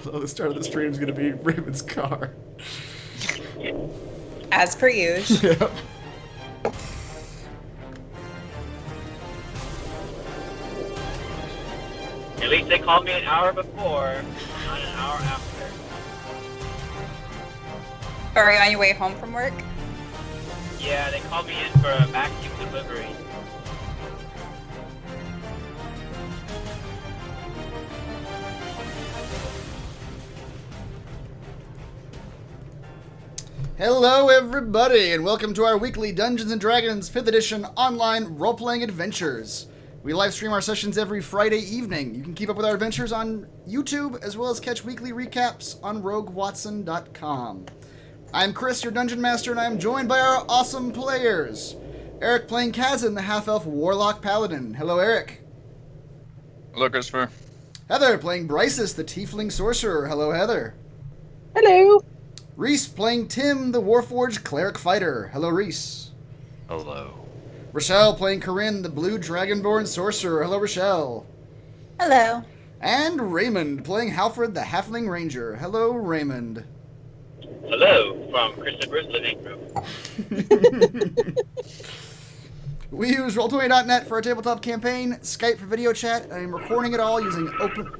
Although the start of the stream is going to be Raymond's car. As per usual. Yep. At least they called me an hour before, not an hour after. Are you on your way home from work? Yeah, they called me in for a vacuum delivery. Hello everybody, and welcome to our weekly Dungeons & Dragons 5th edition online role-playing adventures. We live stream our sessions every Friday evening. You can keep up with our adventures on YouTube, as well as catch weekly recaps on roguewatson.com. I'm Chris, your Dungeon Master, and I am joined by our awesome players. Eric playing Kazan, the half-elf Warlock Paladin. Hello, Eric. Hello, Christopher. Heather playing Brysis, the Tiefling Sorcerer. Hello, Heather. Hello. Reese playing Tim, the Warforged Cleric Fighter. Hello, Reese. Hello. Rochelle playing Corinne, the Blue Dragonborn Sorcerer. Hello, Rochelle. Hello. And Raymond playing Halfred, the Halfling Ranger. Hello, Raymond. Hello, from Christopher's living room. We use Roll20.net for our tabletop campaign, Skype for video chat, and I'm recording it all using open...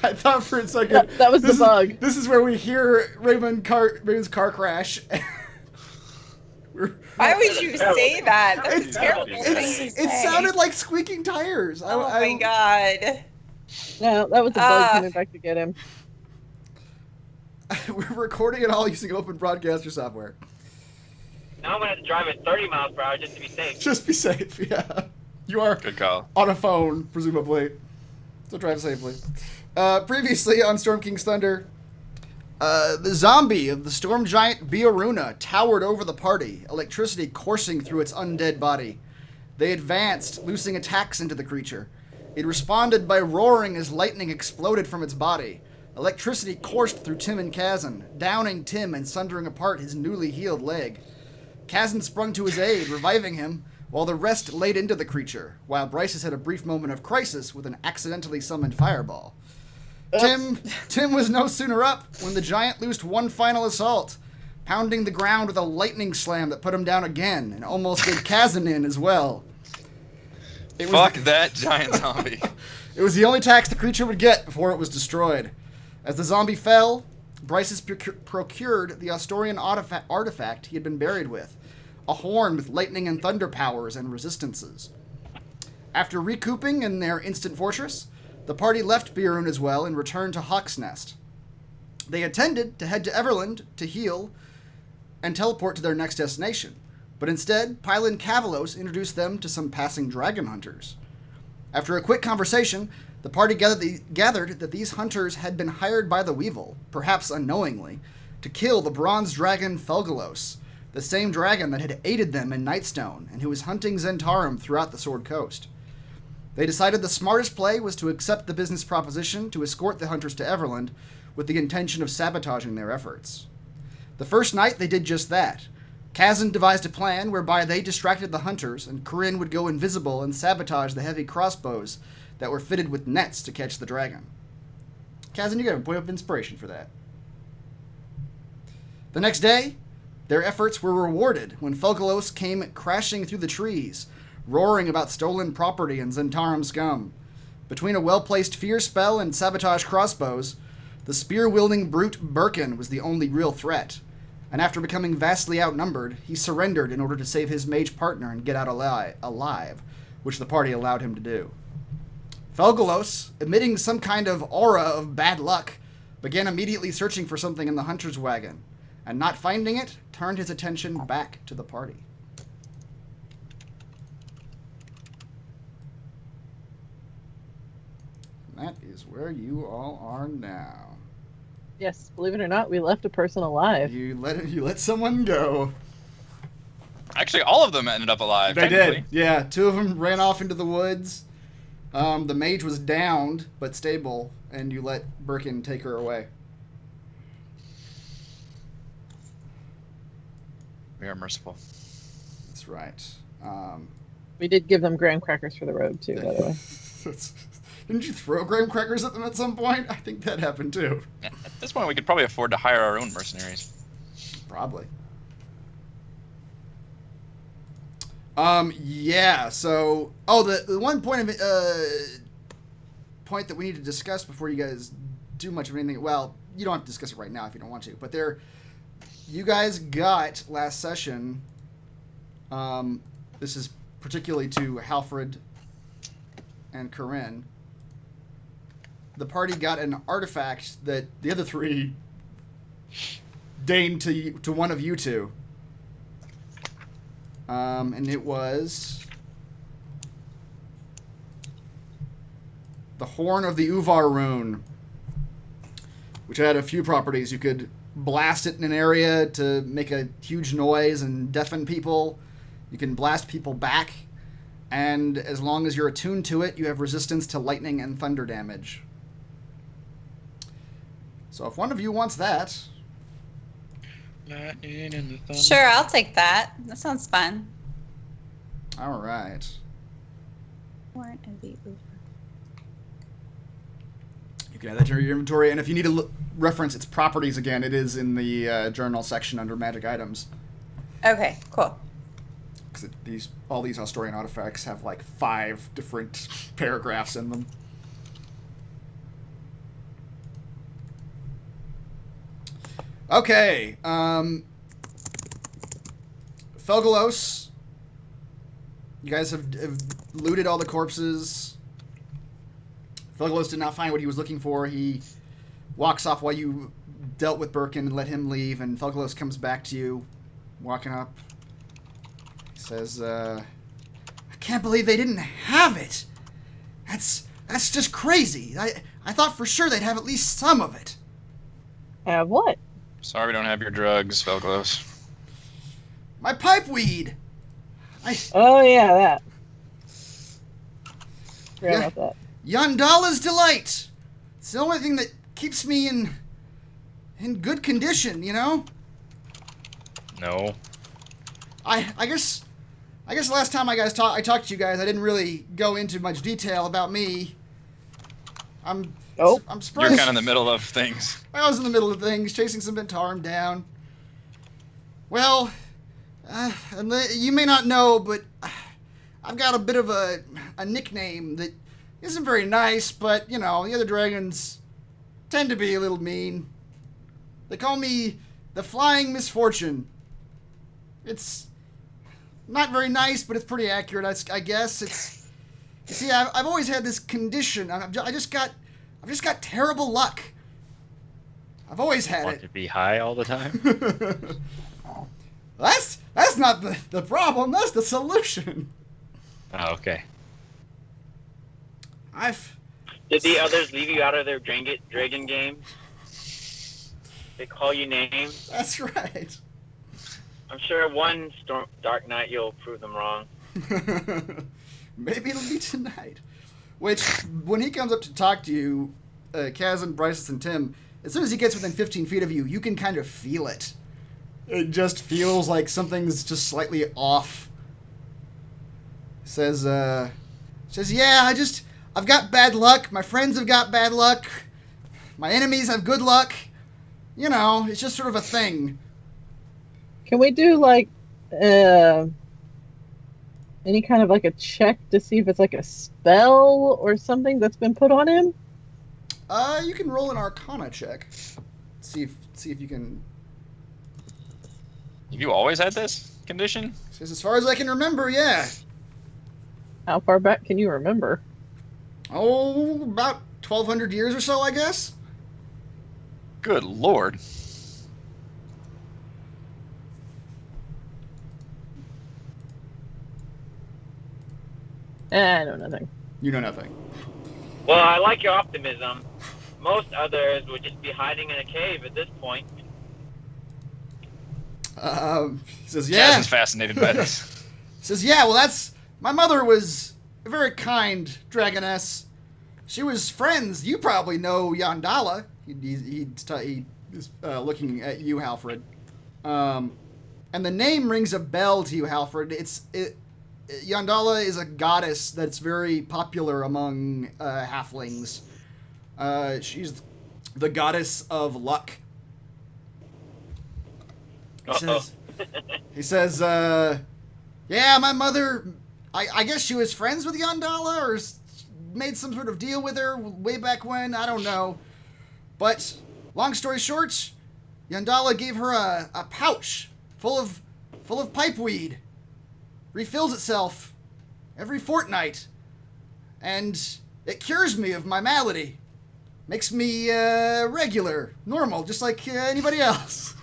I thought for a second... That was the bug. This is where we hear Raymond's car crash. Why would you say that? That's a terrible thing to say. It sounded like squeaking tires. Oh my god. No, that was the bug coming back to get him. We're recording it all using open broadcaster software. Now I'm going to have to drive at 30 miles per hour just to be safe. Just be safe, yeah. You are Good call. on a phone, presumably. So drive safely. Previously on Storm King's Thunder, the zombie of the storm giant Bioruna towered over the party, electricity coursing through its undead body. They advanced, loosing attacks into the creature. It responded by roaring as lightning exploded from its body. Electricity coursed through Tim and Kazan, downing Tim and sundering apart his newly healed leg. Kazan sprung to his aid, reviving him, while the rest laid into the creature, while Bryces had a brief moment of crisis with an accidentally summoned fireball. Tim was no sooner up when the giant loosed one final assault, pounding the ground with a lightning slam that put him down again and almost did Kazan in as well. Fuck that giant zombie. It was the only tax the creature would get before it was destroyed. As the zombie fell, Bryces procured the Astorian artifact he had been buried with, a horn with lightning and thunder powers and resistances. After recouping in their instant fortress, the party left Birun as well and returned to Hawk's Nest. They intended to head to Everland to heal and teleport to their next destination, but instead, Pylon Cavalos introduced them to some passing dragon hunters. After a quick conversation, the party gathered that these hunters had been hired by the Weevil, perhaps unknowingly, to kill the bronze dragon Felgolos, the same dragon that had aided them in Nightstone and who was hunting Zentarum throughout the Sword Coast. They decided the smartest play was to accept the business proposition to escort the hunters to Everland with the intention of sabotaging their efforts. The first night they did just that. Kazan devised a plan whereby they distracted the hunters and Corinne would go invisible and sabotage the heavy crossbows that were fitted with nets to catch the dragon. Kazan, you got a point of inspiration for that. The next day, their efforts were rewarded when Felgolos came crashing through the trees, roaring about stolen property and Zentarum scum. Between a well-placed fear spell and sabotage crossbows, the spear-wielding brute Birkin was the only real threat, and after becoming vastly outnumbered, he surrendered in order to save his mage partner and get out alive, which the party allowed him to do. Felgolos, emitting some kind of aura of bad luck, began immediately searching for something in the hunter's wagon, and not finding it, turned his attention back to the party. That is where you all are now. Yes, believe it or not, we left a person alive. You let someone go. Actually, all of them ended up alive. They did. Yeah, two of them ran off into the woods. The mage was downed but stable, and you let Birkin take her away. We are merciful. That's right. We did give them graham crackers for the road, too, by the way. Didn't you throw graham crackers at them at some point? I think that happened too. At this point, we could probably afford to hire our own mercenaries. Probably. Yeah, so... Oh, the one point that we need to discuss before you guys do much of anything... Well, you don't have to discuss it right now if you don't want to, but you guys got last session... this is particularly to Halfred and Corinne. The party got an artifact that the other three deigned to one of you two. And it was the Horn of the Uvar Rune, which had a few properties. You could blast it in an area to make a huge noise and deafen people. You can blast people back, and as long as you're attuned to it, you have resistance to lightning and thunder damage. So if one of you wants that... Lightning and the thunder. Sure, I'll take that. That sounds fun. All right. Horn of the Uvar. You can add that to your inventory, and if you need to reference its properties again, it is in the journal section under magic items. Okay, cool. Because all these Astorian artifacts have like 5 different paragraphs in them. Okay, Felgolos, you guys have looted all the corpses. Felgolos did not find what he was looking for. He walks off while you dealt with Birkin and let him leave, and Felgolos comes back to you, walking up. He says, I can't believe they didn't have it. That's just crazy. I thought for sure they'd have at least some of it. Have what? Sorry we don't have your drugs, Felgolos. My pipeweed. Oh yeah, that. Forgot about that. Yan Dalla's delight. It's the only thing that keeps me in good condition, you know? No. I guess last time I talked to you guys, I didn't really go into much detail about me. I'm surprised. You're kind of in the middle of things. I was in the middle of things, chasing some Ventarum down. Well, you may not know, but I've got a bit of a nickname that isn't very nice, but, you know, the other dragons tend to be a little mean. They call me the Flying Misfortune. It's not very nice, but it's pretty accurate, I guess. It's... You see, I've always had this condition. I just got terrible luck. I've always had Want it. to be high all the time? That's not the problem. That's the solution. Oh, okay. Did the others leave you out of their dragon game? They call you names? That's right. I'm sure one dark night you'll prove them wrong. Maybe it'll be tonight. Which, when he comes up to talk to you, Kaz, Bryce, and Tim, as soon as he gets within 15 feet of you, you can kind of feel it. It just feels like something's just slightly off. Says, yeah, I've got bad luck. My friends have got bad luck. My enemies have good luck. You know, it's just sort of a thing. Can we do like any kind of like a check to see if it's like a spell or something that's been put on him? You can roll an Arcana check. See if you can. Have you always had this condition? Says, as far as I can remember, yeah. How far back can you remember? Oh, about 1,200 years or so, I guess. Good lord. I know nothing. You know nothing. Well, I like your optimism. Most others would just be hiding in a cave at this point. He says, yeah. Jazz is fascinated by this. He says, yeah, well, my mother was a very kind dragoness. She was friends. You probably know Yan Dalla. He's looking at you, Halfred. And the name rings a bell to you, Halfred. Yan Dalla is a goddess that's very popular among halflings. She's the goddess of luck. He says, yeah, my mother, I guess she was friends with Yan Dalla or made some sort of deal with her way back when. I don't know. But long story short, Yan Dalla gave her a pouch full of pipeweed. Refills itself every fortnight. And it cures me of my malady. Makes me regular, normal, just like anybody else.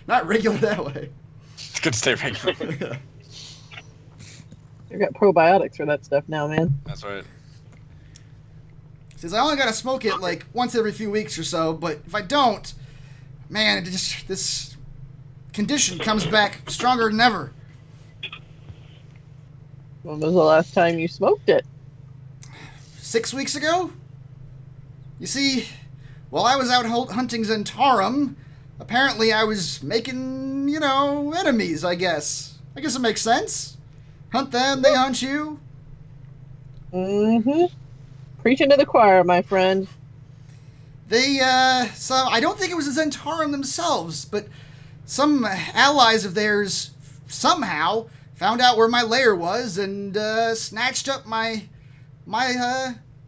Not regular that way. It's good to stay regular. You got probiotics for that stuff now, man. That's right. Says I only gotta smoke it like once every few weeks or so, but if I don't, man, this condition comes back stronger than ever. When was the last time you smoked it? 6 weeks ago? You see, while I was out hunting Zentarum, apparently I was making, enemies, I guess. I guess it makes sense. Hunt them, they hunt you. Mm-hmm. Preaching to the choir, my friend. So I don't think it was the Zentarum themselves, but some allies of theirs somehow found out where my lair was and snatched up my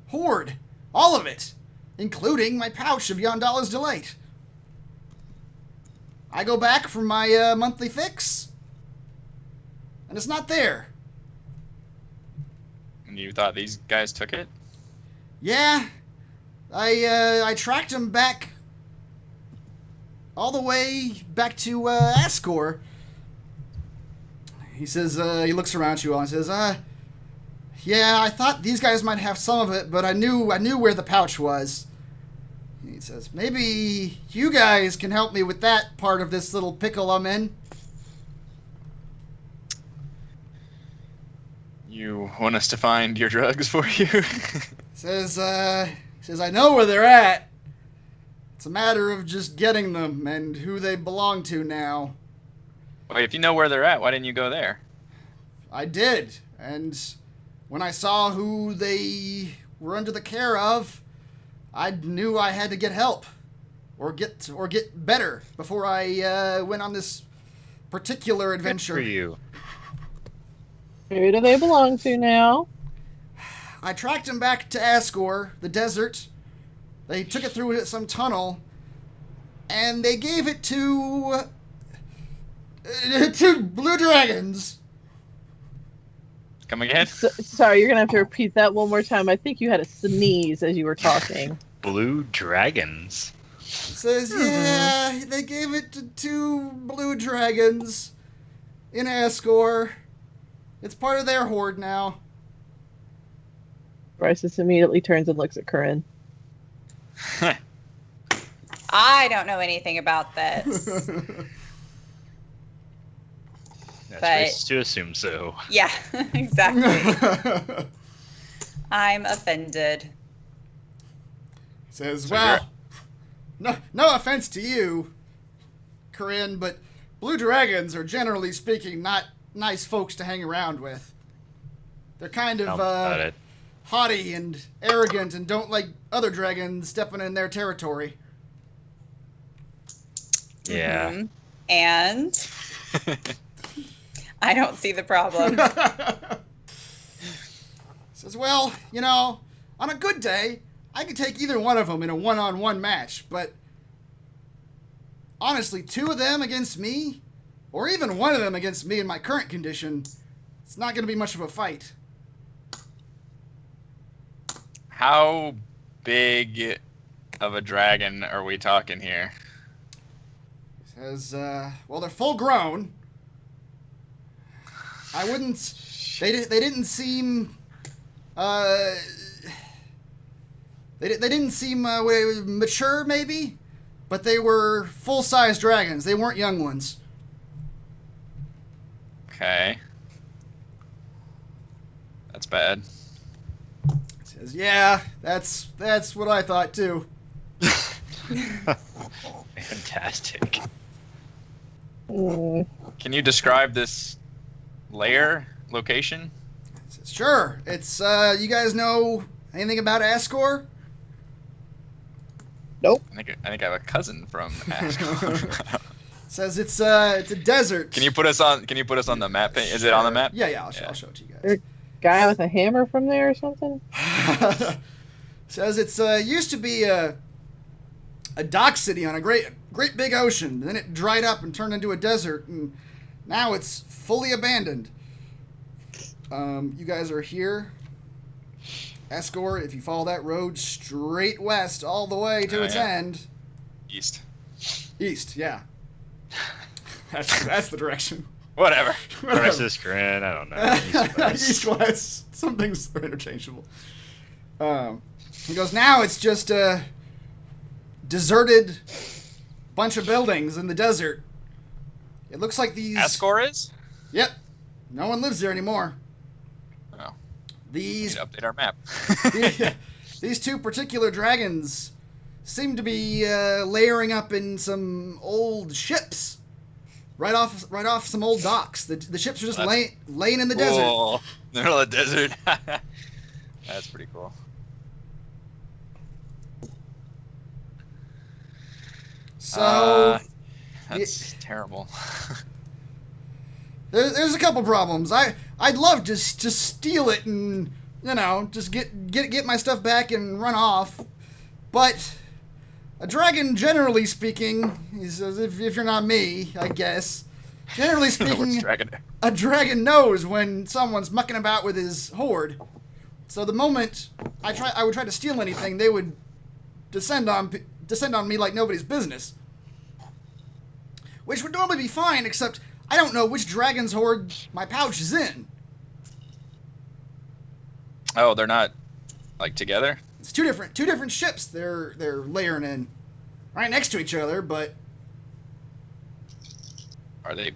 hoard. All of it. Including my pouch of Yan Dalla's Delight. I go back for my monthly fix, and it's not there. And you thought these guys took it? Yeah, I tracked him back all the way back to Ascore. He says, he looks around you all and says, yeah, I thought these guys might have some of it, but I knew where the pouch was. He says, maybe you guys can help me with that part of this little pickle I'm in. You want us to find your drugs for you? Says, I know where they're at. It's a matter of just getting them and who they belong to now. Wait, if you know where they're at, why didn't you go there? I did, and when I saw who they were under the care of, I knew I had to get help, or get better before I went on this particular adventure. Good for you. Who do they belong to now? I tracked him back to Ascore, the desert. They took it through some tunnel, and they gave it to blue dragons. Come again? Sorry, you're going to have to repeat that one more time. I think you had a sneeze as you were talking. Blue dragons. Says, yeah, they gave it to 2 blue dragons in Ascore. It's part of their hoard now. Bryce just immediately turns and looks at Corinne. I don't know anything about this. That's But- racist to assume so. Yeah, exactly. I'm offended. Says, So well, no offense to you, Corinne, but blue dragons are generally speaking not nice folks to hang around with. They're kind Tell of me about it. haughty and arrogant and don't like other dragons stepping in their territory. Yeah. Mhm. And I don't see the problem. Says, well, on a good day, I could take either one of them in a one-on-one match, but honestly, 2 of them against me, or even one of them against me in my current condition, it's not going to be much of a fight. How big of a dragon are we talking here? Says, well, they're full grown. I wouldn't. They didn't seem. They didn't seem mature, maybe, but they were full-size dragons. They weren't young ones. Okay. That's bad. Says, yeah, that's what I thought too. Fantastic. Mm. Can you describe this lair location? Sure. It's you guys know anything about Ascore? Nope. I think I have a cousin from Ascore. Says it's a desert. Can you put us on the map? Is it on the map? Yeah, I'll show it to you guys. Guy with a hammer from there or something? Says it's used to be a dock city on a great big ocean. Then it dried up and turned into a desert, and now it's fully abandoned. You guys are here. Ascore, if you follow that road straight west all the way to its end. East, yeah. That's the direction. whatever. Versus Grand, I don't know. East west. Some things are interchangeable. He goes, now it's just a deserted bunch of buildings in the desert. It looks like these... Ascore is? Yep. No one lives there anymore. Oh. These... We need to update our map. These two particular dragons seem to be layering up in some old ships. Right off some old docks. The ships are just laying in the desert. Cool. The middle of the desert. That's pretty cool. So that's terrible. There's a couple problems. I'd love to steal it and just get my stuff back and run off, but a dragon, generally speaking, he says, if you're not me, I guess. Generally speaking, a dragon knows when someone's mucking about with his hoard. So the moment I would try to steal anything, they would descend on me like nobody's business. Which would normally be fine, except I don't know which dragon's hoard my pouch is in. Oh, they're not like together? It's two different ships they're layering in. Right next to each other, but Are they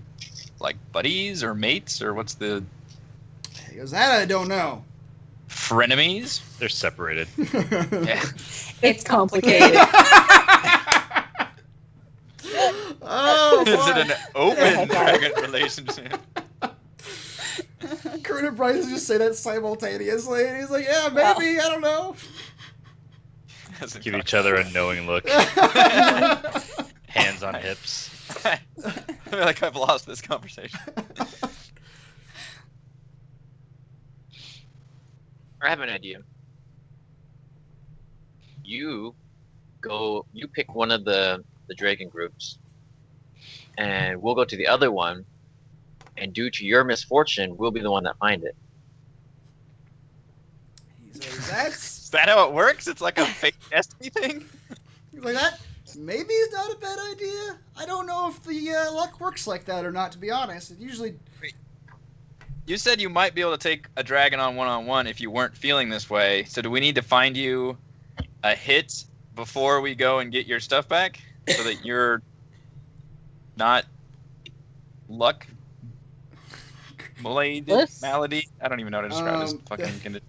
like buddies or mates or what's the he goes, that I don't know. frenemies? They're separated. Yeah. It's complicated. Oh, Is boy. it an open dragon relationship? Kurt and Bryce just say that simultaneously, and he's like, yeah, maybe, I don't know. Give each other a knowing look. Hands on hips. I feel like I've lost this conversation. I have an idea. You pick one of the dragon groups, and we'll go to the other one, and due to your misfortune, we'll be the one that find it. He's like, that's... Is that how it works? It's like a fake destiny thing? He's like, that maybe is not a bad idea. I don't know if the luck works like that or not, to be honest. It usually... You said you might be able to take a dragon on one-on-one if you weren't feeling this way. So do we need to find you a hit before we go and get your stuff back? So that you're not luck malady? I don't even know how to describe this fucking condition.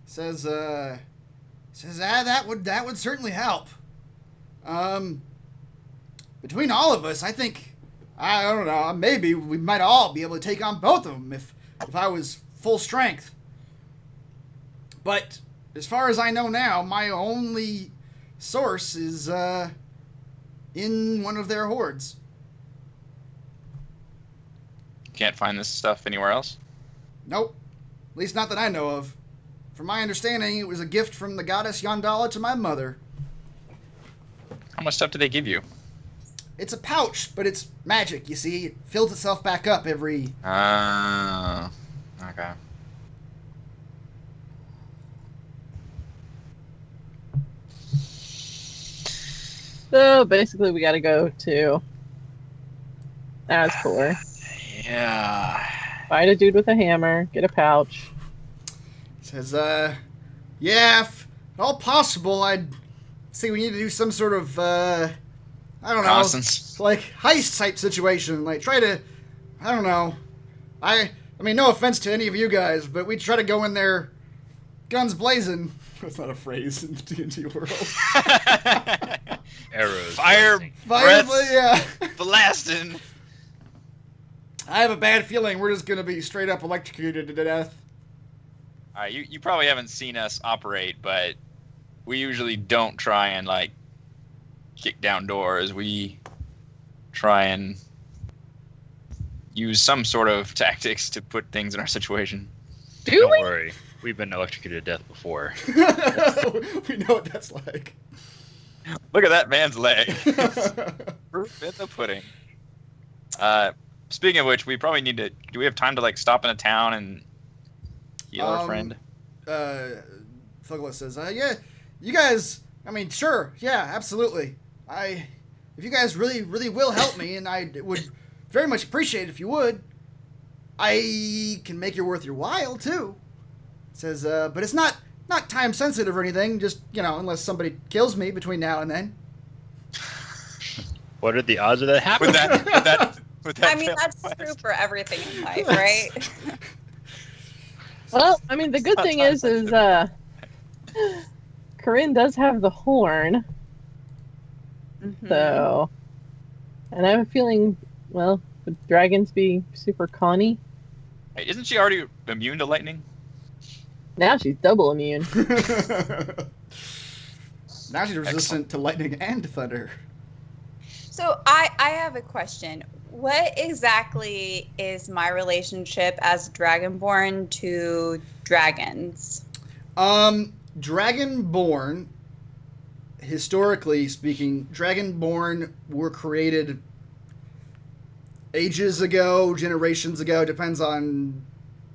Says that would certainly help. Between all of us, I think, I don't know, maybe we might all be able to take on both of them if I was full strength. But as far as I know now, my only source is in one of their hoards. Can't find this stuff anywhere else? Nope. At least not that I know of. From my understanding, it was a gift from the goddess Yan Dalla to my mother. How much stuff do they give you? It's a pouch, but it's magic, you see. It fills itself back up every... Okay. So basically, we got to go to Ascore, Yeah. find a dude with a hammer, get a pouch. Says, yeah, if at all possible, I'd say we need to do some sort of, I don't know, Nonsense. like heist type situation. Like, try to, I don't know. I mean, no offense to any of you guys, but we try to go in there guns blazing. That's not a phrase in the D&D world. Arrows. Fire, blazing. Fire, breath, yeah. blasting. I have a bad feeling we're just gonna be straight up electrocuted to death. All right, you probably haven't seen us operate, but we usually don't try and like kick down doors. We try and use some sort of tactics to put things in our situation. Don't worry. We've been electrocuted to death before. We know what that's like. Look at that man's leg. Proof in the pudding. Speaking of which, we probably need to. Do we have time to like stop in a town and heal our friend? Felgolos says, "Yeah, you guys. I mean, sure, yeah, absolutely. If you guys really, really will help me, and I would very much appreciate it if you would. I can make it worth your while too." Says, "But it's not time sensitive or anything. Just unless somebody kills me between now and then." What are the odds of that happening? With that I mean, that's true for everything in life, right? Well, I mean, the good thing is Corinne does have the horn. Mhm. So, and I have a feeling, well, would dragons be super conny? Hey, isn't she already immune to lightning? Now she's double immune. Now she's resistant to lightning and thunder. So I have a question. What exactly is my relationship as Dragonborn to dragons? Dragonborn, historically speaking, Dragonborn were created ages ago, generations ago, depends on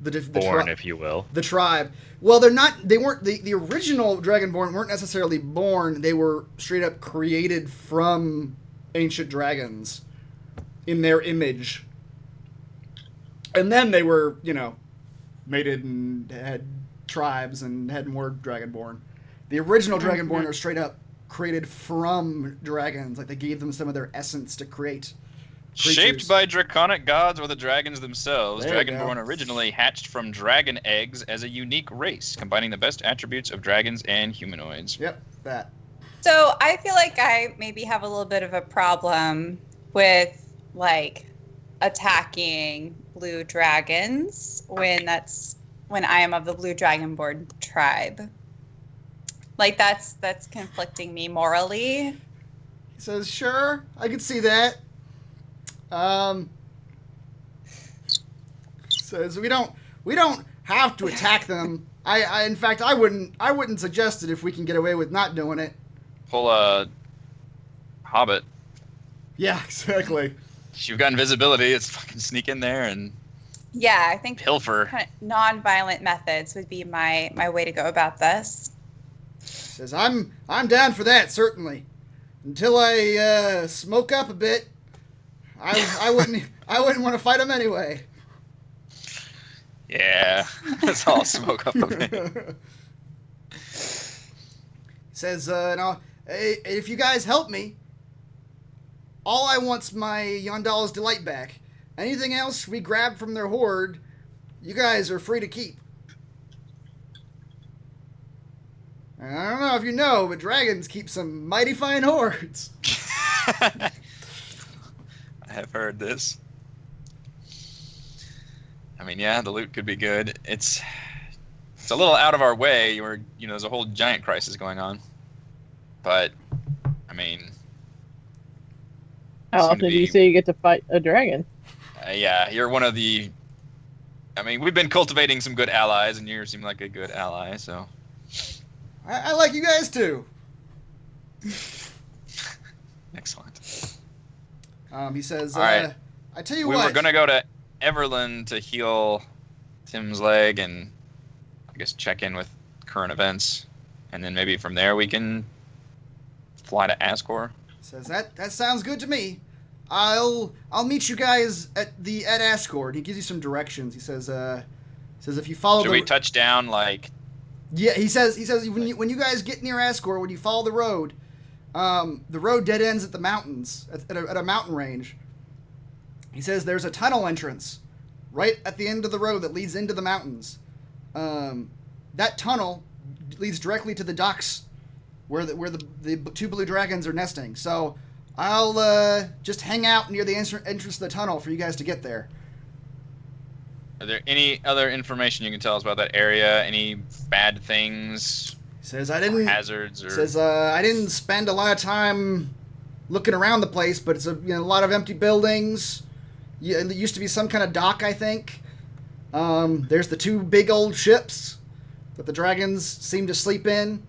Born, if you will. the tribe. Well, they weren't, the original Dragonborn weren't necessarily born, they were straight up created from ancient dragons in their image. And then they were, mated and had tribes and had more Dragonborn. The original Dragonborn are straight up created from dragons. Like, they gave them some of their essence to create creatures. Shaped by draconic gods or the dragons themselves, There you Dragonborn go. originally hatched from dragon eggs as a unique race, combining the best attributes of dragons and humanoids. Yep, that. So I feel like I maybe have a little bit of a problem with like attacking blue dragons when I am of the blue dragonborn tribe. Like that's conflicting me morally. He says, "Sure, I could see that." Says we don't have to attack them. I in fact I wouldn't suggest it if we can get away with not doing it. Pull a hobbit. Yeah, exactly. You've got invisibility. It's fucking sneak in there and Yeah, I think pilfer. kind of non-violent methods would be my way to go about this. Says I'm down for that, certainly. Until I smoke up a bit, I wouldn't want to fight him anyway. Yeah, let's all smoke up a bit. Says now, if you guys help me, all I want's my Yan Dalla's delight back. Anything else we grab from their hoard, you guys are free to keep. And I don't know if you know, but dragons keep some mighty fine hoards. I have heard this. I mean, yeah, the loot could be good. It's a little out of our way. There's a whole giant crisis going on. But, I mean... How often do you say you get to fight a dragon? Yeah, you're one of the... I mean, we've been cultivating some good allies, and you seem like a good ally, so... I like you guys too. Excellent. He says, All right. I tell you We what. were going to go to Everland to heal Tim's leg and, I guess, check in with current events. And then maybe from there we can fly to Ascore. Says that sounds good to me. I'll meet you guys at Ascore. He gives you some directions. He says if you follow Should we touch down, like... Yeah, he says when you guys get near Ascore, when you follow the road dead ends at the mountains, at a mountain range. He says there's a tunnel entrance right at the end of the road that leads into the mountains. That tunnel leads directly to the docks where the two blue dragons are nesting. So I'll just hang out near the entrance to the tunnel for you guys to get there. Are there any other information you can tell us about that area? Any bad things, Says hazards, or I didn't spend a lot of time looking around the place, but it's a lot of empty buildings. Yeah, there used to be some kind of dock, I think. There's the 2 big old ships that the dragons seem to sleep in.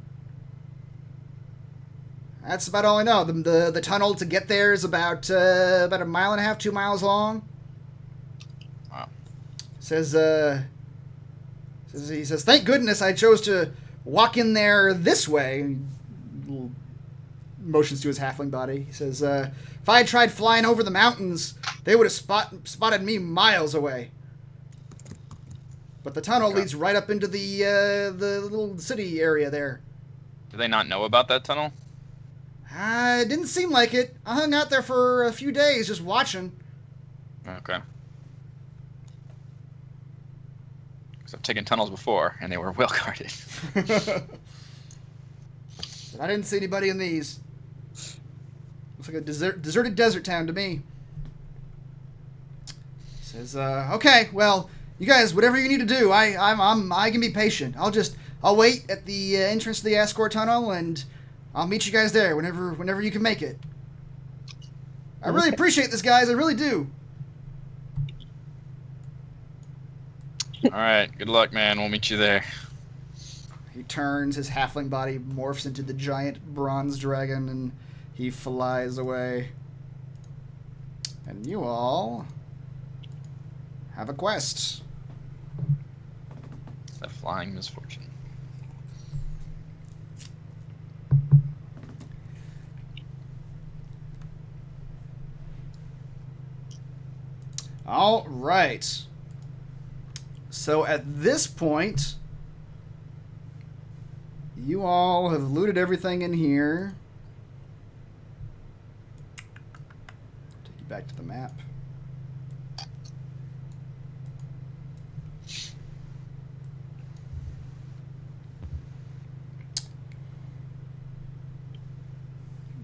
That's about all I know. The tunnel to get there is about 1.5 miles, 2 miles long. Wow. He says, thank goodness I chose to walk in there this way. Little motions to his halfling body. He says, if I had tried flying over the mountains, they would have spotted me miles away. But the tunnel leads right up into the little city area there. do they not know about that tunnel? It didn't seem like it. I hung out there for a few days just watching. Okay. Because I've taken tunnels before, and they were well guarded. I didn't see anybody in these. Looks like a deserted desert town to me. Says, okay, well, you guys, whatever you need to do, I can be patient. I'll wait at the entrance to the Ascore tunnel, and I'll meet you guys there whenever you can make it. I really appreciate this, guys. I really do. All right, good luck, man. We'll meet you there. He turns, his halfling body morphs into the giant bronze dragon, and he flies away. And you all have a quest. The flying misfortune. All right. So at this point, you all have looted everything in here. Take you back to the map.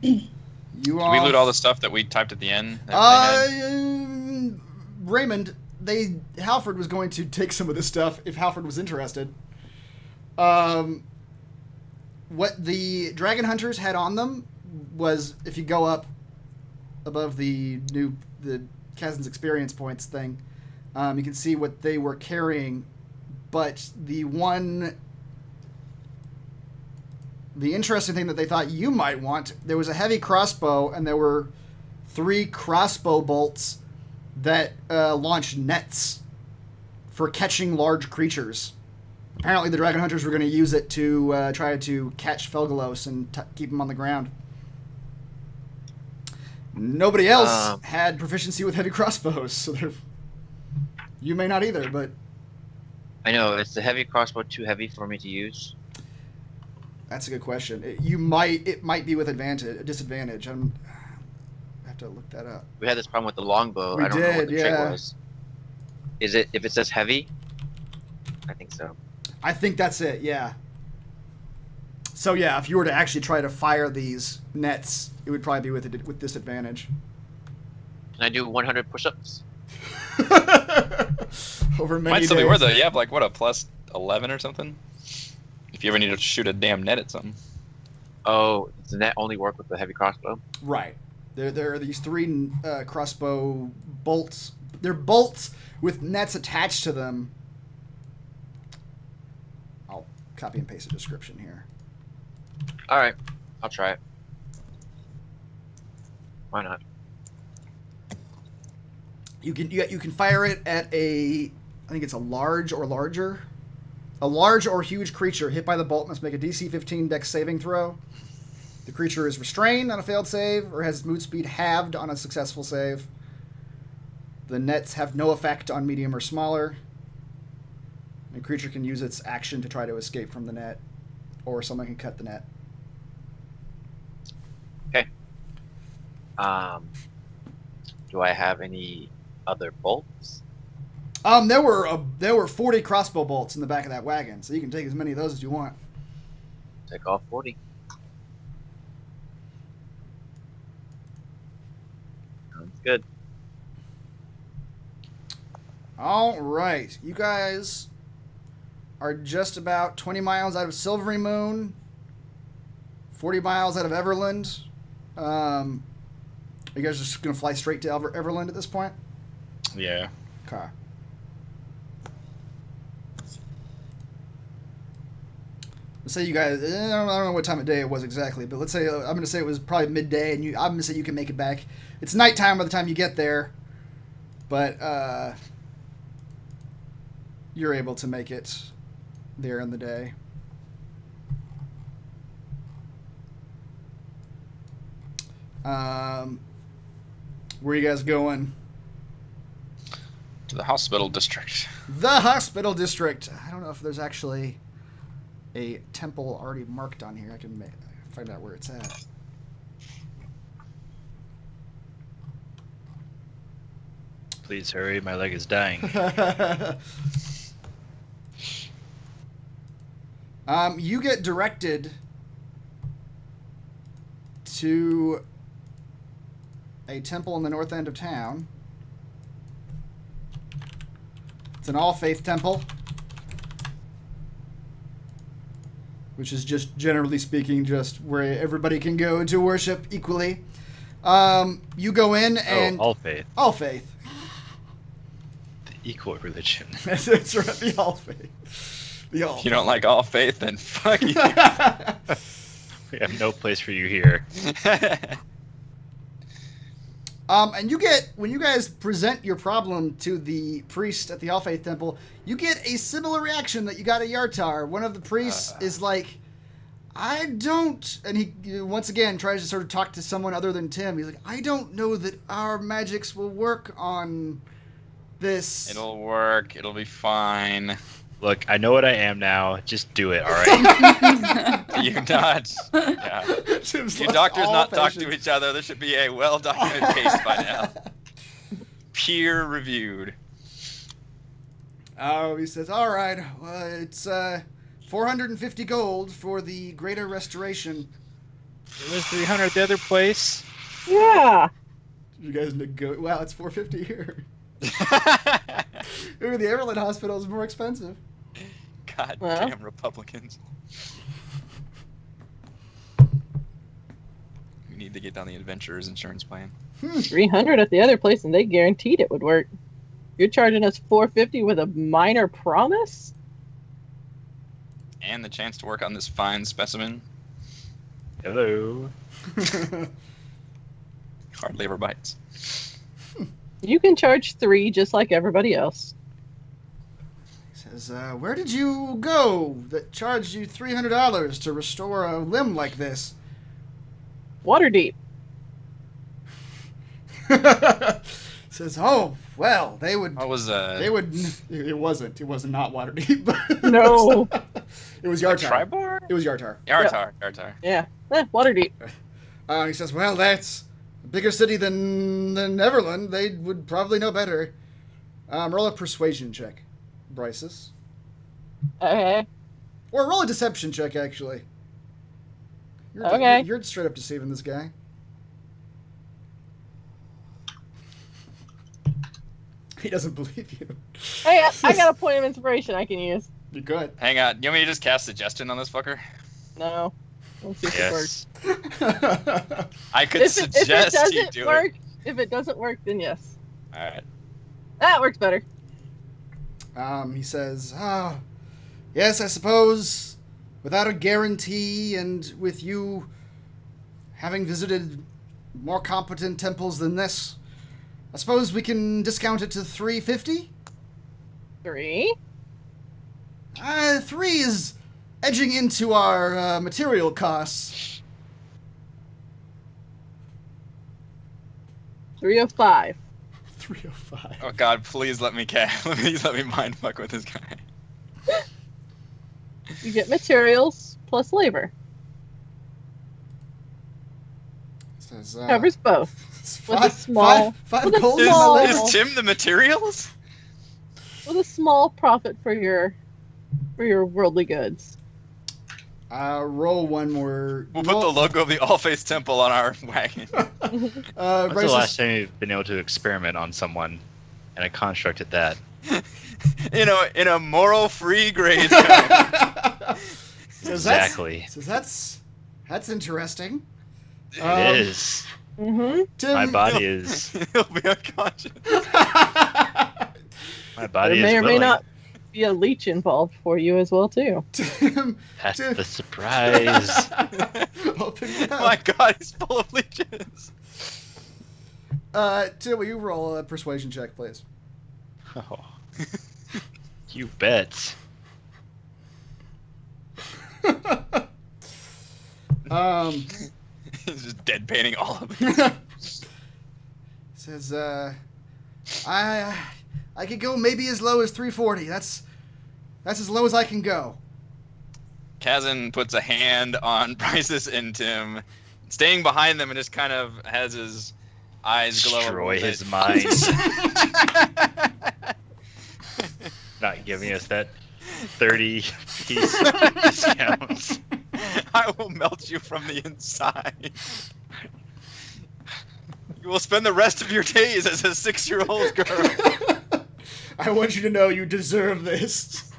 Did we loot all the stuff that we typed at the end? that they had? Raymond, Halford was going to take some of this stuff if Halford was interested. What the dragon hunters had on them was, if you go up above the Kazan's experience points thing, you can see what they were carrying. But the interesting thing that they thought you might want, there was a heavy crossbow, and there were 3 crossbow bolts that launched nets for catching large creatures. Apparently the dragon hunters were going to use it to try to catch Felgolos and keep him on the ground. Nobody else had proficiency with heavy crossbows, so you may not either, but... I know, is the heavy crossbow too heavy for me to use? That's a good question. It might be with disadvantage. I have to look that up. We had this problem with the longbow. We I don't know what did, the trick yeah. was. Is it, if it says heavy? I think so. I think that's it, yeah. So yeah, if you were to actually try to fire these nets, it would probably be with disadvantage. Can I do 100 push-ups? Over many Might days. still be worth it. You have like, what, a plus 11 or something? If you ever need to shoot a damn net at something. Oh, does the net only work with the heavy crossbow? Right. There are these 3 crossbow bolts. They're bolts with nets attached to them. I'll copy and paste a description here. Alright, I'll try it. Why not? You can fire it at I think it's a large or larger. A large or huge creature hit by the bolt must make a DC 15 Dex saving throw. The creature is restrained on a failed save or has move speed halved on a successful save. The nets have no effect on medium or smaller. The creature can use its action to try to escape from the net, or someone can cut the net. Okay. Do I have any other bolts? There were 40 crossbow bolts in the back of that wagon, so you can take as many of those as you want. Take all 40. Sounds good. All right. You guys are just about 20 miles out of Silvery Moon, 40 miles out of Everland. Are you guys just going to fly straight to Everland at this point? Yeah. Okay. Let's say you guys, I don't know what time of day it was exactly, but let's say, I'm going to say it was probably midday, and I'm going to say you can make it back. It's nighttime by the time you get there, but you're able to make it there in the day. Where are you guys going? To the hospital district. The hospital district. I don't know if there's actually a temple already marked on here. I can find out where it's at. Please hurry, my leg is dying. You get directed to a temple in the north end of town. It's an all-faith temple, which is just, generally speaking, just where everybody can go to worship equally. You go in and... all faith. All faith. The equal religion. That's right, the all faith. The all If you don't like all faith, then fuck you. We have no place for you here. And you get, when you guys present your problem to the priest at the All Faith Temple, you get a similar reaction that you got at Yartar. One of the priests is like, I don't, and he once again tries to sort of talk to someone other than Tim. He's like, I don't know that our magics will work on this. It'll work. It'll be fine. Look, I know what I am now. Just do it, all right? You not. Yeah. Tim's You lost doctors all not talk patience. to each other. There should be a well-documented case by now. Peer-reviewed. Oh, he says, all right, well, it's 450 gold for the greater restoration. It was 300 at the other place. Yeah. You guys wow, it's 450 here. Ooh, the Everland Hospital is more expensive. God Well. damn Republicans. We need to get down the adventurer's insurance plan. 300 at the other place, and they guaranteed it would work. You're charging us 450 with a minor promise? And the chance to work on this fine specimen. Hello. Hard labor bites. You can charge 3 just like everybody else. He says, where did you go that charged you $300 to restore a limb like this? Waterdeep. Says, oh, well, they would... What was They would... It wasn't. It was not Waterdeep. No. It was Yartar. Tribar? It was Yartar. Yartar. Yeah. Waterdeep. He says, well, that's a bigger city than Everland. They would probably know better. Roll a persuasion check, Bryces. Okay. Or roll a deception check, actually. Okay. You're straight up deceiving this guy. He doesn't believe you. Hey, I got a point of inspiration I can use. You're good. Hang on. You want me to just cast suggestion on this fucker? No. Let's see if it works. Yes. I could If it suggest you doesn't do work, it. if it doesn't work, then yes. Alright. That works better. He says, yes, I suppose without a guarantee and with you having visited more competent temples than this, I suppose we can discount it to 350? 3? 3 is edging into our material costs. 305. 305. Oh god, please let me please let me mind fuck with this guy. You get materials plus labor. Says, Covers both. five, with a small- five with a gold small- in the Is labor. Tim the materials? With a small profit for your worldly goods. Roll one more. We'll put the logo of the All-Faith Temple on our wagon. When's the last time you've been able to experiment on someone? And a construct at that. in a moral-free gray zone. Exactly. So that's interesting. It is. Mm-hmm. Tim, My body is. He'll be unconscious. My body There may is or may willing. not be a leech involved for you as well too. Tim, That's Tim. the surprise. Open it up. My God, he's full of leeches. Tim, will you roll a persuasion check, please? Oh. You bet. He's just deadpanning all of it. Says, I could go maybe as low as 340. That's as low as I can go. Kazan puts a hand on Bryce's and Tim, staying behind them, and just kind of has his eyes glow. Destroy a little his bit. mind. Not giving us that 30-piece discounts. I will melt you from the inside. You will spend the rest of your days as a 6-year-old girl. I want you to know you deserve this.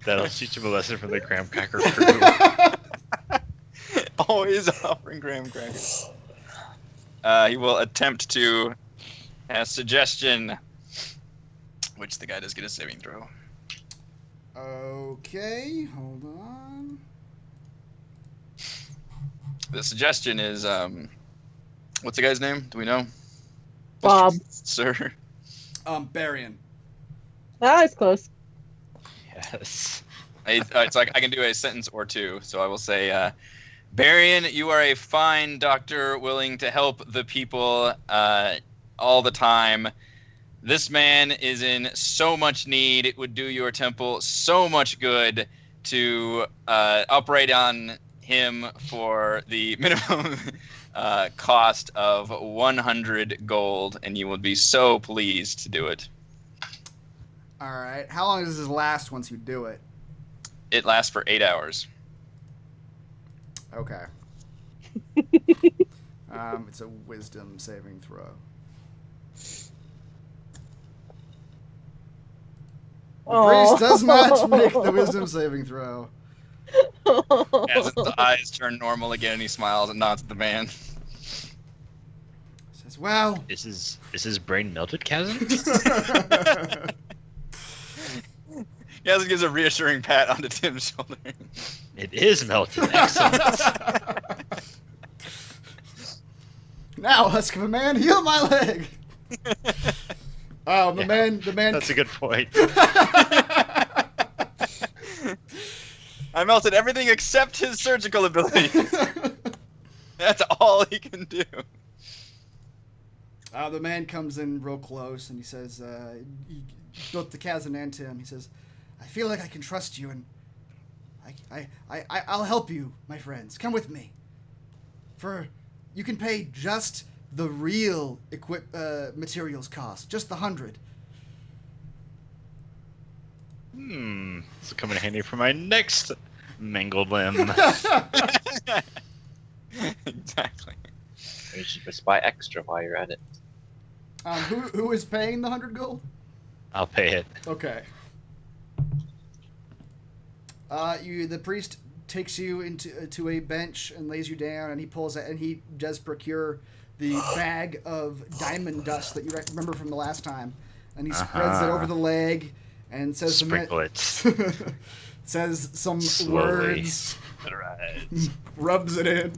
That'll teach him a lesson from the graham cracker crew. Always offering graham crackers. He will attempt to suggestion, which the guy does get a saving throw. Okay, hold on. The suggestion is, what's the guy's name? Do we know? Bob. Sir. Barian. Ah, it's close. Yes. It's like I can do a sentence or two, so I will say, Barian, you are a fine doctor willing to help the people all the time. This man is in so much need. It would do your temple so much good to operate on him for the minimum cost of 100 gold, and you would be so pleased to do it. All right. How long does this last once you do it? It lasts for 8 hours. Okay. It's a wisdom saving throw. The priest does not make the wisdom saving throw. As his eyes turn normal again, and he smiles and nods at the man. Says, well. Is his brain melted, Kazan? Kazan gives a reassuring pat onto Tim's shoulder. It is melted. Excellent. Now, husk of a man, heal my leg. Oh, the man. That's a good point. I melted everything except his surgical ability. That's all he can do. The man comes in real close and he says, both the Kazan and Tim, he says, I feel like I can trust you, and I'll help you, my friends. Come with me. You can pay just the real materials cost, just the 100. This will come in handy for my next mangled limb. Exactly. You should just buy extra while you're at it. Who is paying the 100 gold? I'll pay it. Okay. The priest takes you to a bench and lays you down, and he pulls it, and he does procure the bag of diamond dust that you remember from the last time, and he spreads it over the leg and says Sprinkle it. says some Slowly. words, Right. rubs it in.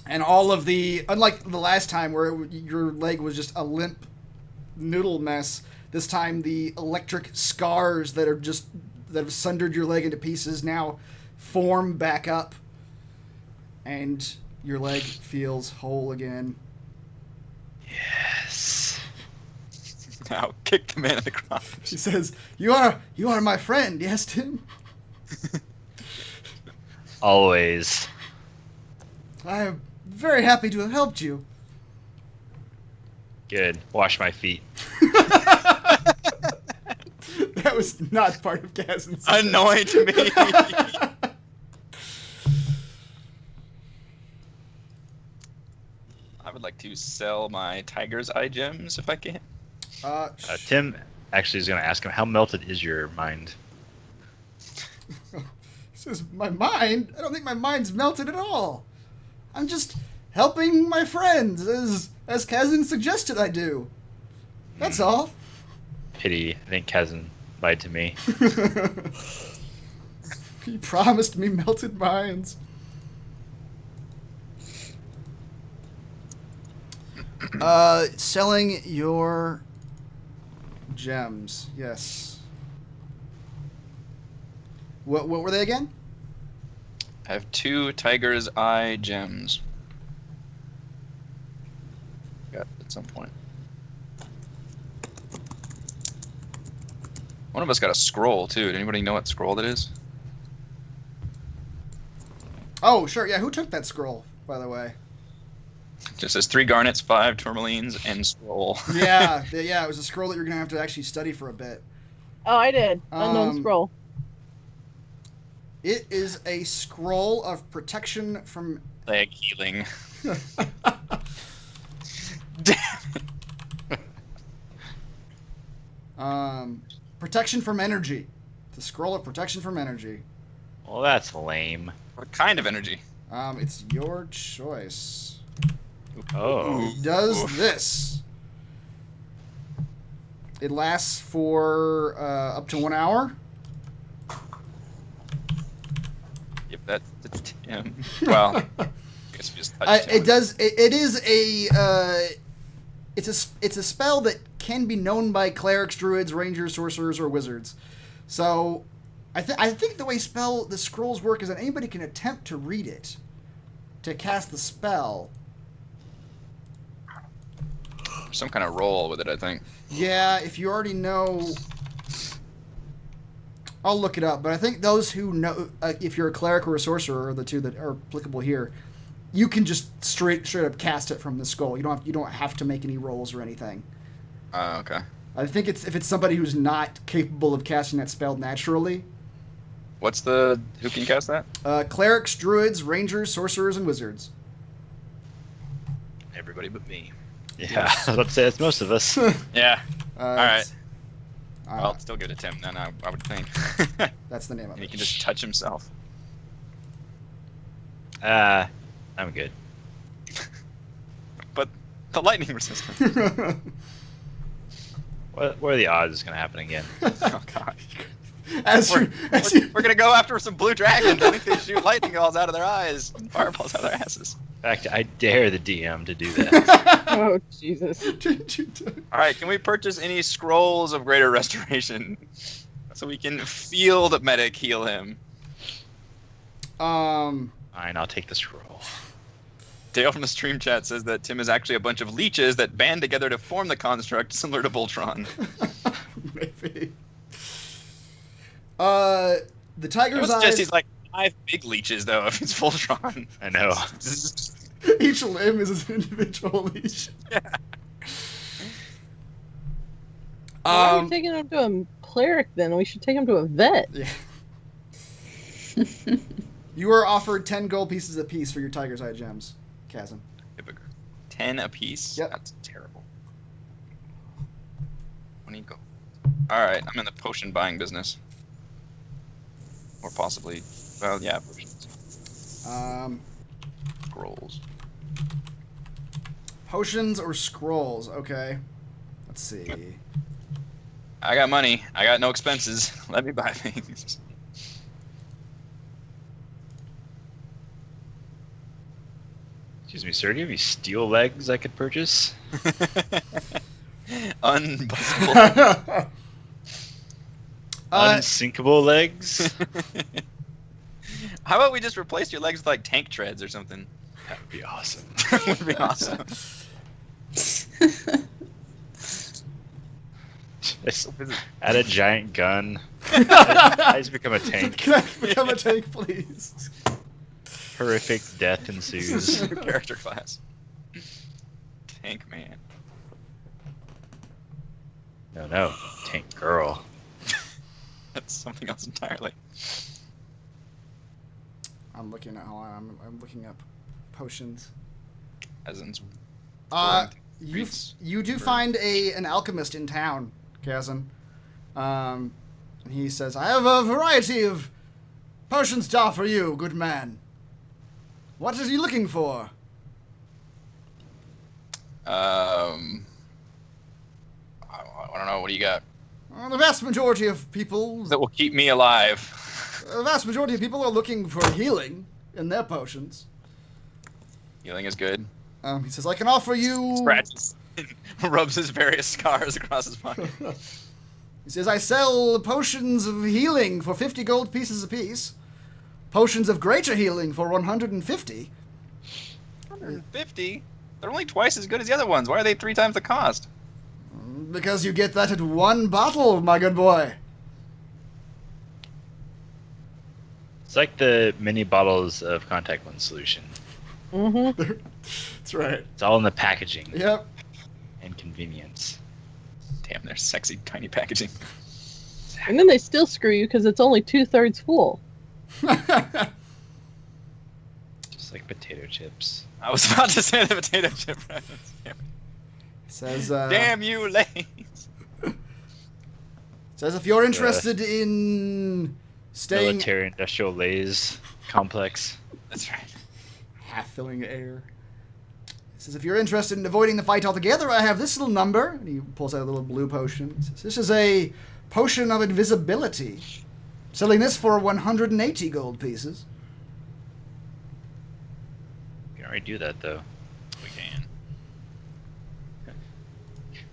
And all of unlike the last time where your leg was just a limp noodle mess, this time the electric scars that have sundered your leg into pieces now form back up, and your leg feels whole again. Yes. Now kick the man in the crotch. She says, You are my friend, yes, Tim? Always. I am very happy to have helped you. Good. Wash my feet. That was not part of Kazan's. Annoying to me. I would like to sell my tiger's eye gems if I can. Tim actually is going to ask him, how melted is your mind? Says, my mind? I don't think my mind's melted at all. I'm just helping my friends, as Kazan suggested I do. That's all. Pity. I think Kazan lied to me. He promised me melted minds. Selling your gems. Yes. What were they again? I have 2 tiger's eye gems. Got at some point. One of us got a scroll too. Did anybody know what scroll that is? Oh, sure. Yeah, who took that scroll, by the way? Just says 3 garnets, 5 tourmalines, and scroll. Yeah, it was a scroll that you're going to have to actually study for a bit. Oh, I did. Unknown scroll. It is a scroll of protection from... Leg healing. Protection from energy. It's a scroll of protection from energy. Well, that's lame. What kind of energy? It's your choice. Oh. It does this. It lasts for up to 1 hour. Yep, that's Tim. Well, I guess we just touched It does. It is a. It's a spell that can be known by clerics, druids, rangers, sorcerers, or wizards. So, I think the way the scrolls work is that anybody can attempt to read it, to cast the spell. Some kind of roll with it, I think. Yeah, if you already know. I'll look it up, but I think those who know, if you're a cleric or a sorcerer, are the two that are applicable here. You can just straight up cast it from the skull. You don't have to make any rolls or anything. Okay. I think if it's somebody who's not capable of casting that spell naturally. Who can cast that? Clerics, druids, rangers, sorcerers, and wizards. Everybody but me. Yeah, I was about to say that's most of us. Yeah. All right. I'll still give it to Tim then, I would think. That's the name of And it. he can just touch himself. I'm good. But the lightning resistance. What are the odds it's going to happen again? Oh, God. We're We're going to go after some blue dragons. I think they shoot lightning balls out of their eyes and fireballs out of their asses. In fact, I dare the DM to do that. Oh, Jesus. All right, can we purchase any scrolls of greater restoration so we can field medic heal him? Fine, I'll take the scroll. Dale from the stream chat says that Tim is actually a bunch of leeches that band together to form the construct similar to Voltron. Maybe. The tiger's eyes. Just he's like 5 big leeches though if he's Voltron. I know. Each limb is an individual leech. Yeah. Why are we taking him to a cleric then? We should take him to a vet. Yeah. You are offered 10 gold pieces apiece for your tiger's eye gems, Chasm. 10 apiece? Yep. That's terrible. 20 gold. Alright, I'm in the potion buying business. Or possibly, well, yeah, potions. Scrolls. Potions or scrolls? Okay. Let's see. I got money. I got no expenses. Let me buy things. Excuse me, sir, do you have any steel legs I could purchase? Unbuzzable. Unsinkable legs? How about we just replace your legs with like tank treads or something? That would be awesome. That would be awesome. Just add a giant gun. I just become a tank. Can I become a tank, please? Horrific death ensues. New character class. Tank man. No, tank girl. That's something else entirely. I'm looking at. Hold on. I'm looking up potions. As in You do find an alchemist in town, Kazan. He says, I have a variety of potions to offer you, good man. What is he looking for? I don't know. What do you got? The vast majority of people... That will keep me alive. The vast majority of people are looking for healing in their potions. Healing is good. He says, I can offer you... Scratches. Rubs his various scars across his body. He says, I sell potions of healing for 50 gold pieces apiece. Potions of greater healing for 150. 150? They're only twice as good as the other ones. Why are they 3 times the cost? Because you get that at one bottle, my good boy. It's like the mini bottles of contact lens solution. Mm-hmm. That's right. It's all in the packaging Yep. and convenience. Damn, they're sexy, tiny packaging. And then they still screw you because it's only 2/3 full. Just like potato chips. I was about to say the potato chip reference. Says, Damn you, Lays. Says if you're interested in staying... Military industrial lays complex. That's right. Half-filling air. Says, if you're interested in avoiding the fight altogether, I have this little number. And he pulls out a little blue potion. He says, this is a potion of invisibility. Selling this for 180 gold pieces. You can already do that, though. We can.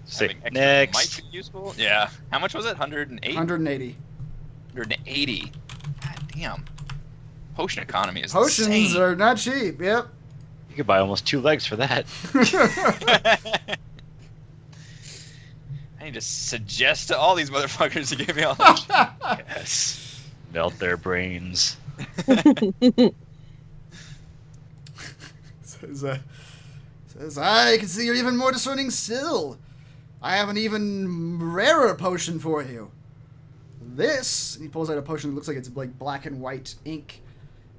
Say, Having extra next. might be useful. Yeah. How much was it? 108? 180. 180. God damn. Potion economy is Potions insane. are not cheap, yep. You could buy almost 2 legs for that. I need to suggest to all these motherfuckers to give me all that. Yes. Melt their brains. Says, I can see you're even more discerning still. I have an even rarer potion for you. This, and he pulls out a potion that looks like it's like black and white ink,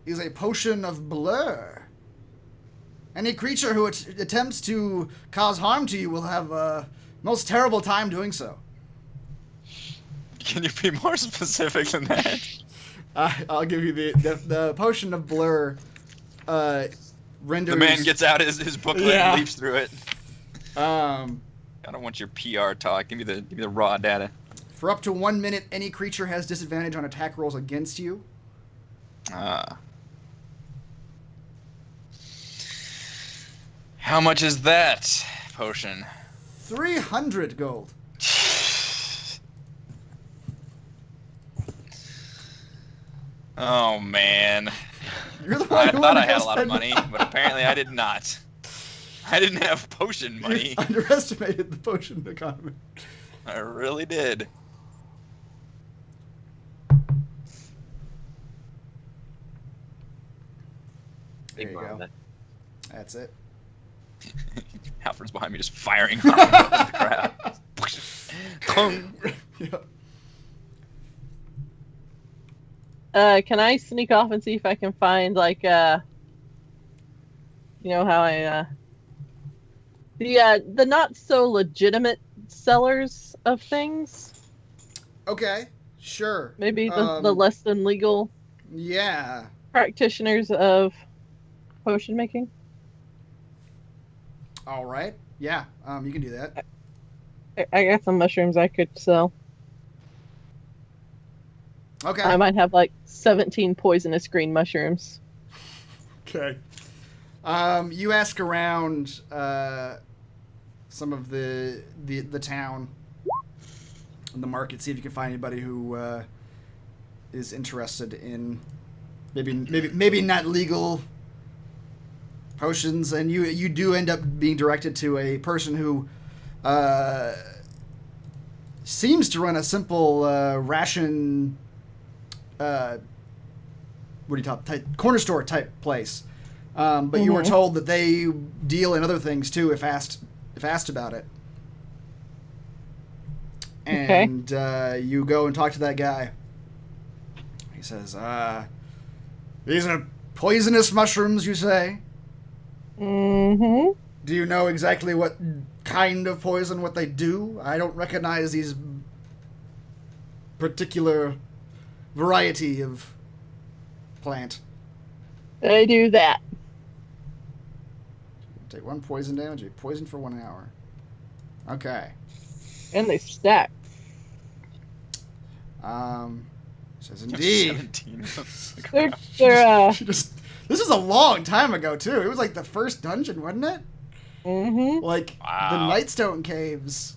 is a potion of blur. Any creature who attempts to cause harm to you will have a most terrible time doing so. Can you be more specific than that? I'll give you the potion of blur. Renders. The man gets out his booklet Yeah. and leaps through it. I don't want your PR talk. Give me the raw data. For up to 1 minute, any creature has disadvantage on attack rolls against you. How much is that potion? 300 gold. Oh man. You're the one I who thought I wanted to had a lot of spend money, but apparently I did not. I didn't have potion money. You underestimated the potion economy. I really did. There you go. That. That's it. Alfred's behind me just firing off the crowd. Clunk. Yeah. Can I sneak off and see if I can find like you know how I the not so legitimate sellers of things? Okay. Sure. Maybe the less than legal Yeah. practitioners of potion making. All right. Yeah. You can do that. I got some mushrooms I could sell. Okay. I might have like 17 poisonous green mushrooms. Okay. You ask around some of the town and the market, see if you can find anybody who is interested in maybe not legal potions, and you do end up being directed to a person who seems to run a simple ration. What do you call it? Corner store type place. But you were told that they deal in other things too if asked about it. And you go and talk to that guy. He says, "These are poisonous mushrooms, you say?" Mm-hmm. Do you know exactly what kind of poison, what they do? I don't recognize these particular variety of plant. They do that. Take 1 poison damage. You're poisoned for 1 hour. Okay. And they stack. Says indeed. 17. They're This is a long time ago too. It was like the first dungeon, wasn't it? mm-hmm. Like the Wow. Nightstone caves.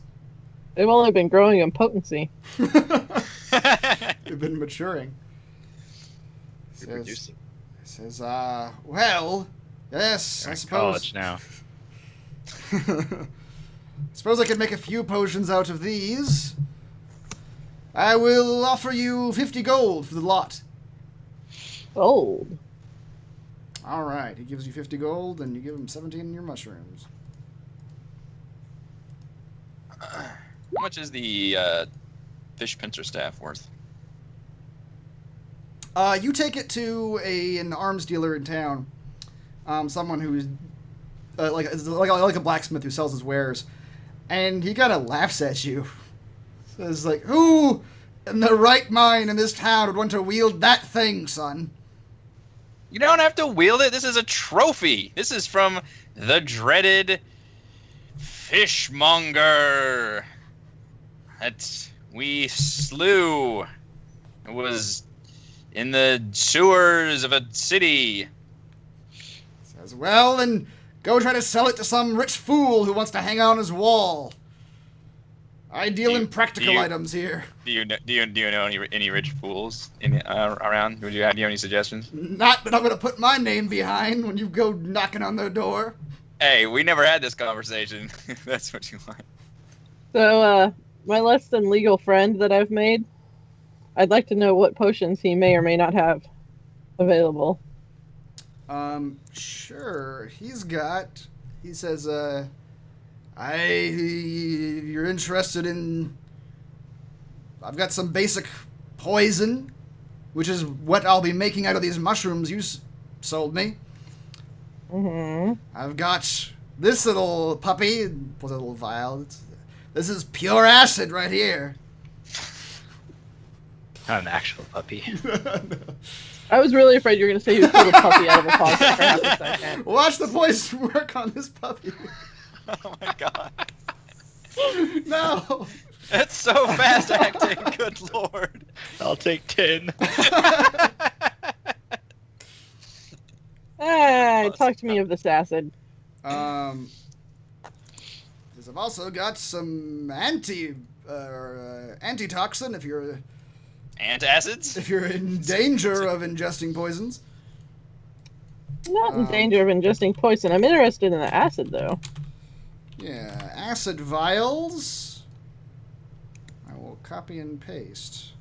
They've only been growing in potency. They've been maturing. Reproducing. Says, well, yes, They're I in suppose. college now. Suppose I could make a few potions out of these. I will offer you 50 gold for the lot. Gold. All right, he gives you 50 gold, and you give him 17 in your mushrooms. How much is the fish pincer staff worth? You take it to an arms dealer in town. Someone who's like a blacksmith who sells his wares, and he kind of laughs at you. Says like, "Who in their right mind in this town would want to wield that thing, son?" You don't have to wield it. This is a trophy. This is from the dreaded fishmonger that we slew. It was in the sewers of a city. Says, "Well, then go try to sell it to some rich fool who wants to hang on his wall. I deal in practical items here. Do you know any rich fools around? Do you have any suggestions? Not that I'm going to put my name behind when you go knocking on their door." Hey, we never had this conversation. If that's what you want. So, my less than legal friend that I've made, I'd like to know what potions he may or may not have available. Sure. He says, you're interested in, I've got some basic poison, which is what I'll be making out of these mushrooms you sold me. Mm-hmm. I've got this little puppy, pulls a little vial. This is pure acid right here. Not an actual puppy. I was really afraid you were going to say you pulled a puppy out of a closet for half a second. Watch the poison work on this puppy. Oh my god. No. That's so fast acting. Good lord. I'll take 10. Hey, talk to me of this acid. Because I've also got some antitoxin if you're Antacids? in danger of ingesting poisons. Not in danger of ingesting poison. I'm interested in the acid, though. Yeah, acid vials. I will copy and paste.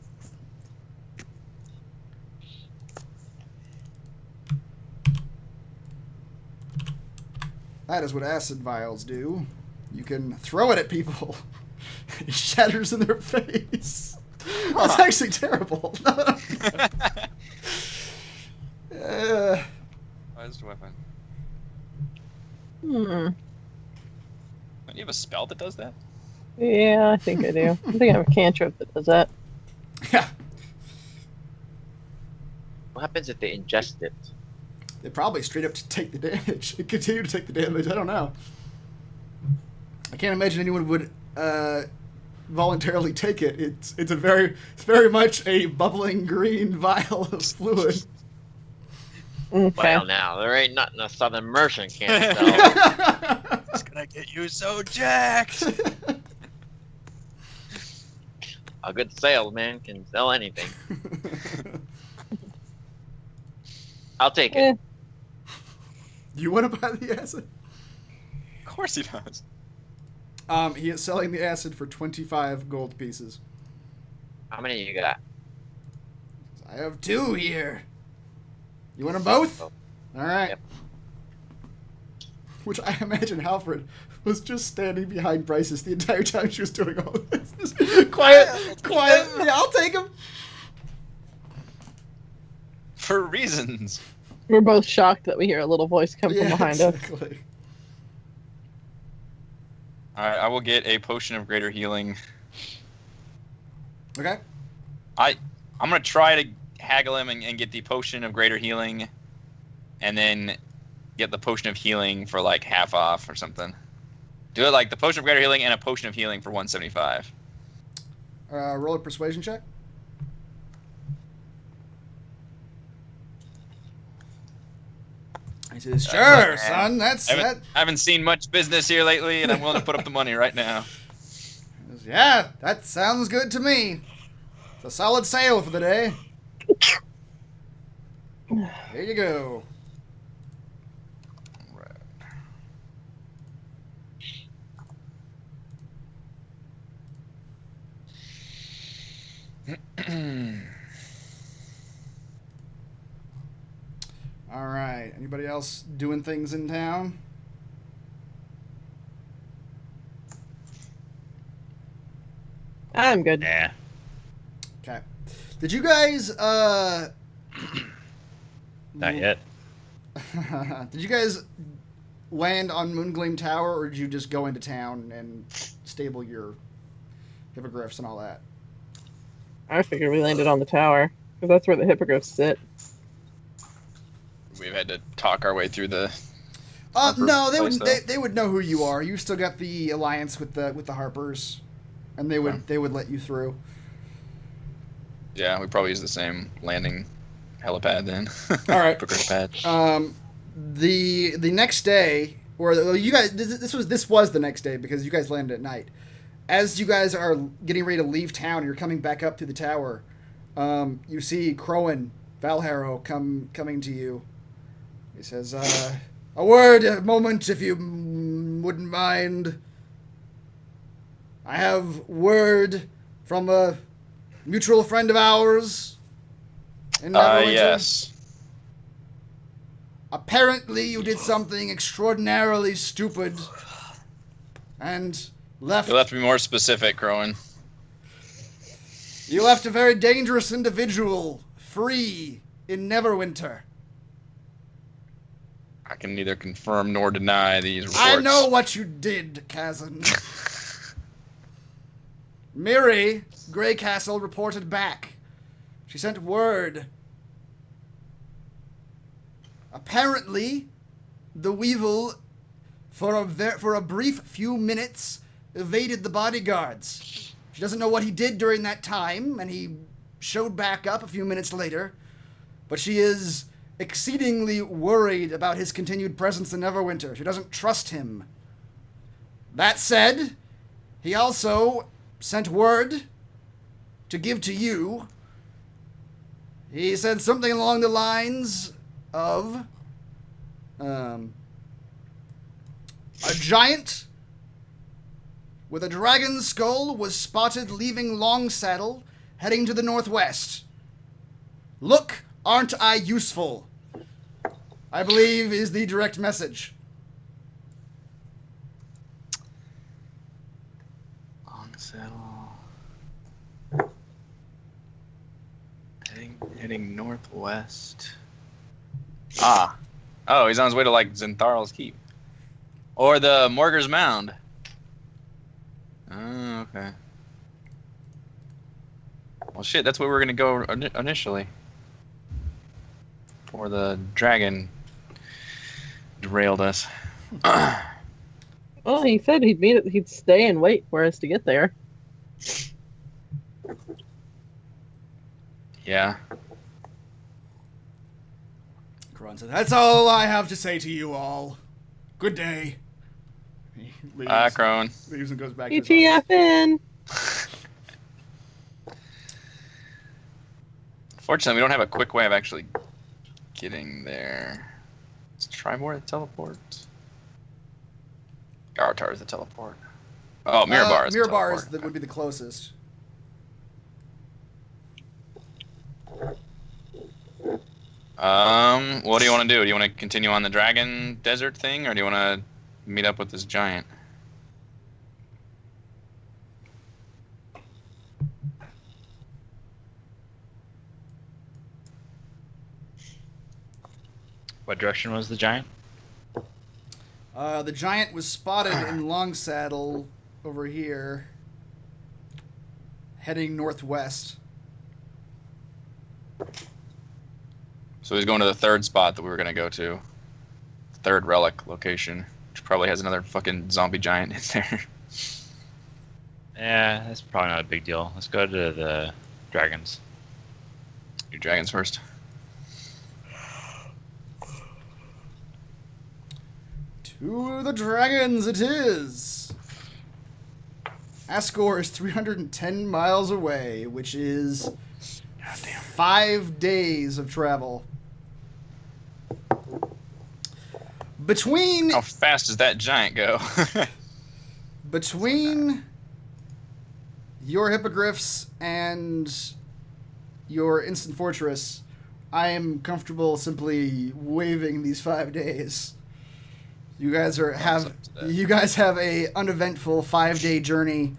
That is what acid vials do. You can throw it at people. It shatters in their face. That's actually terrible. Where's weapon? Hmm. Do you have a spell that does that? Yeah, I think I do. I think I have a cantrip that does that. Yeah. What happens if they ingest it? They probably straight up to take the damage. Continue to take the damage. I don't know. I can't imagine anyone would voluntarily take it. It's very much a bubbling green vial of fluid. Okay. Well, now there ain't nothing a southern merchant can't sell. It's gonna get you so jacked. A good salesman can sell anything. I'll take it. You want to buy the acid? Of course he does. He is selling the acid for 25 gold pieces. How many you got? I have 2 here. You want them both? Oh. All right. Yep. Which I imagine Halfred was just standing behind Bryce's the entire time she was doing all of this. Quiet. Yeah, I'll take him. For reasons. We're both shocked that we hear a little voice come from behind us. exactly. All right, I will get a potion of greater healing. Okay. I'm gonna try to haggle him and get the potion of greater healing, and then get the potion of healing for like half off or something. Do it like the potion of greater healing and a potion of healing for 175. Roll a persuasion check. He says, "Sure, son. That's that." I haven't seen much business here lately, and I'm willing to put up the money right now. He says, "Yeah, that sounds good to me. It's a solid sale for the day. There you go." All right. Anybody else doing things in town? I'm good. Nah. Okay. Did you guys Not yet. did you guys land on Moongleam Tower, or did you just go into town and stable your hippogriffs and all that? I figured we landed on the tower because that's where the hippogriffs sit. We've had to talk our way through the. No, they place, would though. they would know who you are. You still got the alliance with the Harpers, and they would let you through. Yeah, we probably use the same landing helipad then. All right. Pad. The next day, or you guys, this was the next day because you guys landed at night. As you guys are getting ready to leave town, you're coming back up to the tower. You see Rowan Valharrow coming to you. He says, "A word, a moment, if you wouldn't mind. I have word from a mutual friend of ours in Neverwinter. Yes. Apparently, you did something extraordinarily stupid and left. You'll have to be more specific, Rowan. You left a very dangerous individual free in Neverwinter. I can neither confirm nor deny these reports. I know what you did, Kazan. Miri, Greycastle, reported back. She sent word. Apparently, the Weevil, for a brief few minutes, evaded the bodyguards. She doesn't know what he did during that time, and he showed back up a few minutes later. But she is exceedingly worried about his continued presence in Neverwinter. She doesn't trust him. That said, he also sent word to give to you. He said something along the lines of a giant with a dragon skull was spotted leaving Longsaddle, heading to the northwest. Look, aren't I useful? I believe is the direct message. Longsaddle. Heading northwest. Ah. Oh, he's on his way to like Zentharl's Keep. Or the Morgar's Mound. Oh, okay. Well, shit, that's where we're gonna go initially. Before the dragon derailed us. Well, he said he'd stay and wait for us to get there. Yeah. Kron said, "That's all I have to say to you all. Good day." He leaves, Crone. leaves and goes back to his office. ETFN. Fortunately, we don't have a quick way of actually getting there. Let's try more the teleport. Gartar is the teleport. Oh, Mirabar is the Mirabar teleport. that would be the closest. What do you want to do? Do you want to continue on the dragon desert thing, or do you want to meet up with this giant? What direction was the giant? The giant was spotted in Long Saddle over here, heading northwest. So he's going to the third spot that we were going to go to. Third relic location, which probably has another fucking zombie giant in there. Yeah, that's probably not a big deal. Let's go to the dragons. Do dragons first. To the dragons it is. Ascore is 310 miles away, which is 5 days of travel. Between How fast does that giant go? between your hippogriffs and your instant fortress, I am comfortable simply waiving these 5 days. You guys have a uneventful 5-day journey,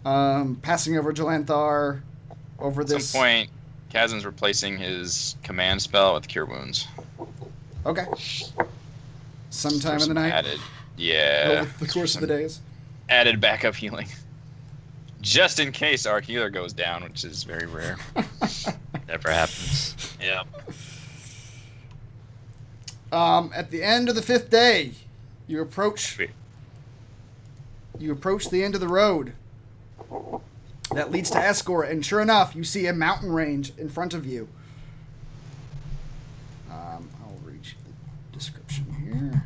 passing over Jalanthar, over At this. some point, Kazan's replacing his command spell with Cure Wounds. Okay. Sometime For in the some night. Added, yeah. Over the course of the days. Added backup healing. Just in case our healer goes down, which is very rare. Never happens. Yeah. At the end of the 5th day, you approach the end of the road that leads to Ascore, and sure enough, you see a mountain range in front of you. I'll read you the description here.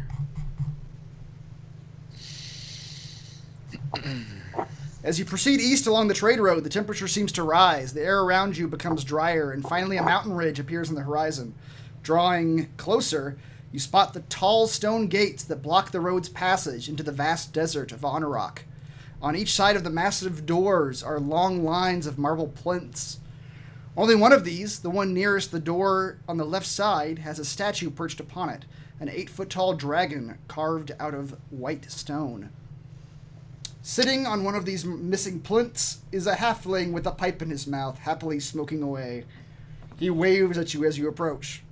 As you proceed east along the trade road, the temperature seems to rise. The air around you becomes drier, and finally a mountain ridge appears on the horizon. Drawing closer, you spot the tall stone gates that block the road's passage into the vast desert of Honorok. On each side of the massive doors are long lines of marble plinths. Only one of these, the one nearest the door on the left side, has a statue perched upon it, an 8-foot-tall dragon carved out of white stone. Sitting on one of these missing plinths is a halfling with a pipe in his mouth, happily smoking away. He waves at you as you approach.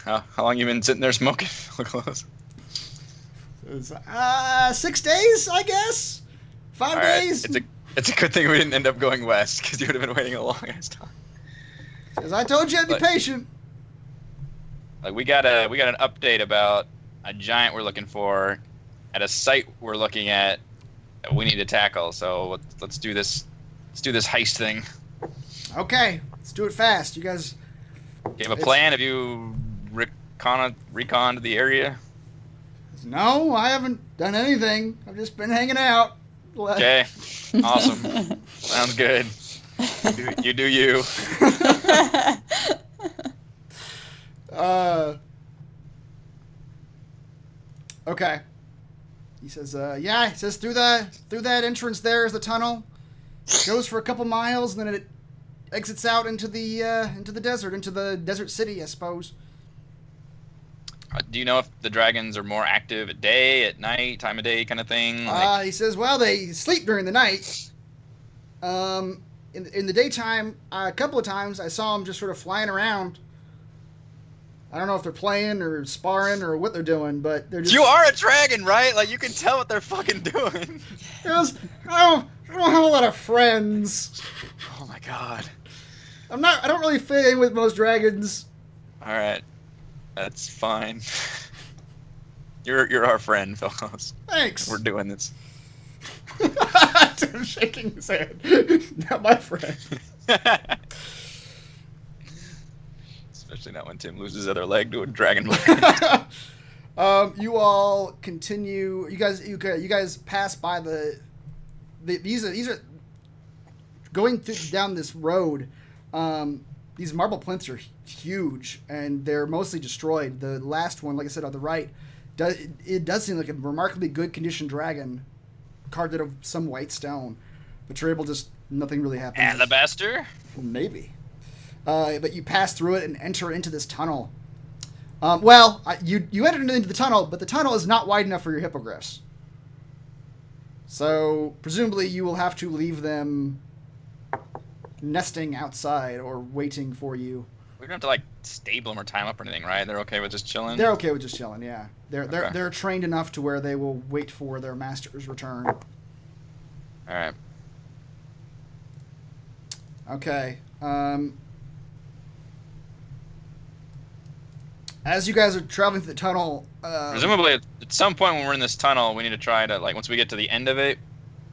How long you been sitting there smoking? Felgolos? Says, 6 days, I guess? 5 All right. days? It's a good thing we didn't end up going west, because you would have been waiting a long ass time. Says, I told you I'd be Like- patient. Like we got an update about a giant we're looking for at a site we're looking at that we need to tackle. So let's do this. Let's do this heist thing. Okay, let's do it fast. You guys... Do you have a plan? Have you reconned the area? No, I haven't done anything. I've just been hanging out. Okay, awesome. Sounds good. You do you. Okay. He says, yeah, he says through that entrance there is the tunnel. It goes for a couple miles, and then it exits out into the desert, into the desert city, I suppose. Do you know if the dragons are more active at day, at night, time of day kind of thing? He says, well, they sleep during the night. In the daytime, a couple of times I saw them just sort of flying around. I don't know if they're playing or sparring or what they're doing, but they're just... You are a dragon, right? Like, you can tell what they're fucking doing. I don't have a lot of friends. Oh my god. I don't really fit in with most dragons. Alright. That's fine. You're our friend, Felgolos. Thanks. We're doing this. Tim's shaking his head. Not my friend. Especially not when Tim loses his other leg to a dragon blade. You all continue. You guys pass by these are going down this road. These marble plinths are huge, and they're mostly destroyed. The last one, like I said, on the right, it does seem like a remarkably good condition dragon, carved out of some white stone. But you're able to nothing really happens. Alabaster? Maybe. But you pass through it and enter into this tunnel. You entered into the tunnel, but the tunnel is not wide enough for your hippogriffs. So, presumably, you will have to leave them nesting outside or waiting for you. We don't have to like stable them or tie them up or anything, right? They're okay with just chilling. They're okay with just chilling. Yeah, they're Okay. they're trained enough to where they will wait for their master's return. All right. Okay. As you guys are traveling through the tunnel, Presumably, at some point when we're in this tunnel, we need to try to like once we get to the end of it,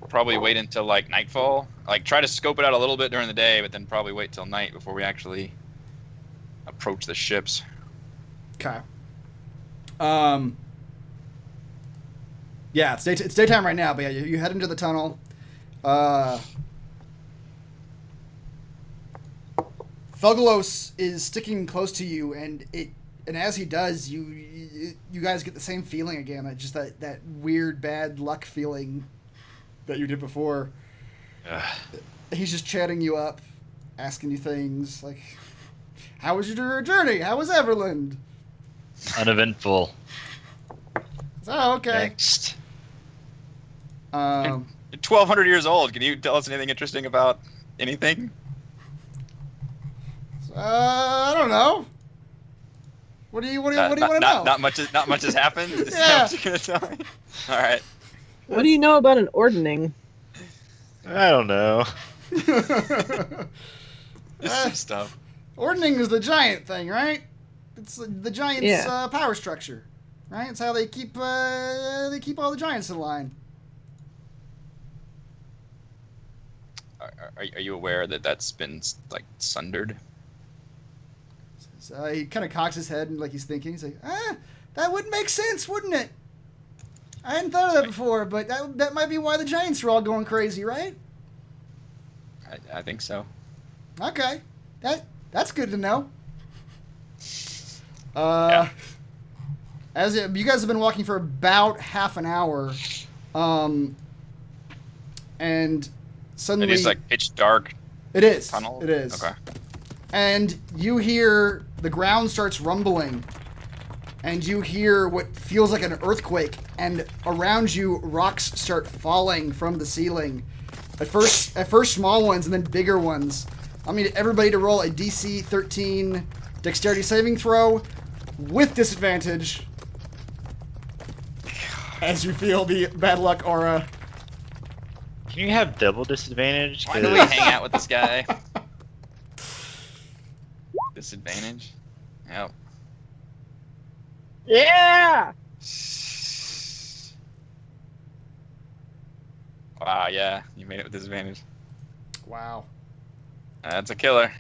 we'll probably wait until like nightfall. Like try to scope it out a little bit during the day, but then probably wait till night before we actually approach the ships. okay. Yeah, it's daytime right now, but yeah, you head into the tunnel. Felgolos is sticking close to you, and as he does, you guys get the same feeling again. Just that weird bad luck feeling that you did before. He's just chatting you up, asking you things like, "How was your journey? How was Everland?" Uneventful. Oh, okay. Next. You're 1,200 years old. Can you tell us anything interesting about anything? I don't know. What do you want to know? Not much has happened. Is Yeah. that what you're gonna tell me? All right. What do you know about an ordning? I don't know. Just some stuff. Ordning is the giant thing, right? It's the giant's Yeah. power structure, right? It's how they keep all the giants in line. Are you aware that that's been like sundered? So he kind of cocks his head and like he's thinking. He's like, that would make sense, wouldn't it? I hadn't thought of that before, but that might be why the giants are all going crazy, right? I think so. Okay, that's good to know. Yeah. As you guys have been walking for about half an hour, and suddenly It is like pitch dark. it is. Tunnel. It is. Okay. And you hear the ground starts rumbling, and you hear what feels like an earthquake, and around you rocks start falling from the ceiling. At first small ones and then bigger ones. I'll need everybody to roll a DC 13 dexterity saving throw with disadvantage as you feel the bad luck aura. Can you have double disadvantage? Why do we hang out with this guy? Disadvantage. Yep. Yeah! Wow. Yeah, you made it with disadvantage. Wow. That's a killer.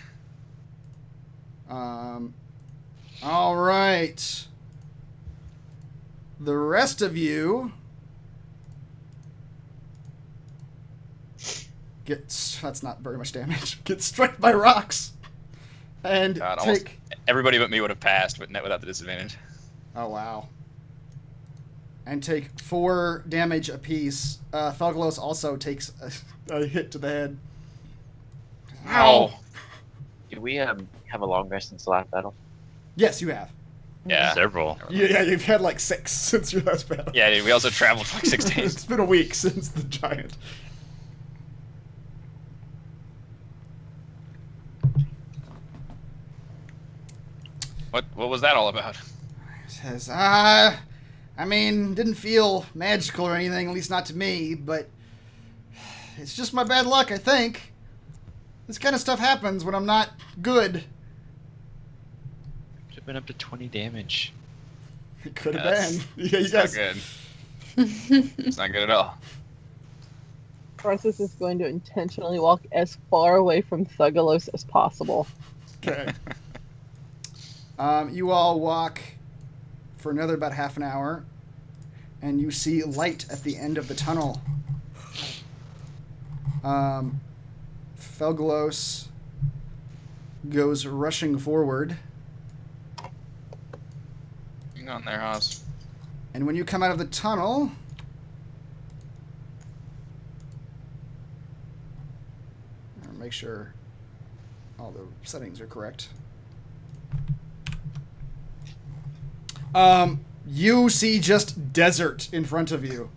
All right. The rest of you that's not very much damage. Get struck by rocks. And God, almost take everybody but me would have passed, but without the disadvantage. Oh wow. And take 4 damage apiece. Felgolos also takes a hit to the head. Ow. Did we have a long rest since the last battle? Yes, you have. Yeah. Several. Yeah, you've had like 6 since your last battle. Yeah, dude, we also traveled for like 6 days. It's been a week since the giant. What was that all about? Says, didn't feel magical or anything, at least not to me, but it's just my bad luck, I think. This kind of stuff happens when I'm not good. Could have been up to 20 damage. It could have That's- been. Yeah, you It's not guys. good. It's not good at all. Francis is going to intentionally walk as far away from Felgolos as possible. Okay. You all walk for another about half an hour, and you see light at the end of the tunnel. Felgolos goes rushing forward, Hang on there, Haas. and when you come out of the tunnel, make sure all the settings are correct. You see just desert in front of you.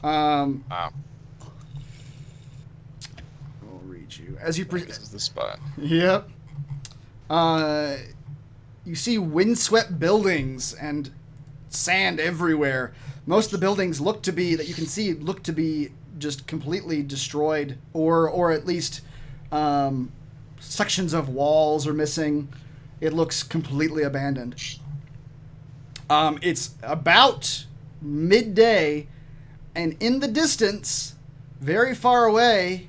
Wow. I'll read you as you. This is the spot. Yep. You see windswept buildings and sand everywhere. Most of the buildings look to be just completely destroyed, or at least sections of walls are missing. It looks completely abandoned. It's about midday, and in the distance, very far away,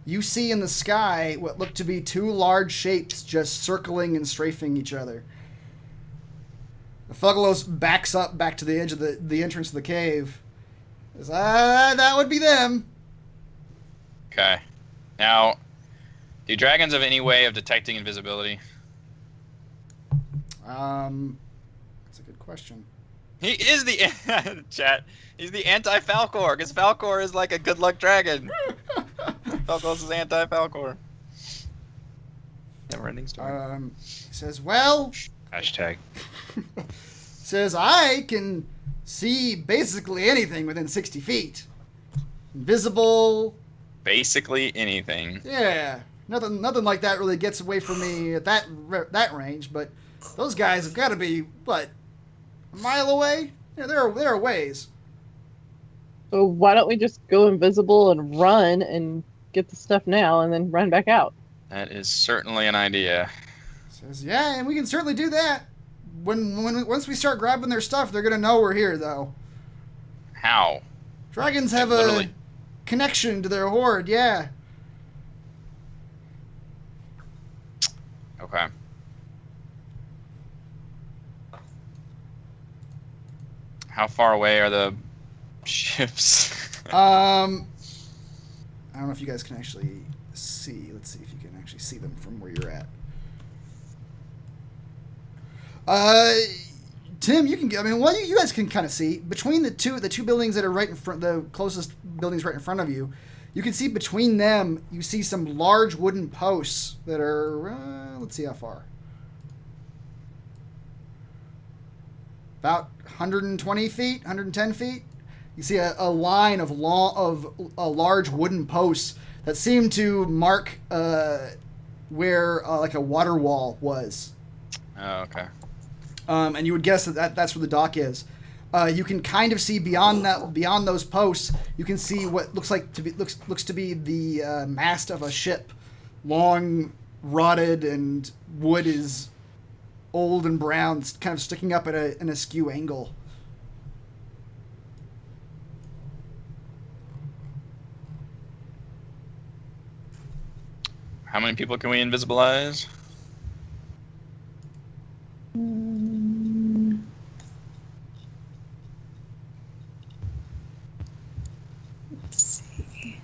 you see in the sky what look to be two large shapes just circling and strafing each other. The Felgolos backs up back to the edge of the entrance of the cave. Says, that would be them. Okay. Now, do dragons have any way of detecting invisibility? That's a good question. He is the chat. He's the anti-Falcor, because Falcor is like a good luck dragon. Felgolos is anti-Falcor. Never-ending story. He says, well... Hashtag. says, I can see basically anything within 60 feet. Invisible. Basically anything. Yeah. Nothing like that really gets away from me at that range, but those guys have got to be, what, a mile away? Yeah, there are ways. So why don't we just go invisible and run and get the stuff now and then run back out? That is certainly an idea. Says, yeah, and we can certainly do that. Once we start grabbing their stuff, they're going to know we're here, though. How? Dragons have a connection to their hoard, yeah. Okay. How far away are the ships? I don't know if you guys can actually see. Let's see if you can actually see them from where you're at. Tim, you can. You guys can kind of see between the two buildings that are right in front, the closest buildings right in front of you. You can see between them. You see some large wooden posts that are. Let's see how far. About 120 feet, 110 feet. You see a line of large wooden posts that seem to mark where like a water wall was. Oh, okay. And you would guess that's where the dock is. You can kind of see beyond those posts. You can see what looks to be the mast of a ship, long, rotted, and wood is old and brown, kind of sticking up at an askew angle. How many people can we invisibilize? Let's see.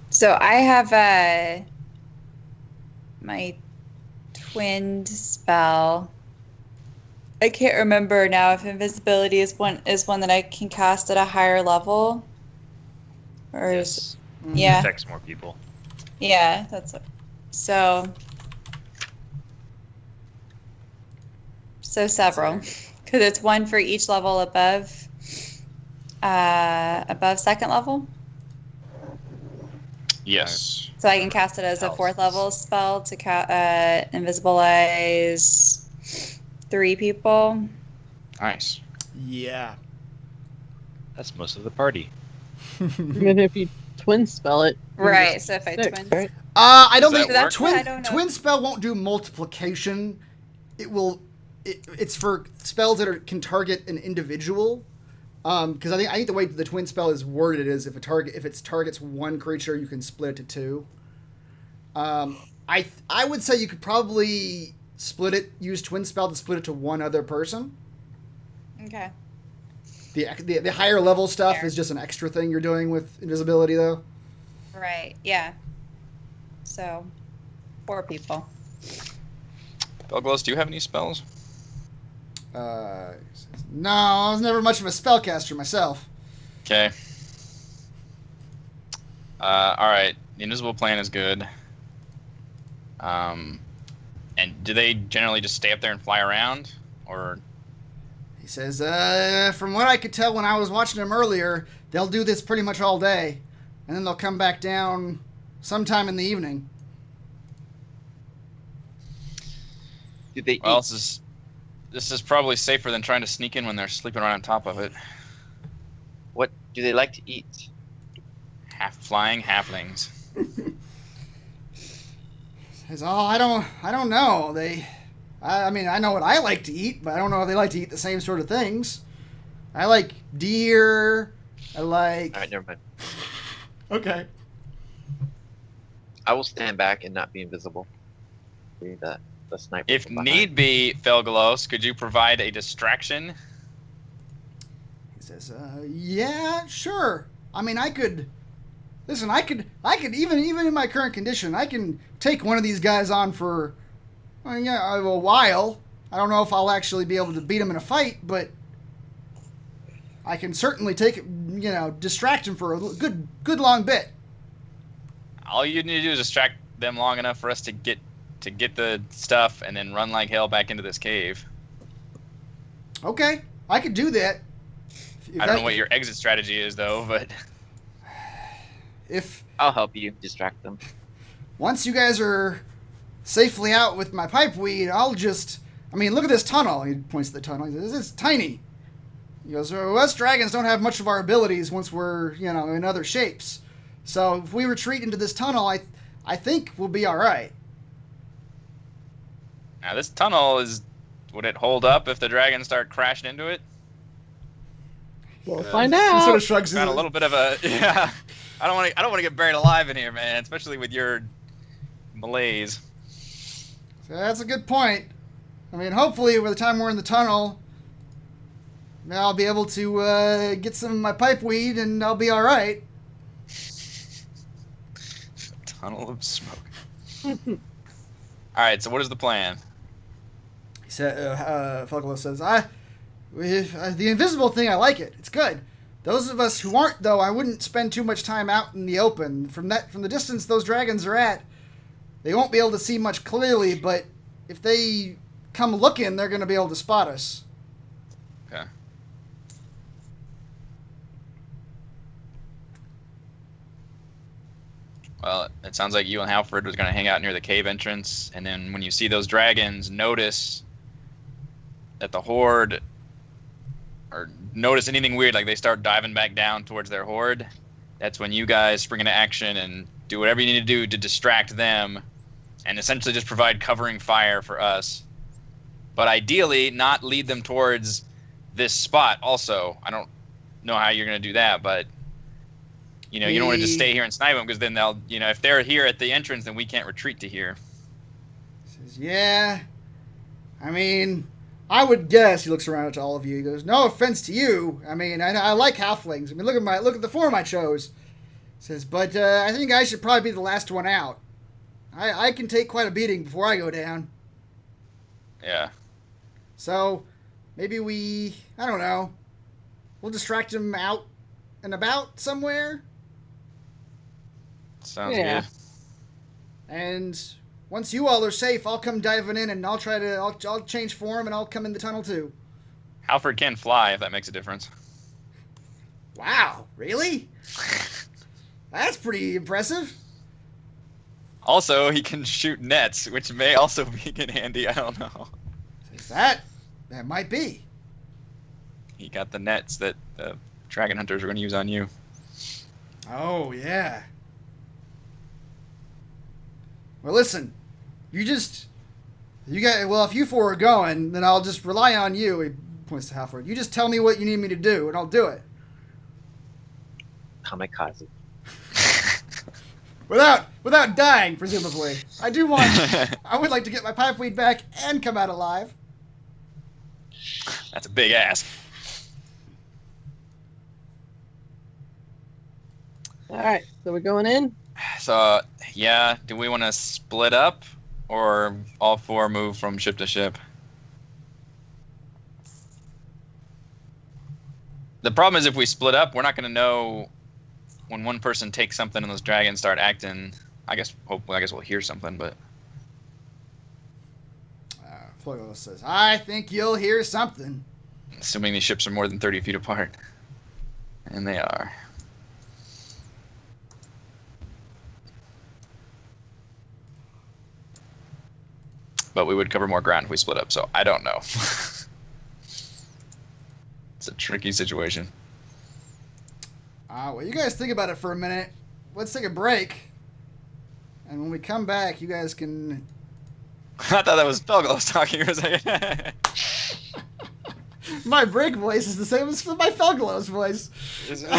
So I have my twinned spell. I can't remember now if invisibility is one that I can cast at a higher level, or Yes. yeah, Affects more people. yeah, that's so several, because it's one for each level above second level. Yes. So I can cast it as a fourth level spell to invisibilize 3 people. Nice. Yeah. That's most of the party. Even if you twin spell it. Right. So if I 6, twin, right? I don't Does think that work? twin I don't know. twin spell won't do multiplication. It's for spells that can target an individual. Because I think the way the twin spell is worded is if it targets one creature, you can split it to 2. I would say you could probably use twin spell to split it to one other person. okay. The higher level stuff Fair. is just an extra thing you're doing with invisibility, though. Right. Yeah. So 4 people. Felgolos, do you have any spells? No, I was never much of a spellcaster myself. Okay. Alright. The invisible plan is good. And do they generally just stay up there and fly around? Or He says, from what I could tell when I was watching them earlier, they'll do this pretty much all day. and then they'll come back down sometime in the evening. Do they Well, eat? this is probably safer than trying to sneak in when they're sleeping right on top of it. What do they like to eat? Half-flying halflings. Says, "Oh, I don't know. I mean, I know what I like to eat, but I don't know if they like to eat the same sort of things. I like deer. I like." All right, never mind. Okay. I will stand back and not be invisible. Be the sniper. If from behind. need be, Felgolos, could you provide a distraction? He says, "Yeah, sure. I mean, I could. Listen, I could even in my current condition, I can take one of these guys on for, well, yeah, a while. I don't know if I'll actually be able to beat him in a fight, but I can certainly distract him for a good long bit." All you need to do is distract them long enough for us to get the stuff and then run like hell back into this cave. Okay, I could do that. I don't know what your exit strategy is, though, but If I'll help you distract them. once you guys are safely out with my pipeweed, I mean, look at this tunnel. He points to the tunnel. He says, "It's tiny." He goes, "Well, us dragons don't have much of our abilities once we're, in other shapes. So if we retreat into this tunnel, I think we'll be all right." now this tunnel would it hold up if the dragons start crashing into it? We'll find He sort out. of shrugs his Got a little bit of a yeah. I don't want to get buried alive in here, man. Especially with your malaise. So that's a good point. I mean, hopefully, by the time we're in the tunnel, I'll be able to get some of my pipeweed, and I'll be all right. Tunnel of smoke. All right. So what is the plan? He said, Felgolos says, the invisible thing, I like it. It's good. Those of us who aren't, though, I wouldn't spend too much time out in the open. From the distance those dragons are at, they won't be able to see much clearly, but if they come looking, they're going to be able to spot us. Okay. Well, it sounds like you and Halford was going to hang out near the cave entrance, and then when you see those dragons, notice that the horde, or notice anything weird, like they start diving back down towards their horde. That's when you guys spring into action and do whatever you need to do to distract them, and essentially just provide covering fire for us. But ideally, not lead them towards this spot. Also, I don't know how you're going to do that, but you don't want to just stay here and snipe them, because then they'll, if they're here at the entrance, then we can't retreat to here. He says, "Yeah, I mean, I would guess." He looks around to all of you. He goes, "No offense to you. I mean, I like halflings. I mean, look at the form I chose." He says, "But I think I should probably be the last one out. I can take quite a beating before I go down. Yeah. So maybe I don't know, we'll distract him out and about somewhere. Sounds Yeah. good. And once you all are safe, I'll come diving in, and I'll change form, and I'll come in the tunnel too." Halford can fly, if that makes a difference. Wow, really? That's pretty impressive. Also, he can shoot nets, which may also be in handy. I don't know. That might be. He got the nets that the dragon hunters are going to use on you. Oh, yeah. Well, listen, if you four are going, then I'll just rely on you. He points to Halford. You just tell me what you need me to do, and I'll do it. Kamikaze. Without dying, presumably. I would like to get my pipeweed back and come out alive. That's a big ask. All right, so we're going in. So, yeah, do we want to split up, or all four move from ship to ship? The problem is if we split up, we're not going to know when one person takes something and those dragons start acting. I guess we'll hear something, but Felgolos says, "I think you'll hear something." assuming these ships are more than 30 feet apart. And they are. but we would cover more ground if we split up. So I don't know. It's a tricky situation. Well, you guys think about it for a minute. Let's take a break. And when we come back, you guys can... I thought that was Felgolos talking for a second. My break voice is the same as my Felgolos voice. Yes, it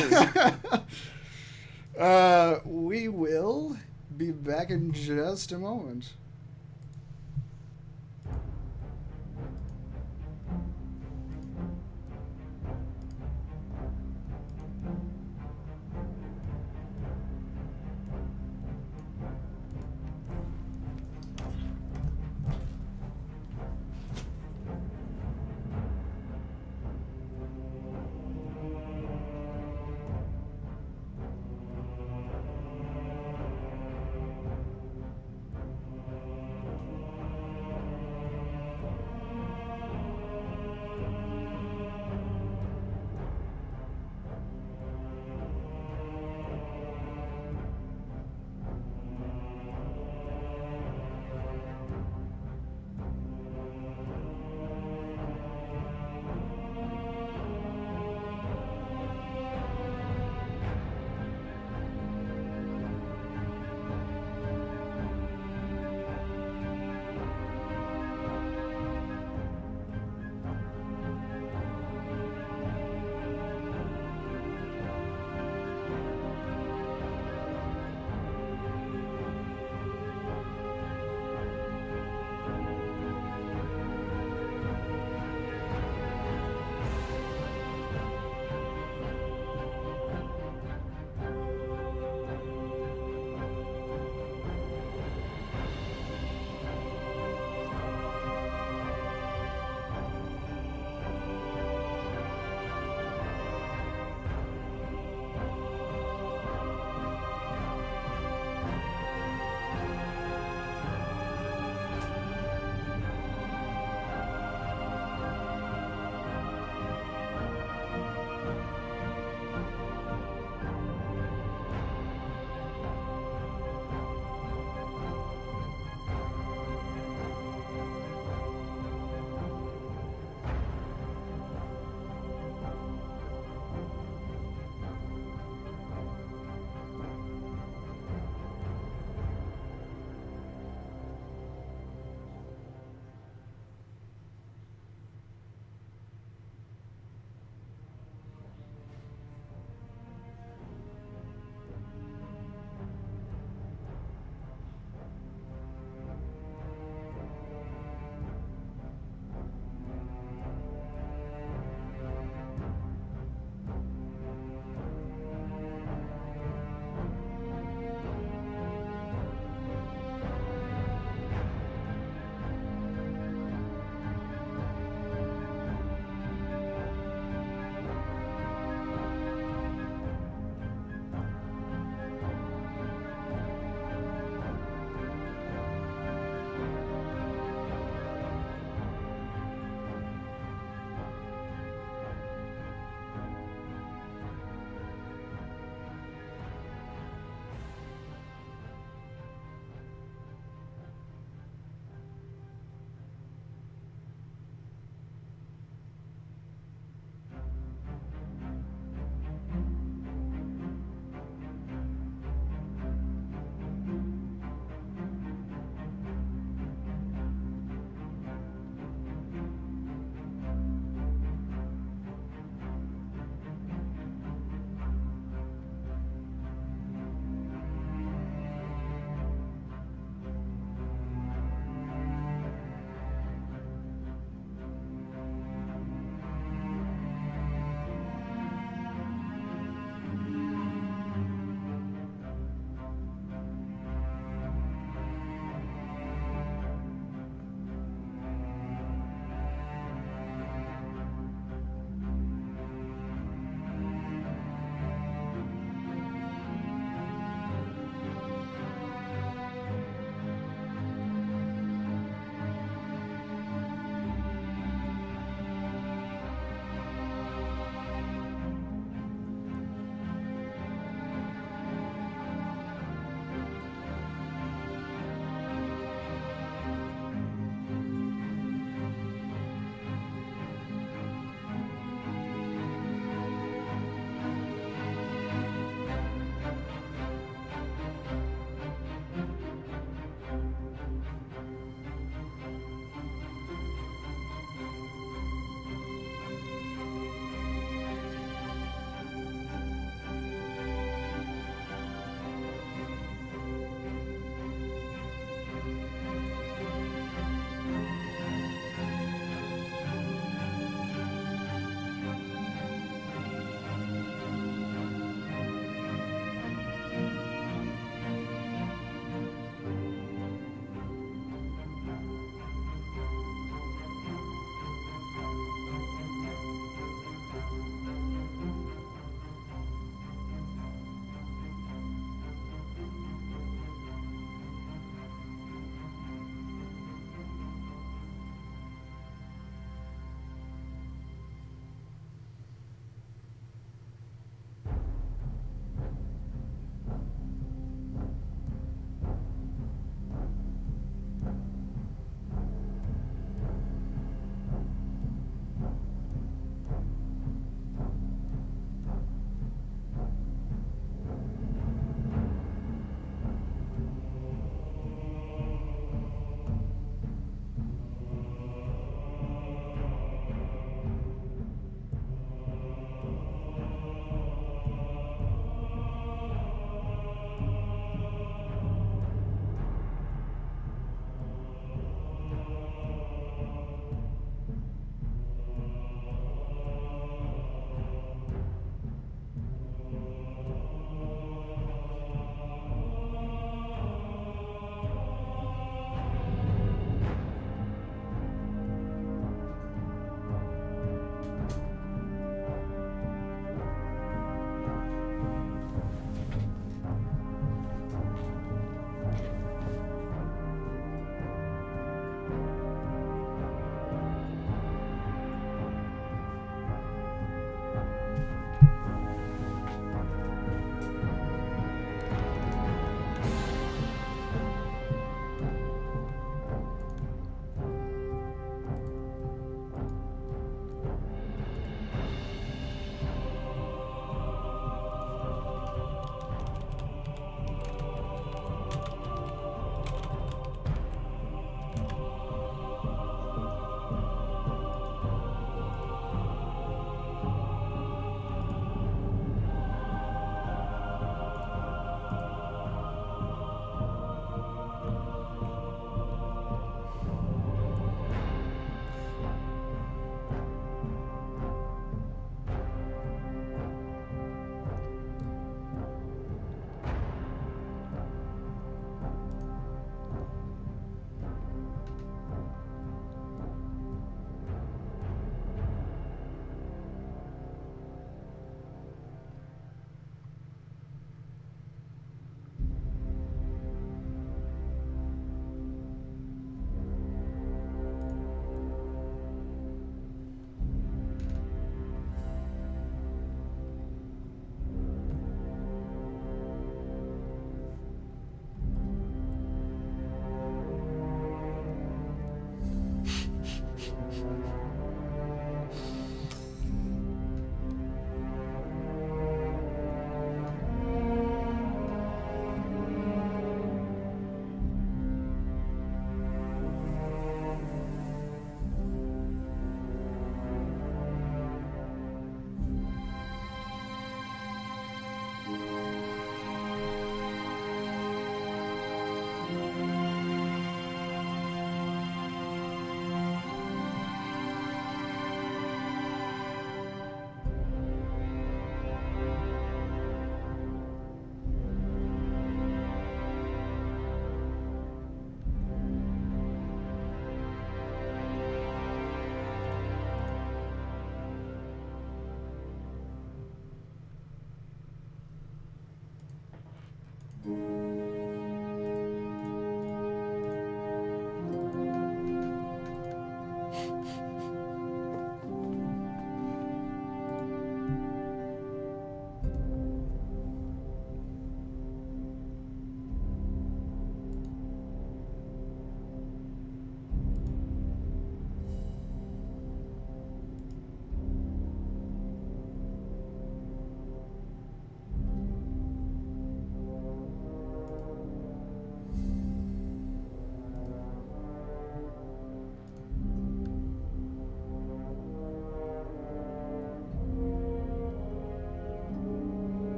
is. We will be back in just a moment.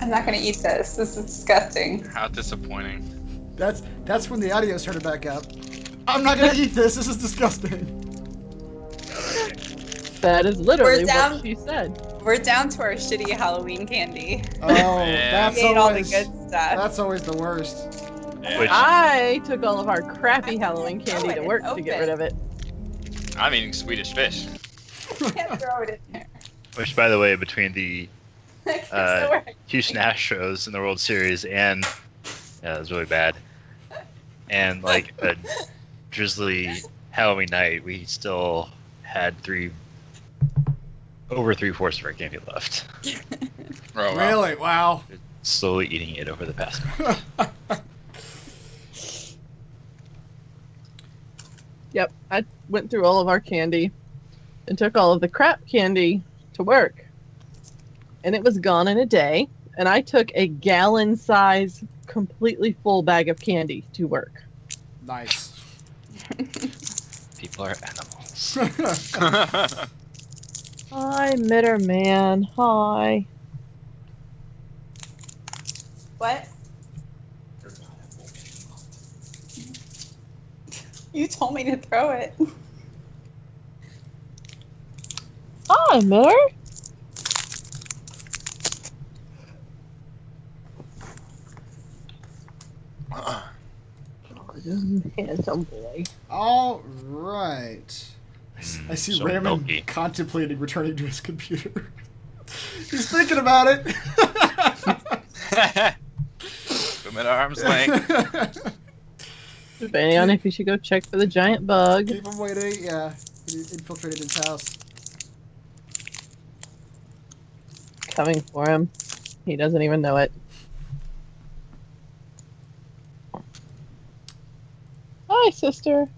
I'm not gonna eat this. This is disgusting. How disappointing. That's when the audio started back up. I'm not gonna eat this. This is disgusting. That is literally We're down- what she said. We're down to our shitty Halloween candy. Oh, Man. that's We ate all the always good stuff. that's always the worst. Yeah. Which- I took all of our crappy Halloween candy to work to get rid of it. I'm eating Swedish fish. I can't throw it in there. Which, by the way, between the It's so right. Houston Astros in the World Series and it was really bad, and like a drizzly Halloween night, we still had over 3/4 of our candy left. Oh, wow. Really? Wow. Slowly eating it over the past month. Yep, I went through all of our candy and took all of the crap candy to work. And it was gone in a day. And I took a gallon size, completely full bag of candy to work. Nice. People are animals. Hi, Mitter Man. Hi. What? You told me to throw it. Hi, Mitter. Handsome boy. All right. I see So Raymond milky. contemplating returning to his computer. He's thinking about it. Come at arm's length. Debating on if you should go check for the giant bug. Keep him waiting. Yeah, he infiltrated his house. Coming for him. He doesn't even know it. Hi, sister.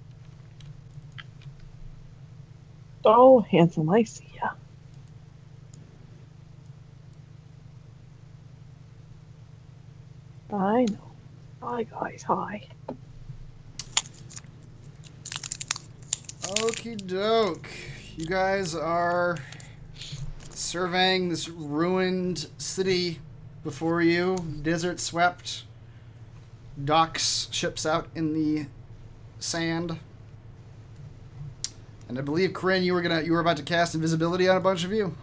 Oh, handsome, I see ya. I know. Hi, guys. Hi. Okie doke. You guys are surveying this ruined city before you. Desert swept. Docks, ships out in the sand. And I believe, Corinne, you were about to cast invisibility on a bunch of you.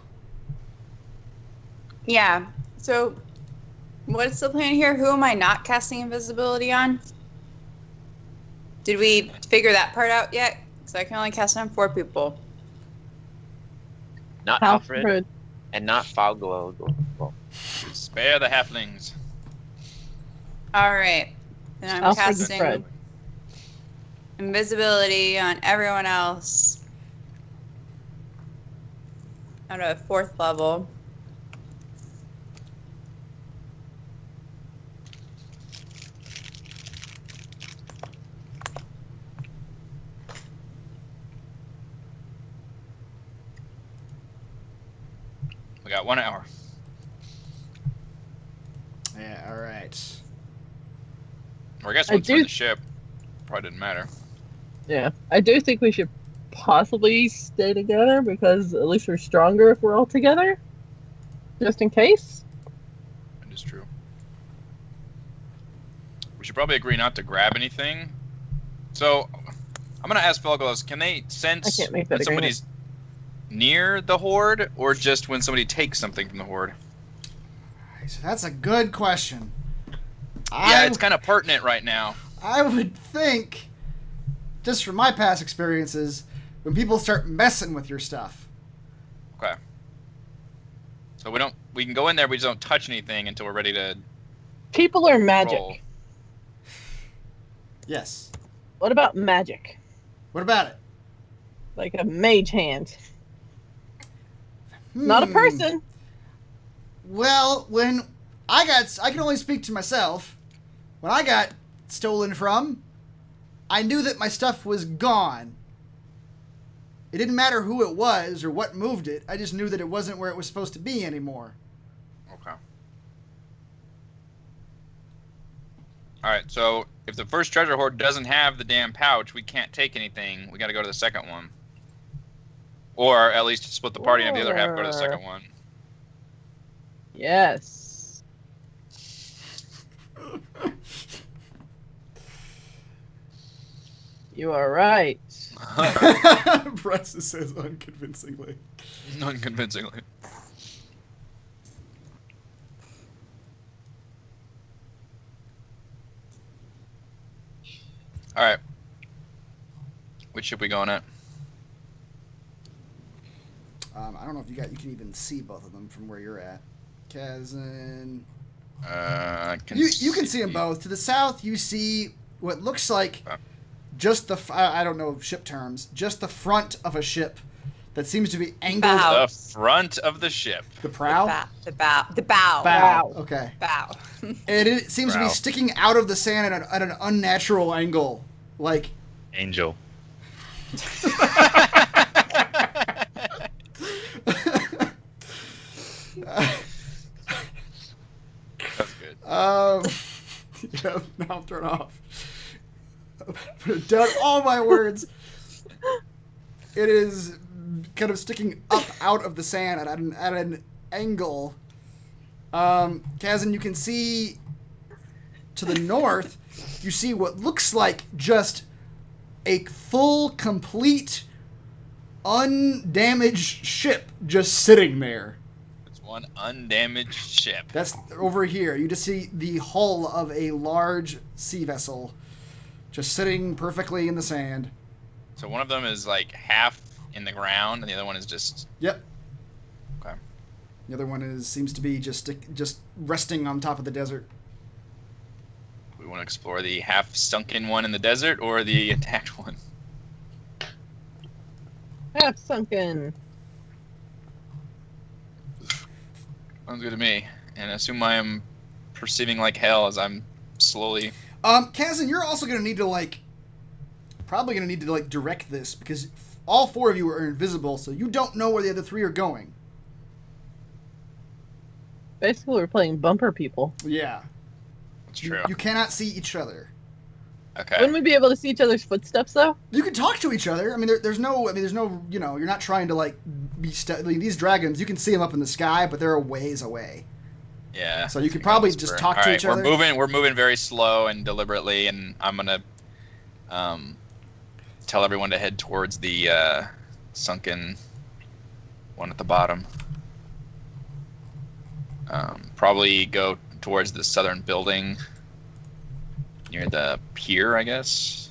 Yeah. So, what's the plan here? Who am I not casting invisibility on? Did we figure that part out yet? Because I can only cast it on 4 people. Not Alfred Alfred. and not Felgolos. Spare the halflings. All right. Then I'm Alfred and casting Fred. invisibility on everyone else. At a 4th level. We got 1 hour. Yeah, all right. Or I guess I once we're in do- the ship, probably didn't matter. Yeah, I do think we should possibly stay together because at least we're stronger if we're all together. Just in case. That is true. We should probably agree not to grab anything. So, I'm gonna ask Felgolos, can they sense I can't make when that agreement. somebody's near the hoard, or just when somebody takes something from the hoard? So that's a good question. Yeah, it's kind of pertinent right now. I would think, just from my past experiences, when people start messing with your stuff. Okay. So we can go in there, we just don't touch anything until we're ready to People are magic. roll. Yes. What about magic? What about it? Like a mage hand. Not a person. Well, when I can only speak to myself. When I got stolen from, I knew that my stuff was gone. It didn't matter who it was or what moved it. I just knew that it wasn't where it was supposed to be anymore. Okay. Alright, so if the first treasure hoard doesn't have the damn pouch, we can't take anything. We gotta go to the second one. Or at least split the party and the other half go to the second one. Yes. You are right. Bryce says unconvincingly. Unconvincingly. All right. Which ship we going at? I don't know if you can even see both of them from where you're at. Kazan. You can see them both. To the south, you see what looks like just the I don't know ship terms, just the front of a ship that seems to be angled. Bow. The front of the ship. The prow. The bow. Bow. Okay. Bow. And it seems to be Prow. sticking out of the sand at an unnatural angle, like. Angel. That's good. Yeah, now I'm thrown off. Put down all my words. It is kind of sticking up out of the sand at an angle. Kazan, you can see to the north, you see what looks like just a full, complete, undamaged ship just sitting there. It's one undamaged ship. That's over here. You just see the hull of a large sea vessel just sitting perfectly in the sand. So one of them is like half in the ground, and the other one is just. Yep. Okay. The other one seems to be just resting on top of the desert. We want to explore the half sunken one in the desert or the attacked one. Half sunken. Sounds good to me. And I assume I am perceiving like hell as I'm slowly. Kazan, you're also gonna need to probably gonna need to direct this because all four of you are invisible, so you don't know where the other three are going. Basically, we're playing bumper people. Yeah. That's true. You cannot see each other. Okay. Wouldn't we be able to see each other's footsteps, though? You can talk to each other. I mean, there's no, you're not trying to be these dragons. You can see them up in the sky, but they're a ways away. Yeah. So you could probably just talk to each other. We're moving very slow and deliberately, and I'm gonna tell everyone to head towards the sunken one at the bottom. Probably go towards the southern building near the pier, I guess.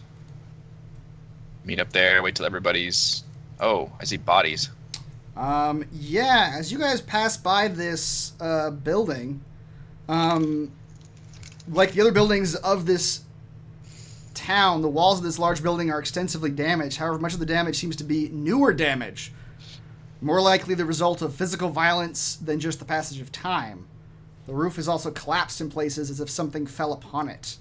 Meet up there, wait till everybody's... Oh, I see bodies. Yeah, as you guys pass by this building, like the other buildings of this town, the walls of this large building are extensively damaged. However, much of the damage seems to be newer damage. More likely the result of physical violence than just the passage of time. The roof is also collapsed in places as if something fell upon it.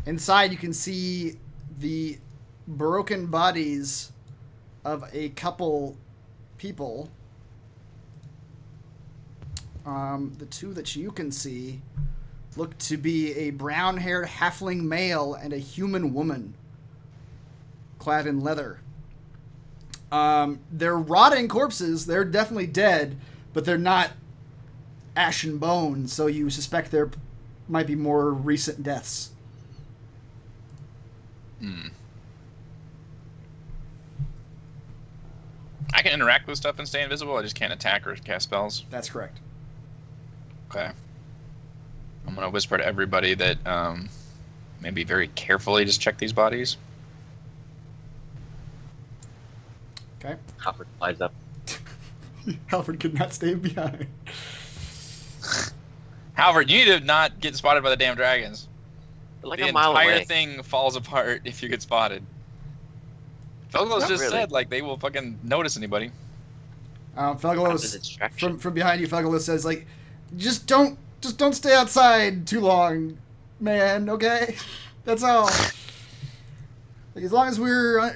Inside, you can see the broken bodies of a couple people. The two that you can see look to be a brown-haired halfling male and a human woman clad in leather. They're rotting corpses. They're definitely dead, but they're not ashen bones, so you suspect there might be more recent deaths. I can interact with stuff and stay invisible. I just can't attack or cast spells. That's correct. Okay. I'm gonna whisper to everybody that maybe very carefully just check these bodies. Okay. Hopper flies up. Alfred could not stay behind. Halvard, you need to not get spotted by the damn dragons. They're like The a mile entire away. thing falls apart if you get spotted. Felgolos Not just really. said they will fucking notice anybody. After Felgolos, the distraction. from behind you, Felgolos says, just don't stay outside too long, man, okay? That's all. As long as we're,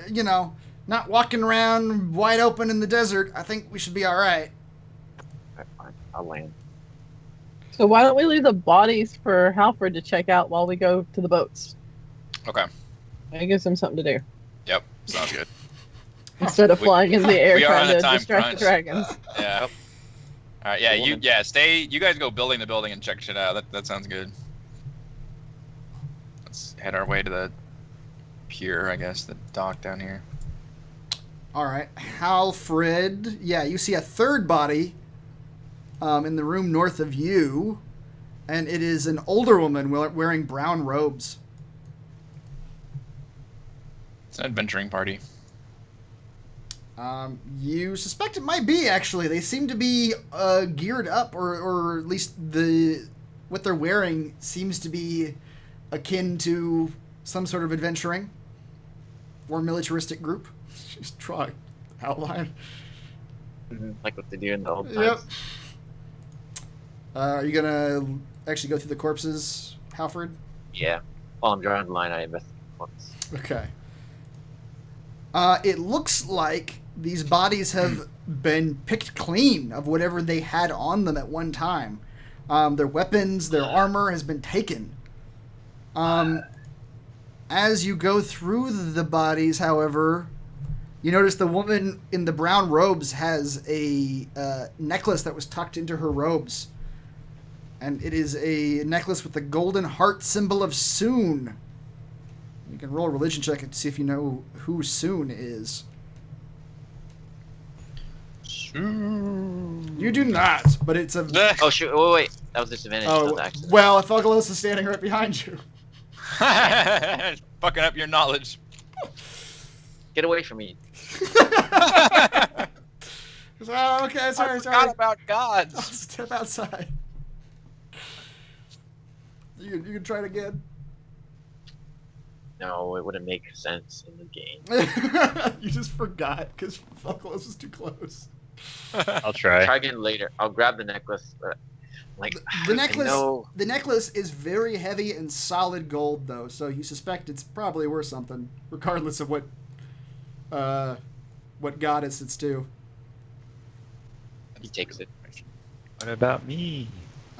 not walking around wide open in the desert, I think we should be alright. Alright, fine. I'll land. So why don't we leave the bodies for Halford to check out while we go to the boats? Okay. It gives him something to do. Yep. Sounds good. Instead of flying in the air we are trying on a to time distract crunch. the dragons. Yeah. Yep. All right. Yeah. Woman. Stay. You guys go building the building and check shit out. That sounds good. Let's head our way to the pier, I guess, the dock down here. All right, Halfred. Yeah, you see a third body in the room north of you, and it is an older woman wearing brown robes. It's an adventuring party. You suspect it might be, actually. They seem to be geared up, or at least what they're wearing seems to be akin to some sort of adventuring or militaristic group. Just draw an outline. Like what they do in the old times. Yep. Are you going to actually go through the corpses, Halfred? Yeah. While I'm drawing the line, I invest once. Okay. It looks like these bodies have been picked clean of whatever they had on them at one time. Their weapons, their armor has been taken. As you go through the bodies, however, you notice the woman in the brown robes has a necklace that was tucked into her robes. And it is a necklace with the golden heart symbol of Soon. You can roll a religion check to see if you know who Soon is. You do not, but it's a... Oh, shoot. Oh, wait. That was disadvantage. That was accident. well, Felgolos is standing right behind you. Fucking up your knowledge. Get away from me. Oh, okay, sorry. I forgot about gods. I'll step outside. You can try it again. No, it wouldn't make sense in the game. You just forgot because Felgolos was too close. I'll try. Try again later. I'll grab the necklace. But, like The necklace. No. The necklace is very heavy and solid gold, though, so you suspect it's probably worth something, regardless of what goddess it's to. He takes it. What about me?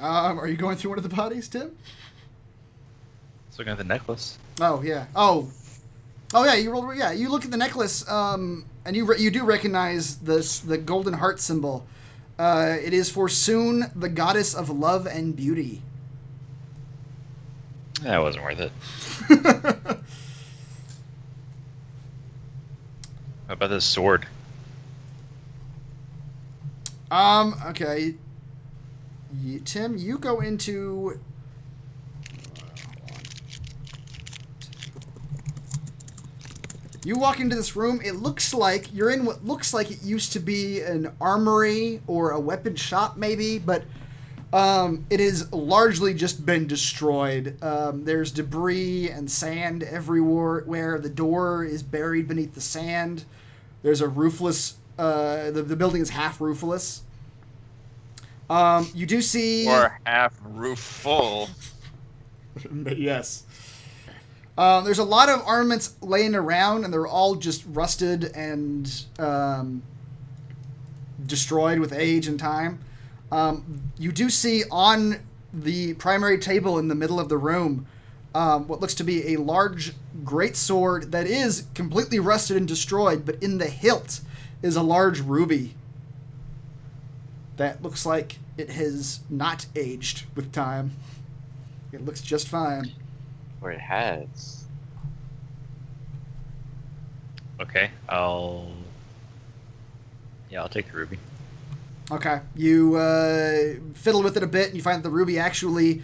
Are you going through one of the bodies, Tim? Let's look at the necklace. Oh yeah. Oh yeah. You rolled. Yeah, you look at the necklace, and you do recognize the golden heart symbol. It is for Soon, the goddess of love and beauty. That wasn't worth it. How about this sword? Okay. Tim, you go into... You walk into this room, it looks like you're in what looks like it used to be an armory or a weapon shop maybe, but it has largely just been destroyed. There's debris and sand everywhere. The door is buried beneath the sand. There's a roofless... the building is half roofless. You do see... Or half roof full. Yes. There's a lot of armaments laying around, and they're all just rusted and destroyed with age and time. You do see on the primary table in the middle of the room what looks to be a large greatsword that is completely rusted and destroyed, but in the hilt is a large ruby that looks like it has not aged with time. It looks just fine. Or it has. Okay, I'll take the ruby. Okay. You fiddle with it a bit, and you find that the ruby actually,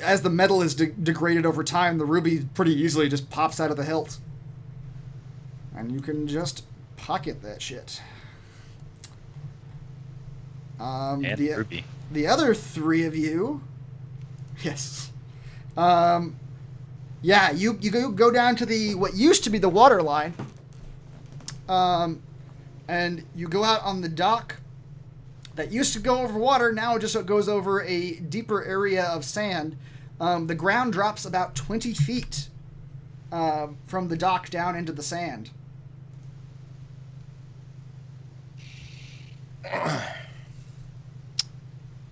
as the metal is degraded over time, the ruby pretty easily just pops out of the hilt. And you can just pocket that shit. And ruby. The other three of you... Yes. Yeah, you go down to what used to be the water line, and you go out on the dock that used to go over water, now just goes over a deeper area of sand. The ground drops about 20 feet from the dock down into the sand.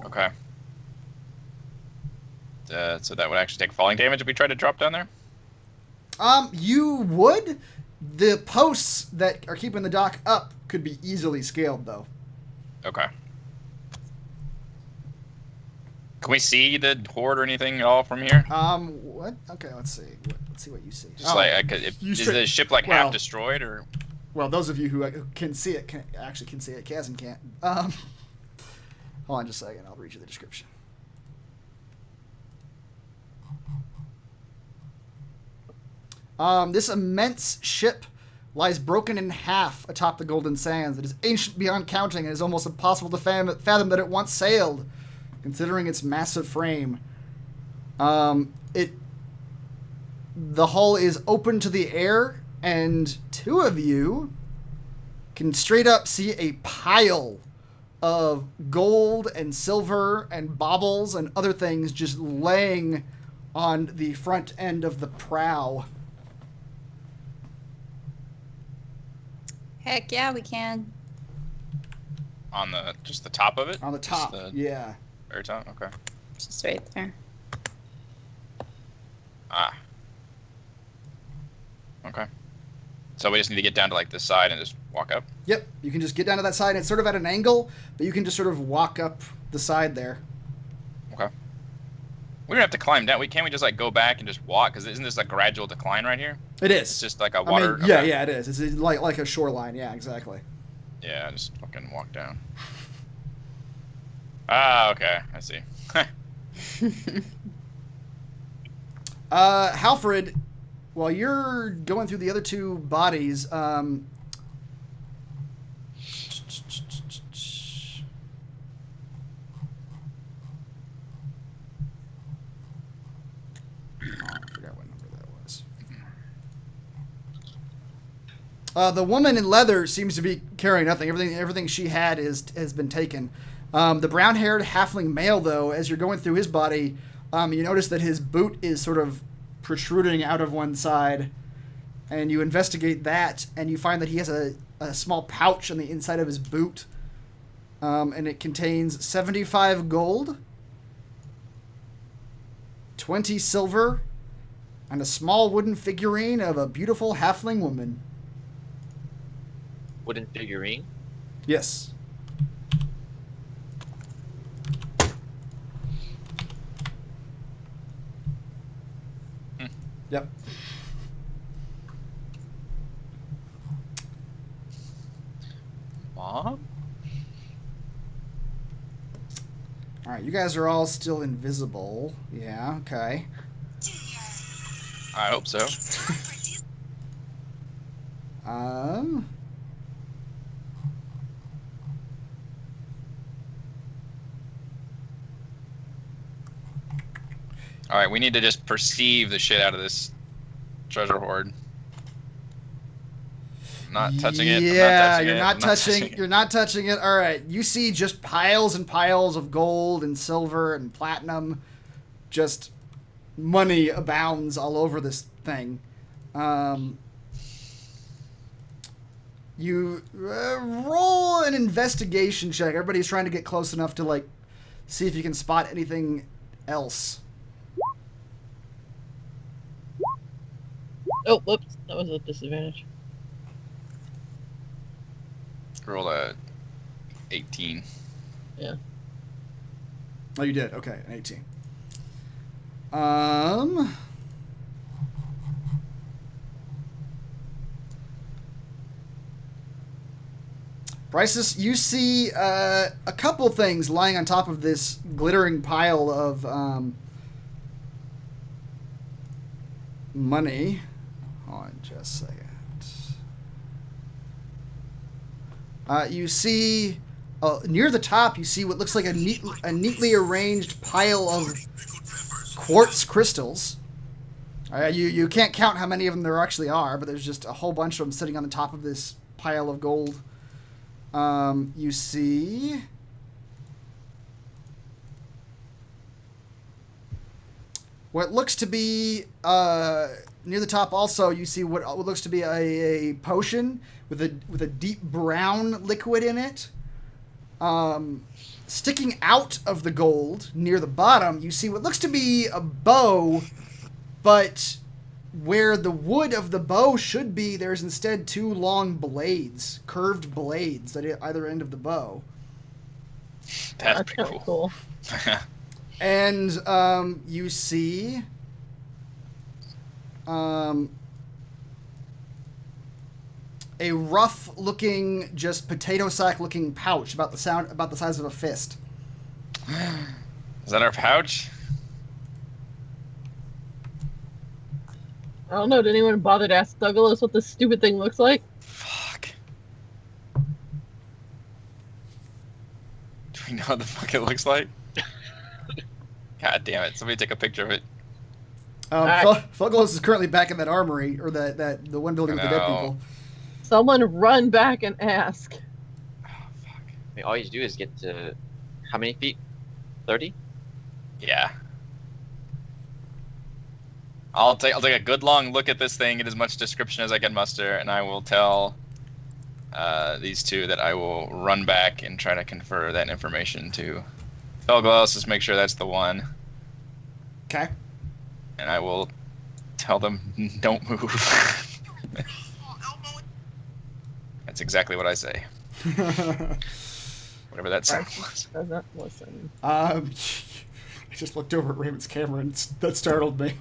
Okay. So that would actually take falling damage if we tried to drop down there? You would. The posts that are keeping the dock up could be easily scaled, though. Okay. Can we see the hoard or anything at all from here? What? Okay, let's see. Let's see what you see. Just like I could. Is the ship like half destroyed or? Well, those of you who can see it can see it. Kazan can't. Hold on just a second. I'll read you the description. This immense ship lies broken in half atop the golden sands. It is ancient beyond counting and is almost impossible to fathom that it once sailed, considering its massive frame. The hull is open to the air, and two of you can straight up see a pile of gold and silver and baubles and other things just laying on the front end of the prow. Heck yeah, we can. On just the top of it? On the top, yeah. Very top? Okay. Just right there. Ah. Okay. So we just need to get down to like this side and just walk up? Yep, you can just get down to that side. It's sort of at an angle, but you can just sort of walk up the side there. Okay. We don't have to climb down. Can't we just like go back and just walk? Because isn't this a gradual decline right here? It is. It's just like a water. Yeah, it is. It's like a shoreline. Yeah, exactly. Yeah, just fucking walk down. Ah, okay. I see. Halfred, while you're going through the other two bodies, the woman in leather seems to be carrying nothing. Everything she had has been taken. The brown-haired halfling male, though, as you're going through his body, you notice that his boot is sort of protruding out of one side, and you investigate that, and you find that he has a small pouch on the inside of his boot, and it contains 75 gold, 20 silver, and a small wooden figurine of a beautiful halfling woman. Wooden figurine? Yes. Yep. Mom? Alright, you guys are all still invisible. Yeah, okay. I hope so. Alright, we need to just perceive the shit out of this treasure hoard. I'm not touching it. Yeah, you're not touching it. Alright, you see just piles and piles of gold and silver and platinum. Just money abounds all over this thing. You roll an investigation check. Everybody's trying to get close enough to like see if you can spot anything else. Oh, whoops. That was a disadvantage. Roll a 18. Yeah. Oh, you did? Okay, an 18. Bryces, you see a couple things lying on top of this glittering pile of money. Hold on just a second. You see, near the top, you see what looks like a neatly arranged pile of quartz crystals. You can't count how many of them there actually are, but there's just a whole bunch of them sitting on the top of this pile of gold. You see what looks to be near the top. Also, you see what looks to be a potion with a deep brown liquid in it. Sticking out of the gold near the bottom, you see what looks to be a bow, but where the wood of the bow should be, there's instead two long blades, curved blades at either end of the bow. That's pretty kinda cool. And you see a rough-looking, just potato sack-looking pouch about the size of a fist. Is that our pouch? I don't know. Did anyone bother to ask Douglas what this stupid thing looks like? Fuck. Do we know what the fuck it looks like? God damn it! Somebody take a picture of it. Felgolos is currently back in that armory, or the one building with the dead people. Someone run back and ask. Oh fuck. I mean, all you do is get to how many feet? 30? Yeah. I'll take a good long look at this thing, get as much description as I can muster, and I will tell these two that I will run back and try to confer that information to Felgolos, just make sure that's the one. Okay. And I will tell them, don't move. That's exactly what I say. Whatever that sound was. Doesn't listen. I just looked over at Raymond's camera and that startled me.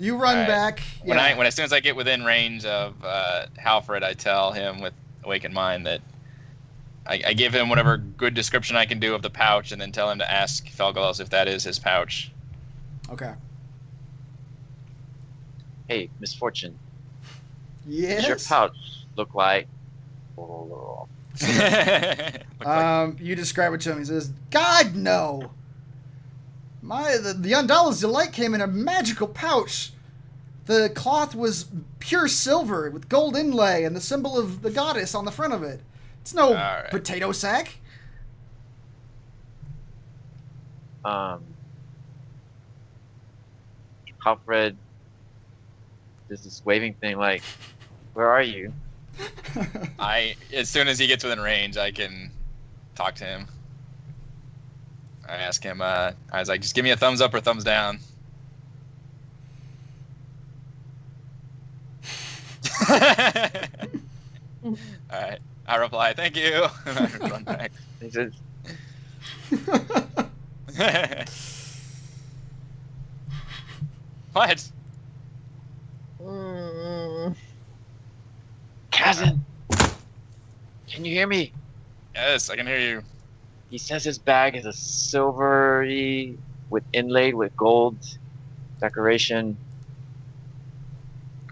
You run back. When as soon as I get within range of Halfred, I tell him with awakened mind that I give him whatever good description I can do of the pouch, and then tell him to ask Felgolos if that is his pouch. Okay. Hey, Misfortune. Yes. Does your pouch look like? You describe it to him. He says, "God no! The Yan Dalla's delight came in a magical pouch. The cloth was pure silver with gold inlay and the symbol of the goddess on the front of it. It's no potato sack." Alfred does this waving thing like, where are you? As soon as he gets within range, I can talk to him. I ask him, I was like, just give me a thumbs up or thumbs down. Alright. I reply, thank you. And I run back. He says, What? Cousin, can you hear me? Yes, I can hear you. He says his bag is a silvery with inlaid with gold decoration.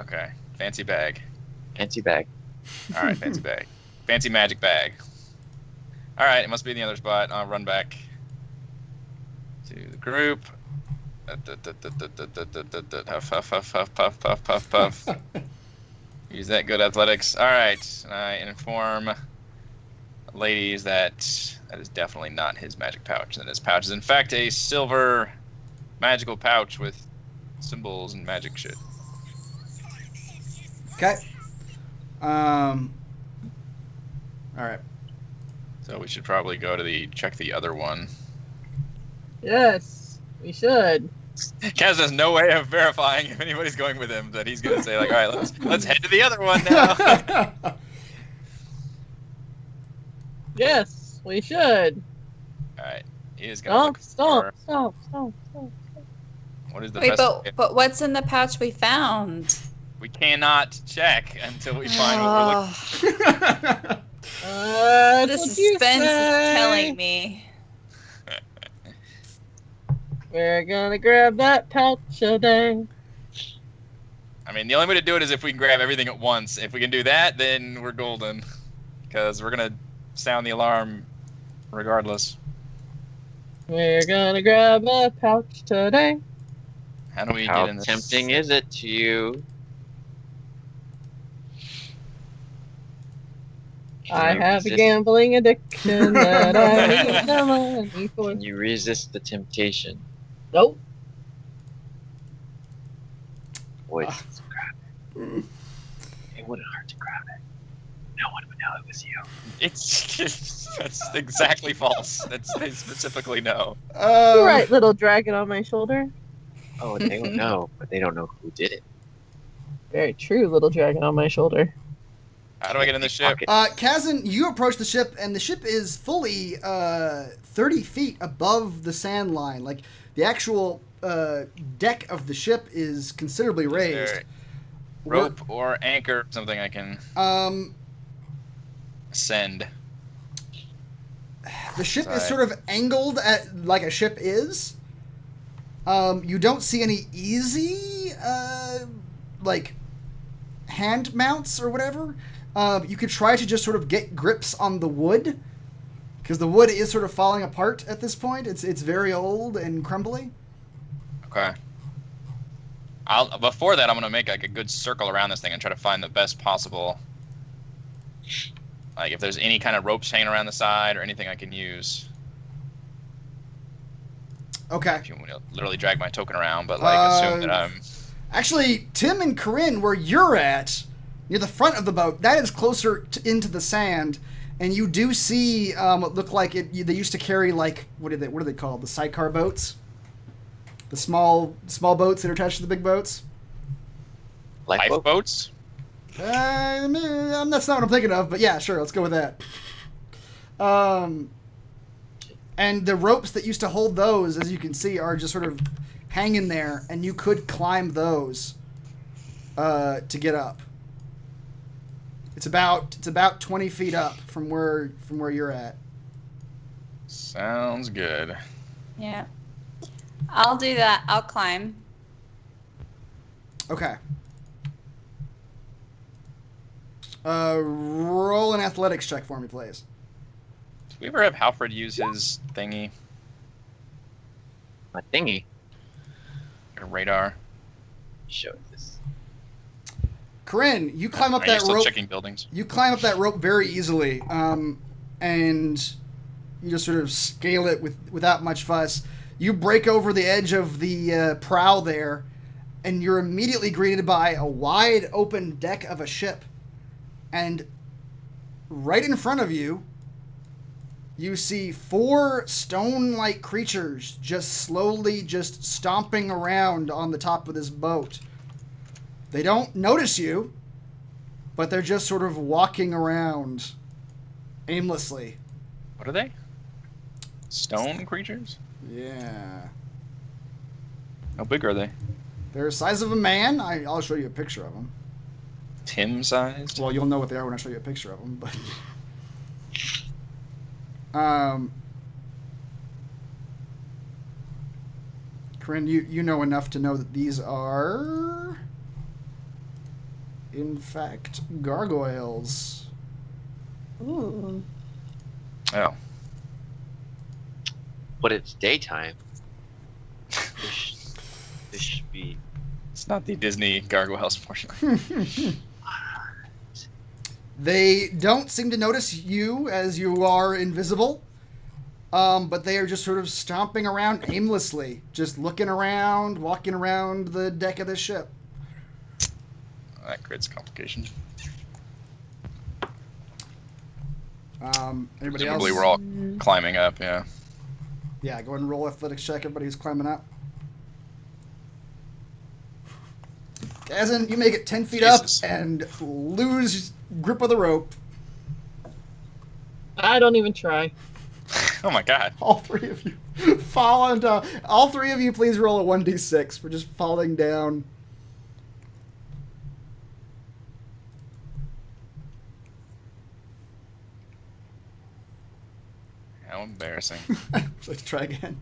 Okay, fancy bag. Fancy bag. All right, fancy bag. Fancy magic bag. All right, it must be in the other spot. I'll run back to the group. Huff, huff, huff, huff, puff, puff, puff, puff. Use that good athletics. All right, I inform ladies that is definitely not his magic pouch. And his pouch is in fact a silver magical pouch with symbols and magic shit. Okay. All right. So we should probably go to check the other one. Yes, we should. Kaz has no way of verifying if anybody's going with him that he's going to say like, all right, let's head to the other one now. Yes, we should. All right, he is going to Stop. What is the Wait, best? but what's in the pouch we found? We cannot check until we find what we're looking. The suspense is killing me. We're gonna grab that pouch today. I mean, the only way to do it is if we can grab everything at once. If we can do that, then we're golden, because we're gonna sound the alarm regardless. We're gonna grab a pouch today. How do we How get in this? tempting is it to you? I have a gambling addiction that I need no money for. Can you resist the temptation? Nope. Boys, grab it. It wouldn't hurt to grab it. No one would know it was you. That's exactly false. They specifically know. You're right, little dragon on my shoulder. Oh, they don't know, but they don't know who did it. Very true, little dragon on my shoulder. How do I get in the ship? Kazan, you approach the ship, and the ship is fully 30 feet above the sand line. Like, the actual deck of the ship is considerably raised. There rope or anchor, something I can send. The ship is sort of angled at like a ship is. You don't see any easy like hand mounts or whatever. You could try to just sort of get grips on the wood, because the wood is sort of falling apart at this point. It's very old and crumbly. Okay. Before that, I'm gonna make like a good circle around this thing and try to find the best possible. Like if there's any kind of ropes hanging around the side or anything I can use. Okay. If you want to literally drag my token around, but like assume that I'm. Actually, Tim and Corinne, where you're at, near the front of the boat, that is closer into the sand, and you do see what look like it. They used to carry like what are they called? The sidecar boats. The small boats that are attached to the big boats. Lifeboats? That's not what I'm thinking of, but yeah, sure, let's go with that. And the ropes that used to hold those, as you can see, are just sort of hanging there, and you could climb those to get up. It's about 20 feet up from where you're at. Sounds good. Yeah. I'll do that. I'll climb. Okay. Roll an athletics check for me, please. Did we ever have Halfred use his thingy? My thingy. A radar? Show this. Corinne, you climb up Are you that still rope. checking buildings? You climb up that rope very easily, and you just sort of scale it without much fuss. You break over the edge of the prow there, and you're immediately greeted by a wide open deck of a ship. And right in front of you, you see 4 stone-like creatures just slowly just stomping around on the top of this boat. They don't notice you, but they're just sort of walking around aimlessly. What are they? Stone creatures? Yeah. How big are they? They're the size of a man. I'll show you a picture of them. Tim-sized? Well, you'll know what they are when I show you a picture of them, but... Corinne, you know enough to know that these are... in fact, gargoyles. Ooh. Oh. But it's daytime. This should be. It's not the Disney gargoyles portion. They don't seem to notice you as you are invisible, but they are just sort of stomping around aimlessly, just looking around, walking around the deck of the ship. That creates complications. Anybody else? Presumably we're all climbing up, yeah. Yeah, go ahead and roll athletics check. Everybody who's climbing up. Kazan, you make it 10 feet Jesus. up and lose grip of the rope. I don't even try. Oh my god. All 3 of you fall into... All 3 of you, please roll a 1d6 for just falling down. How embarrassing. Let's try again.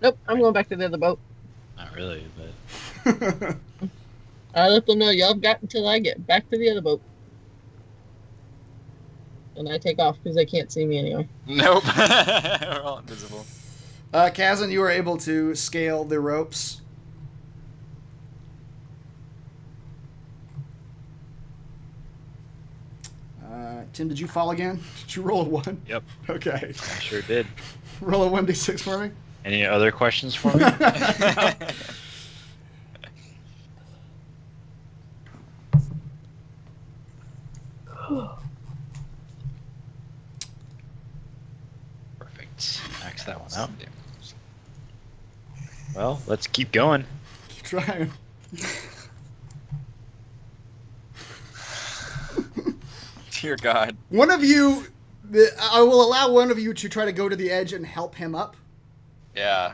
Nope, I'm going back to the other boat. Not really, but I let them know y'all got until I get back to the other boat. And I take off because they can't see me anyway. Nope. We're all invisible. Kazan, you were able to scale the ropes. Tim, did you fall again? Did you roll a 1? Yep. Okay. I sure did. Roll a 1d6 for me. Any other questions for me? Perfect. Max that one out. Well, let's keep going. Keep trying. Dear God. One of you, I will allow one of you to try to go to the edge and help him up. Yeah,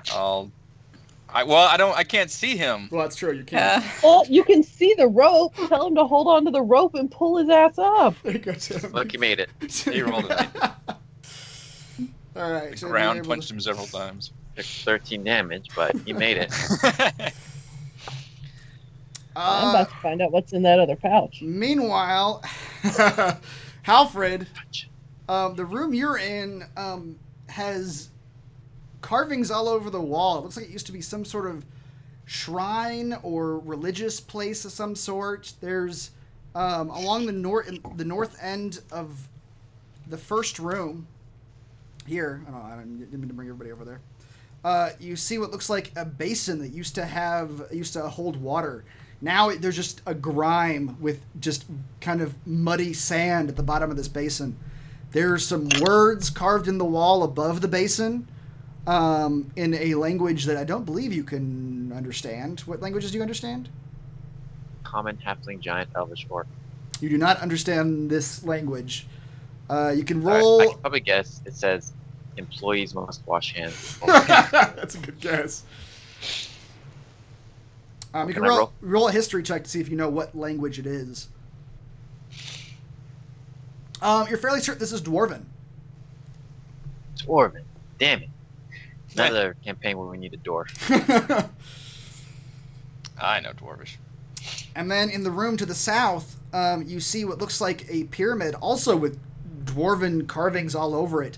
I can't see him. Well, that's true. You can't. Well, you can see the rope. Tell him to hold on to the rope and pull his ass up. There you go, Tim. Look, you made it. He rolled it. All right. The so ground you're able punched to- him several times. Took 13 damage, but you made it. I'm about to find out what's in that other pouch. Meanwhile, Halfred, the room you're in has carvings all over the wall. It looks like it used to be some sort of shrine or religious place of some sort. There's along the north end of the first room here. I didn't mean to bring everybody over there. You see what looks like a basin that used to hold water. Now there's just a grime with just kind of muddy sand at the bottom of this basin. There's some words carved in the wall above the basin in a language that I don't believe you can understand. What languages do you understand? Common, halfling, giant, elvish, orc. You do not understand this language. You can Alright, roll... I can probably guess it says employees must wash hands. That's a good guess. You can Can I roll a history check to see if you know what language it is. You're fairly certain this is Dwarven. Dwarven. Damn it. Another campaign where we need a dwarf. I know Dwarvish. And then in the room to the south, you see what looks like a pyramid, also with Dwarven carvings all over it.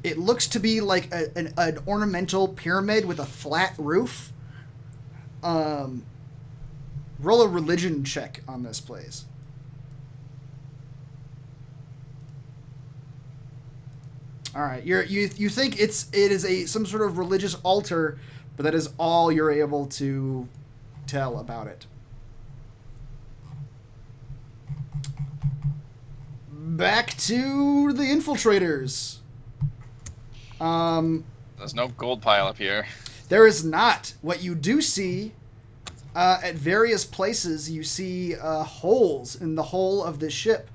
It looks to be like an ornamental pyramid with a flat roof. Roll a religion check on this place. All right, you think it is some sort of religious altar, but that is all you're able to tell about it. Back to the infiltrators. There's no gold pile up here. There is not. What you do see at various places, you see holes in the hull of the ship,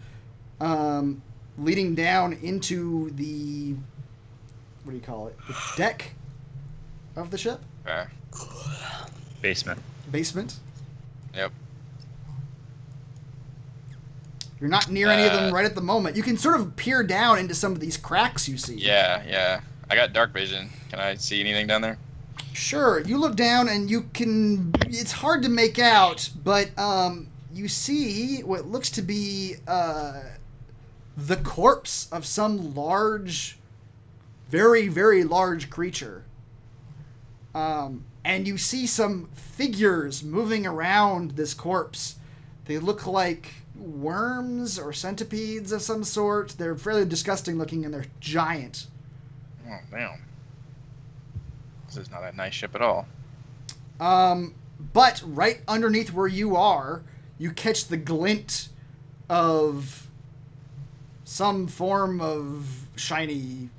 leading down into the, what do you call it? The deck of the ship? Okay. Basement. Basement? Yep. You're not near any of them right at the moment. You can sort of peer down into some of these cracks you see. Yeah. I got dark vision. Can I see anything down there? Sure. You look down and you can... It's hard to make out, but you see what looks to be the corpse of some large, very, very large creature. And you see some figures moving around this corpse. They look like worms or centipedes of some sort. They're fairly disgusting looking and they're giant. Oh, damn. This is not a nice ship at all. But right underneath where you are, you catch the glint of some form of shiny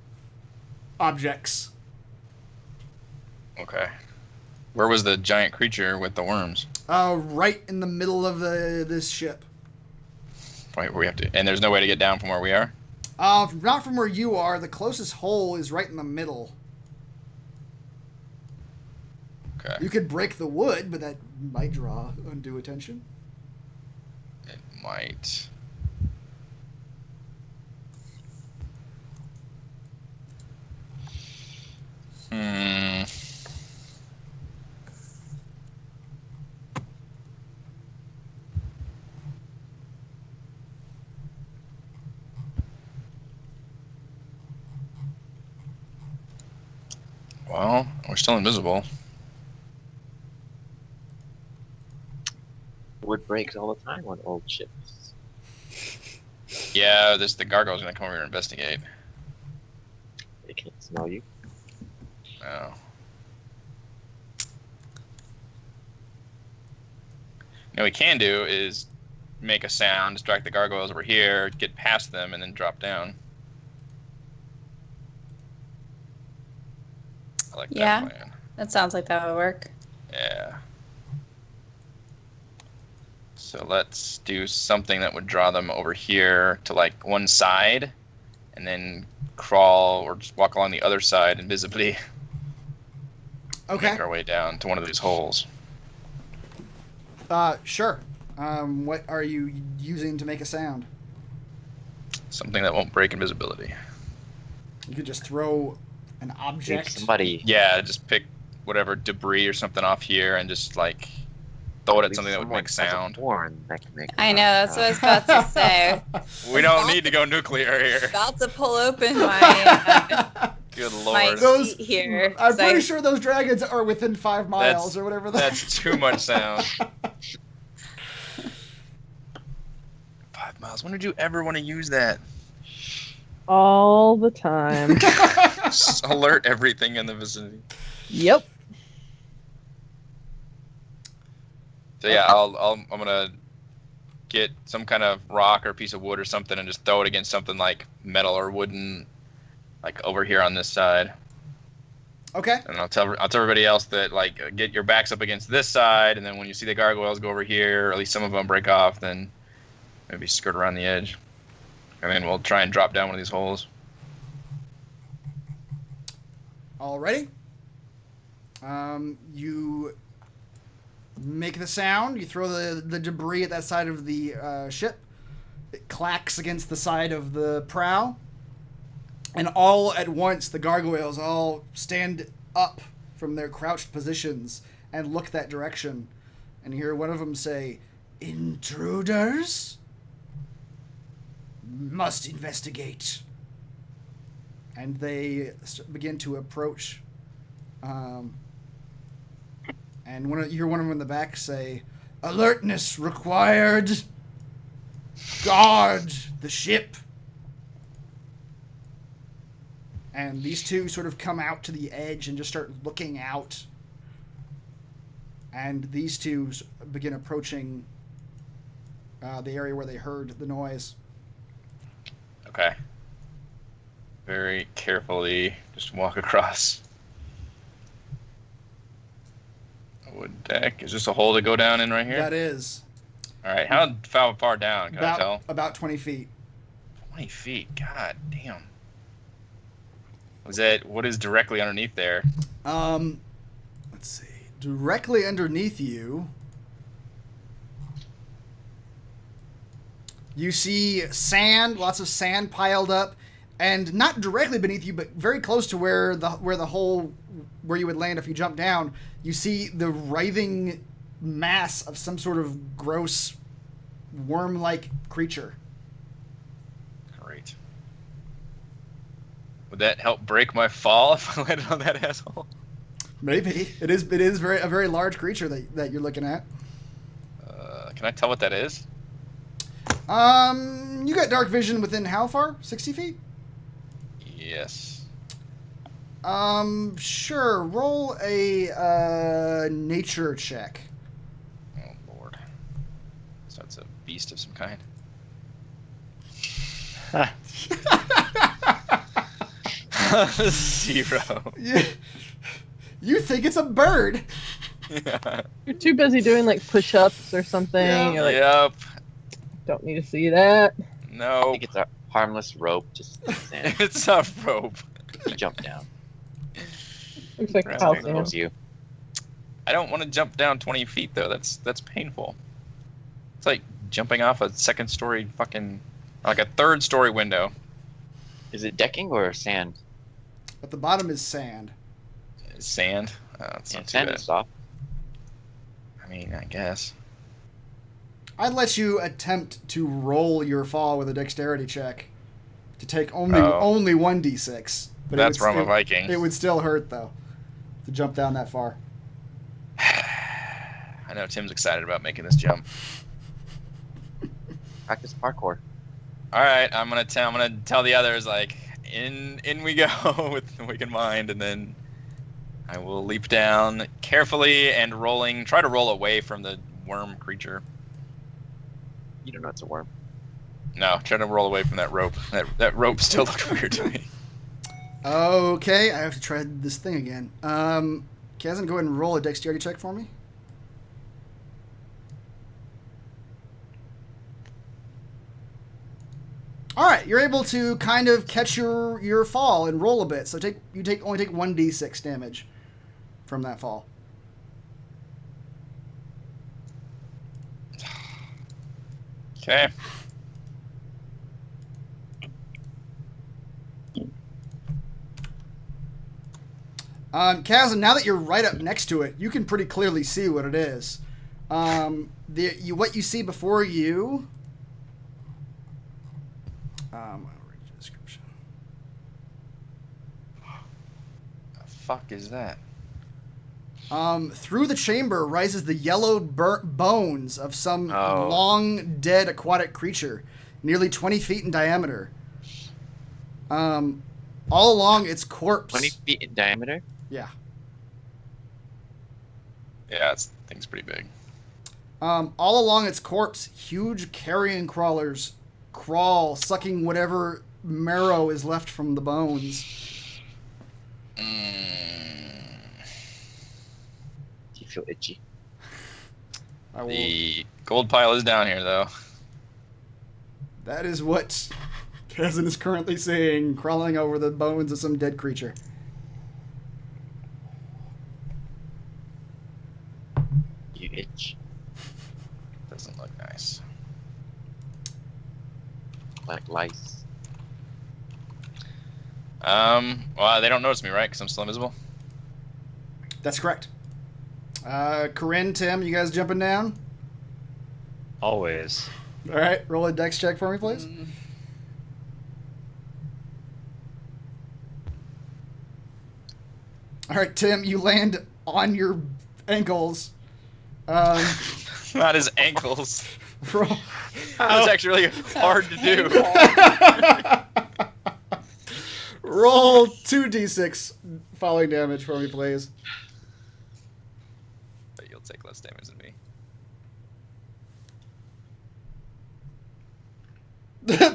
objects. Okay. Where was the giant creature with the worms? Right in the middle of this ship. Wait, we have to, and there's no way to get down from where we are? Not from where you are. The closest hole is right in the middle. Okay. You could break the wood, but that might draw undue attention. It might. Well, we're still invisible. Wood breaks all the time on old ships. Yeah, the gargoyle's gonna come over here and investigate. They can't smell you. Oh. What we can do is make a sound, distract the gargoyles over here, get past them, and then drop down. I like Yeah. that plan. That sounds like that would work. Yeah. So let's do something that would draw them over here to like one side, and then crawl or just walk along the other side invisibly. Okay. Make our way down to one of these holes. Sure. What are you using to make a sound? Something that won't break invisibility. You could just throw an Think object. somebody. Yeah, just pick whatever debris or something off here and just like throw it at At something least that would make someone has a sound. horn that can make I know, that's what I was about to say. We don't need to go nuclear here. About to pull open my Good my lord. Those- seat here. I'm 'cause I- pretty sure those dragons are within 5 miles or whatever. That's too much sound. 5 miles. When did you ever want to use that? All the time. Just alert everything in the vicinity. Yep. So yeah, I'm gonna get some kind of rock or piece of wood or something and just throw it against something like metal or wooden, like over here on this side. Okay. And I'll tell everybody else that like get your backs up against this side, and then when you see the gargoyles go over here, or at least some of them break off, then maybe skirt around the edge, and then we'll try and drop down one of these holes. Alrighty. You make the sound. You throw the debris at that side of the ship. It clacks against the side of the prow. And all at once, the gargoyles all stand up from their crouched positions and look that direction. And you hear one of them say, "Intruders? Must investigate." And they begin to approach. And you hear one of them in the back say, "Alertness required. Guard the ship." And these two sort of come out to the edge and just start looking out. And these two begin approaching the area where they heard the noise. Okay. Very carefully, just walk across a wood deck. Is this a hole to go down in right here? That is All right. How far down? Can I tell? about 20 feet. 20 feet. God damn. What is directly underneath there? Let's see. Directly underneath you, you see sand, lots of sand piled up, and not directly beneath you, but very close to where the hole where you would land if you jump down. You see the writhing mass of some sort of gross worm-like creature. Great. Would that help break my fall if I landed on that asshole? Maybe it is a very large creature that you're looking at. Can I tell what that is? You got dark vision within how far? 60 feet? Yes. Sure. Roll a nature check. Oh lord. So it's a beast of some kind. Zero. You think it's a bird? Yeah. You're too busy doing like push-ups or something. Yeah. You're like, Yep. don't need to see that. I No. think it's a harmless rope. Just stand, It's a rope. jump down. Looks like Right. house There goes you. I don't want to jump down 20 feet though. That's painful. It's like jumping off a second-story fucking, like a third-story window. Is it decking or sand? At the bottom is sand. Sand. It's Yeah, not too sand bad. is soft. I mean, I guess. I'd let you attempt to roll your fall with a dexterity check to take only Oh. only 1d6. But That's it would, from a Viking. It would still hurt though to jump down that far. I know Tim's excited about making this jump. Practice parkour. All right, I'm gonna tell the others like in we go with the weakened mind, and then I will leap down carefully and try to roll away from the worm creature. You don't know it's a worm. No, try to roll away from that rope. That rope still looked weird to me. Okay, I have to try this thing again. Kazan, go ahead and roll a dexterity check for me. You're able to kind of catch your fall and roll a bit. So only take 1d6 damage from that fall. Okay. Kazan, now that you're right up next to it, you can pretty clearly see what it is. What you see before you. I'll read the description. The fuck is that? Through the chamber rises the yellowed burnt bones of some long dead aquatic creature, nearly 20 feet in diameter. All along its corpse. 20 feet in diameter? Yeah. Yeah, thing's pretty big. All along its corpse, huge carrion crawlers crawl, sucking whatever marrow is left from the bones. Do you feel itchy? The gold pile is down here, though. That is what Kazan is currently seeing, crawling over the bones of some dead creature. You itch. Doesn't look nice. Like lice. Well, they don't notice me, right? Because I'm still invisible. That's correct. Corinne, Tim, you guys jumping down? Always. All right, roll a dex check for me, please. All right, Tim, you land on your ankles. Not his ankles. Roll. That's actually really hard to do. Roll 2d6 falling damage for me, please. But you'll take less damage than me.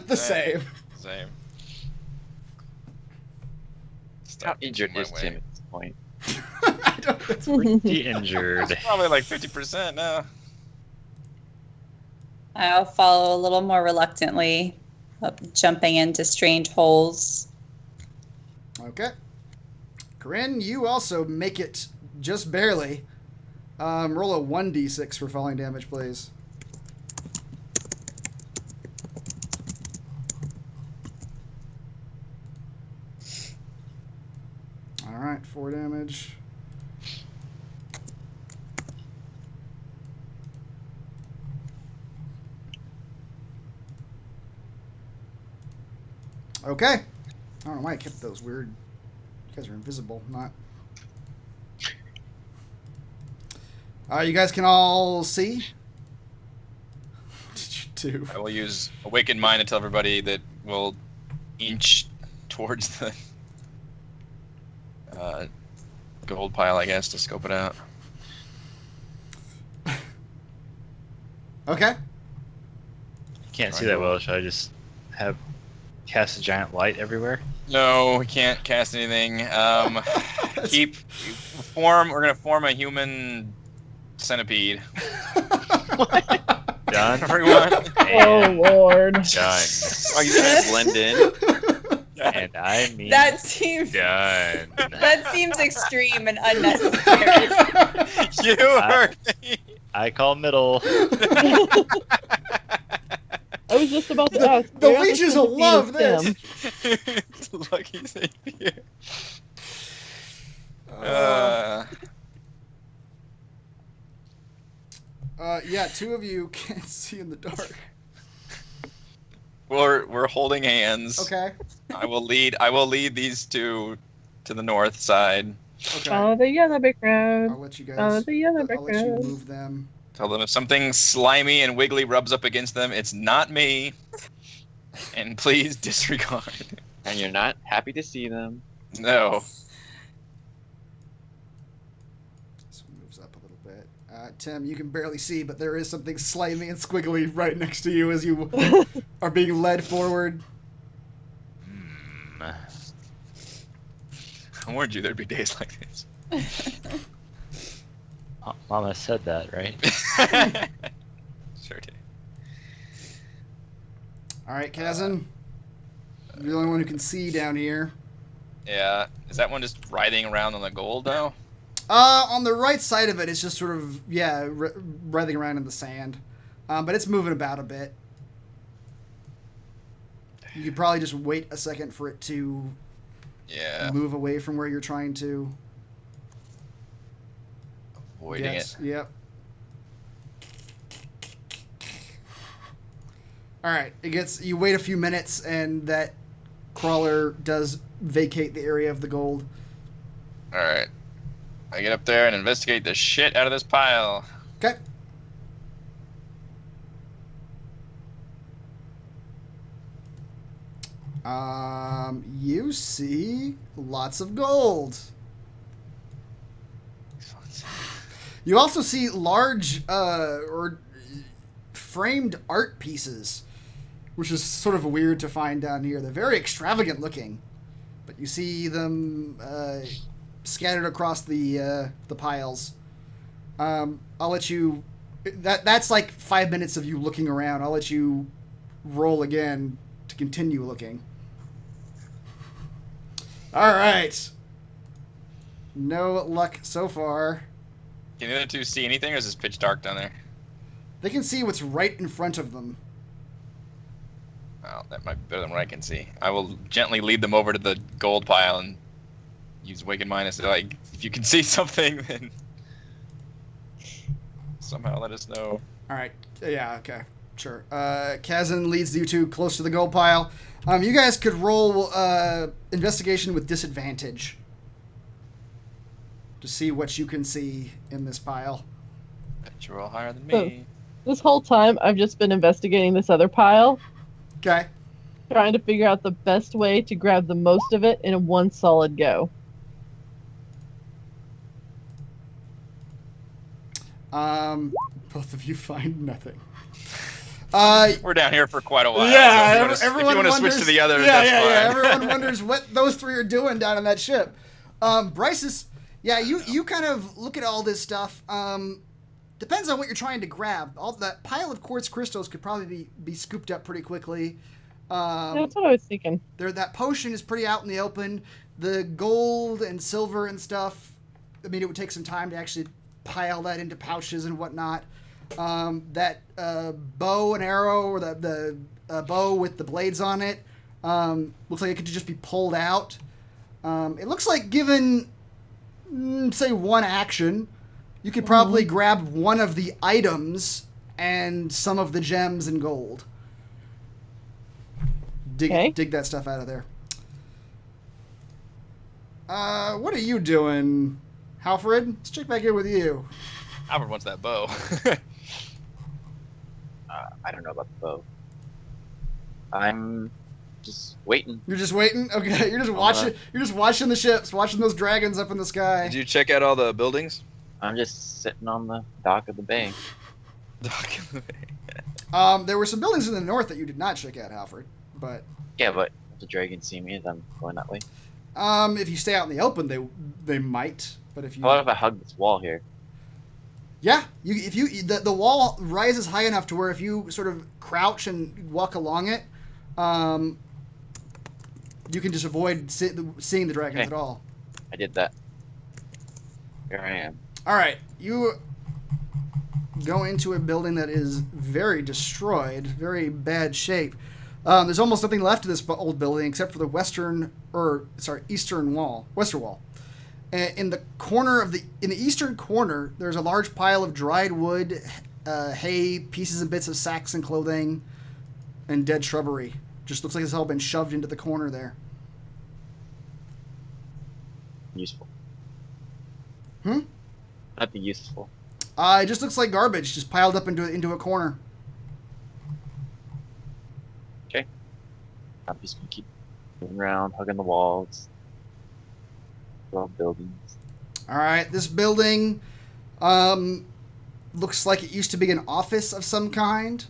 The same. Same. How Stop injured my is way. Tim at this point? I don't, that's pretty, Pretty injured. Probably like 50% now. I'll follow a little more reluctantly, jumping into strange holes. okay. Corinne, you also make it just barely. Roll a 1d6 for falling damage, please. All right, 4 damage. Okay. I don't know why I kept those weird. You guys are invisible, not. You guys can all see. What did you do? I will use Awakened Mind to tell everybody that we'll inch towards the gold pile, I guess, to scope it out. Okay. Can't see that well. Should I just cast a giant light everywhere? No, we can't cast anything. We're gonna form a human centipede. Done. Everyone. Oh Lord. Done. Are you gonna blend in? And I mean That seems done. extreme and unnecessary. You heard me. I call middle. I was just about to ask. The where leeches the will love centipede this. is Tim? Lucky savior. Yeah, 2 of you can't see in the dark. We're holding hands. Okay. I will lead these two to the north side. Okay. Follow the yellow brick road. I'll let you guys. Follow the yellow brick I'll let you road. move them. Tell them if something slimy and wiggly rubs up against them, it's not me. And please disregard. And you're not happy to see them. No. This one moves up a little bit. Tim, you can barely see, but there is something slimy and squiggly right next to you as you are being led forward. I warned you there'd be days like this. Mama said that, right? Sure did. All right, Kazan. You're the only one who can see down here. Yeah. Is that one just writhing around on the gold though? On the right side of it, it's just sort of, writhing around in the sand. But it's moving about a bit. You could probably just wait a second for it to move away from where you're trying to. Avoiding it. Yep. All right. You wait a few minutes, and that crawler does vacate the area of the gold. All right. I get up there and investigate the shit out of this pile. Okay. You see lots of gold. You also see large or framed art pieces, which is sort of weird to find down here. They're very extravagant looking, but you see them scattered across the piles. I'll let you. That's like 5 minutes of you looking around. I'll let you roll again to continue looking. All right. No luck so far. Can the other two see anything, or is this pitch dark down there? They can see what's right in front of them. Well, that might be better than what I can see. I will gently lead them over to the gold pile and use Waken Minus. Like, if you can see something, then somehow let us know. All right. Yeah, okay. Sure. Kazan leads you two close to the gold pile. You guys could roll investigation with disadvantage to see what you can see in this pile. Bet you roll higher than me. This whole time, I've just been investigating this other pile, Okay. trying to figure out the best way to grab the most of it in one solid go. Both of you find nothing. We're down here for quite a while. Yeah, so everyone if you want to wonders, switch to the other, yeah, that's fine. Everyone wonders what those three are doing down on that ship. Bryce is, you kind of look at all this stuff. Depends on what you're trying to grab. All that pile of quartz crystals could probably be scooped up pretty quickly. That's what I was thinking. That potion is pretty out in the open. The gold and silver and stuff, I mean, it would take some time to actually pile that into pouches and whatnot. That bow and arrow, or the bow with the blades on it, looks like it could just be pulled out. It looks like given, say, one action, you could probably grab one of the items and some of the gems and gold. Dig that stuff out of there. What are you doing, Halfred? Let's check back in with you. Albert wants that bow. I don't know about the bow. I'm just waiting. You're just waiting? Okay, you're just watching. You're just watching the ships, watching those dragons up in the sky. Did you check out all the buildings? I'm just sitting on the dock of the bay. There were some buildings in the north that you did not check out, Halfred. But Yeah, but if the dragons see me, then I'm going that way. if you stay out in the open, they might. But if you How about if I hug this wall here? Yeah, the wall rises high enough to where if you sort of crouch and walk along it, you can just avoid seeing the dragons Okay. at all. I did that. Here I am. All right, you go into a building that is very destroyed, very bad shape. There's almost nothing left of this old building except for the western wall. In the corner in the eastern corner, there's a large pile of dried wood, hay, pieces and bits of sacks and clothing, and dead shrubbery. Just looks like it's all been shoved into the corner there. Useful. Hmm? That'd be useful. It just looks like garbage, just piled up into a corner. Okay. I'm just gonna keep moving around, hugging the walls. Buildings. All right, this building looks like it used to be an office of some kind.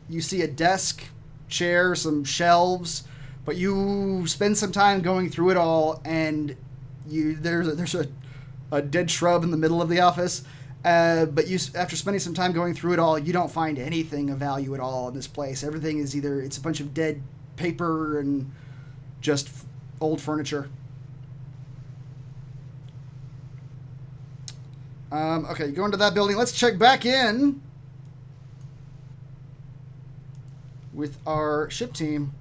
You see a desk, chair, some shelves, but you spend some time going through it all, and there's a dead shrub in the middle of the office. But after spending some time going through it all, you don't find anything of value at all in this place. Everything is it's a bunch of dead paper and just old furniture. Okay, you go into that building. Let's check back in with our ship team.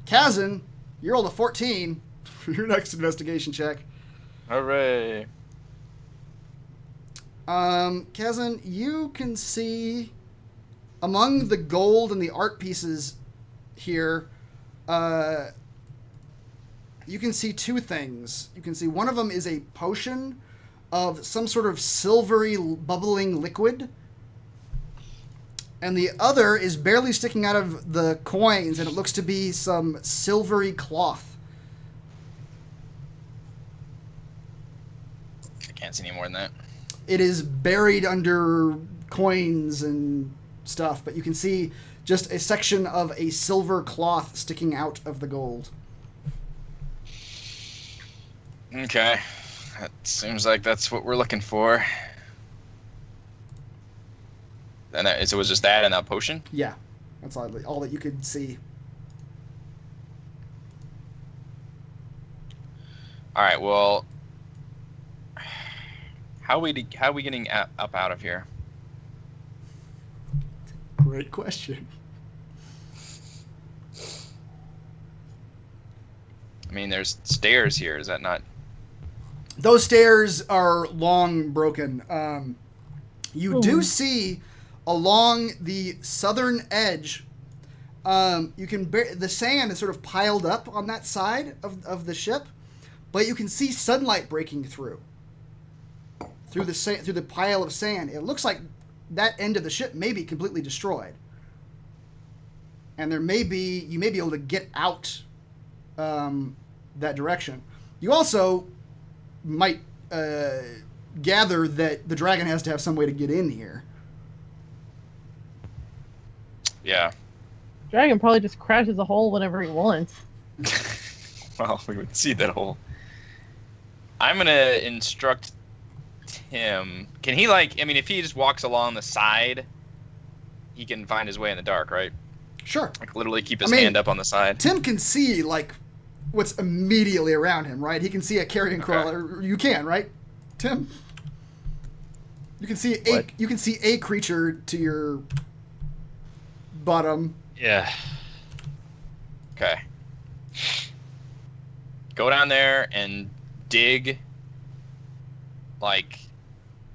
Kazan, you rolled a 14 for your next investigation check. Hooray. Kazan, you can see among the gold and the art pieces here, you can see two things. You can see one of them is a potion of some sort of silvery bubbling liquid. And the other is barely sticking out of the coins, and it looks to be some silvery cloth. I can't see any more than that. It is buried under coins and stuff, but you can see just a section of a silver cloth sticking out of the gold. Okay. That seems like that's what we're looking for. And so it was just that and that potion? Yeah, that's all that you could see. All right, well, how are we getting up out of here? Great question. I mean, there's stairs here. Is that not? Those stairs are long broken. You do see along the southern edge, you can the sand is sort of piled up on that side of the ship, but you can see sunlight breaking through the pile of sand. It looks like that end of the ship may be completely destroyed, and you may be able to get out that direction. You also might gather that the dragon has to have some way to get in here. Yeah. Dragon probably just crashes a hole whenever he wants. Well, we would see that hole. I'm gonna instruct him. Can he if he just walks along the side, he can find his way in the dark, right? Sure. Like literally keep his hand up on the side. Tim can see what's immediately around him, right? He can see a carrion crawler. You can, right, Tim? You can see a creature to your bottom. Yeah. Okay. Go down there and dig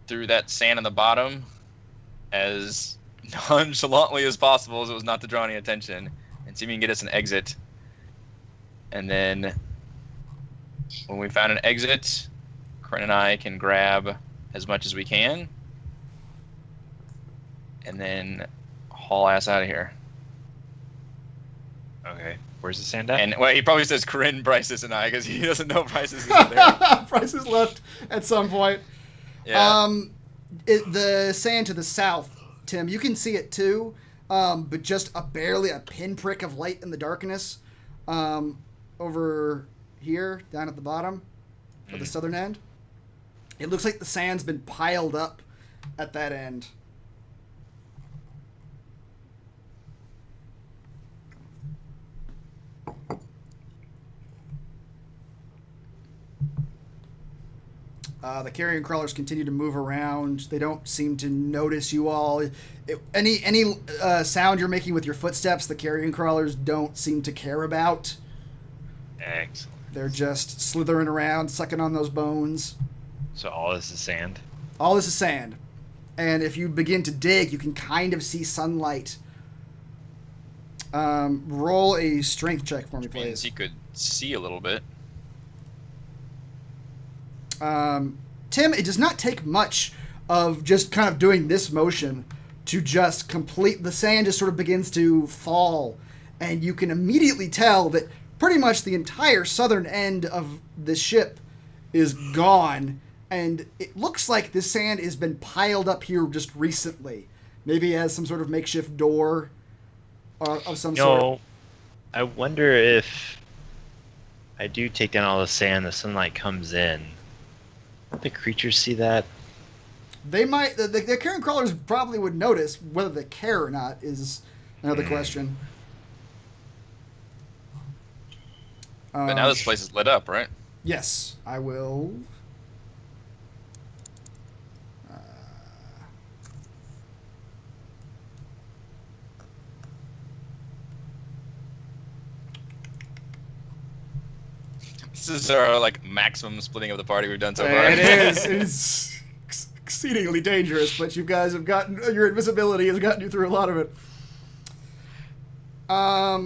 through that sand on the bottom as nonchalantly as possible, as it was not to draw any attention, and see if you can get us an exit. And then when we found an exit, Corinne and I can grab as much as we can and then haul ass out of here. Okay. Where's the sand at? And he probably says Corinne, Bryces, and I, because he doesn't know Bryces is there. Bryces left at some point. Yeah. The sand to the south, Tim, you can see it too, but just barely a pinprick of light in the darkness. Over here, down at the bottom of the southern end. It looks like the sand's been piled up at that end. The carrion crawlers continue to move around. They don't seem to notice you all. Any sound you're making with your footsteps, the carrion crawlers don't seem to care about. Excellent. They're just slithering around, sucking on those bones. So all this is sand? All this is sand. And if you begin to dig, you can kind of see sunlight. Roll a strength check for me, Which means please. he could see a little bit. Tim, it does not take much of just kind of doing this motion to just complete. The sand just sort of begins to fall, and you can immediately tell that pretty much the entire southern end of the ship is gone, and it looks like this sand has been piled up here just recently. Maybe as some sort of makeshift door of some sort. I wonder if I do take down all the sand, the sunlight comes in. Don't the creatures see that? They might. The carrion crawlers probably would notice. Whether they care or not is another question. But now this place is lit up, right? Yes, I will. This is our like maximum splitting of the party we've done so far. It is. It is exceedingly dangerous, but you guys have gotten your invisibility has gotten you through a lot of it.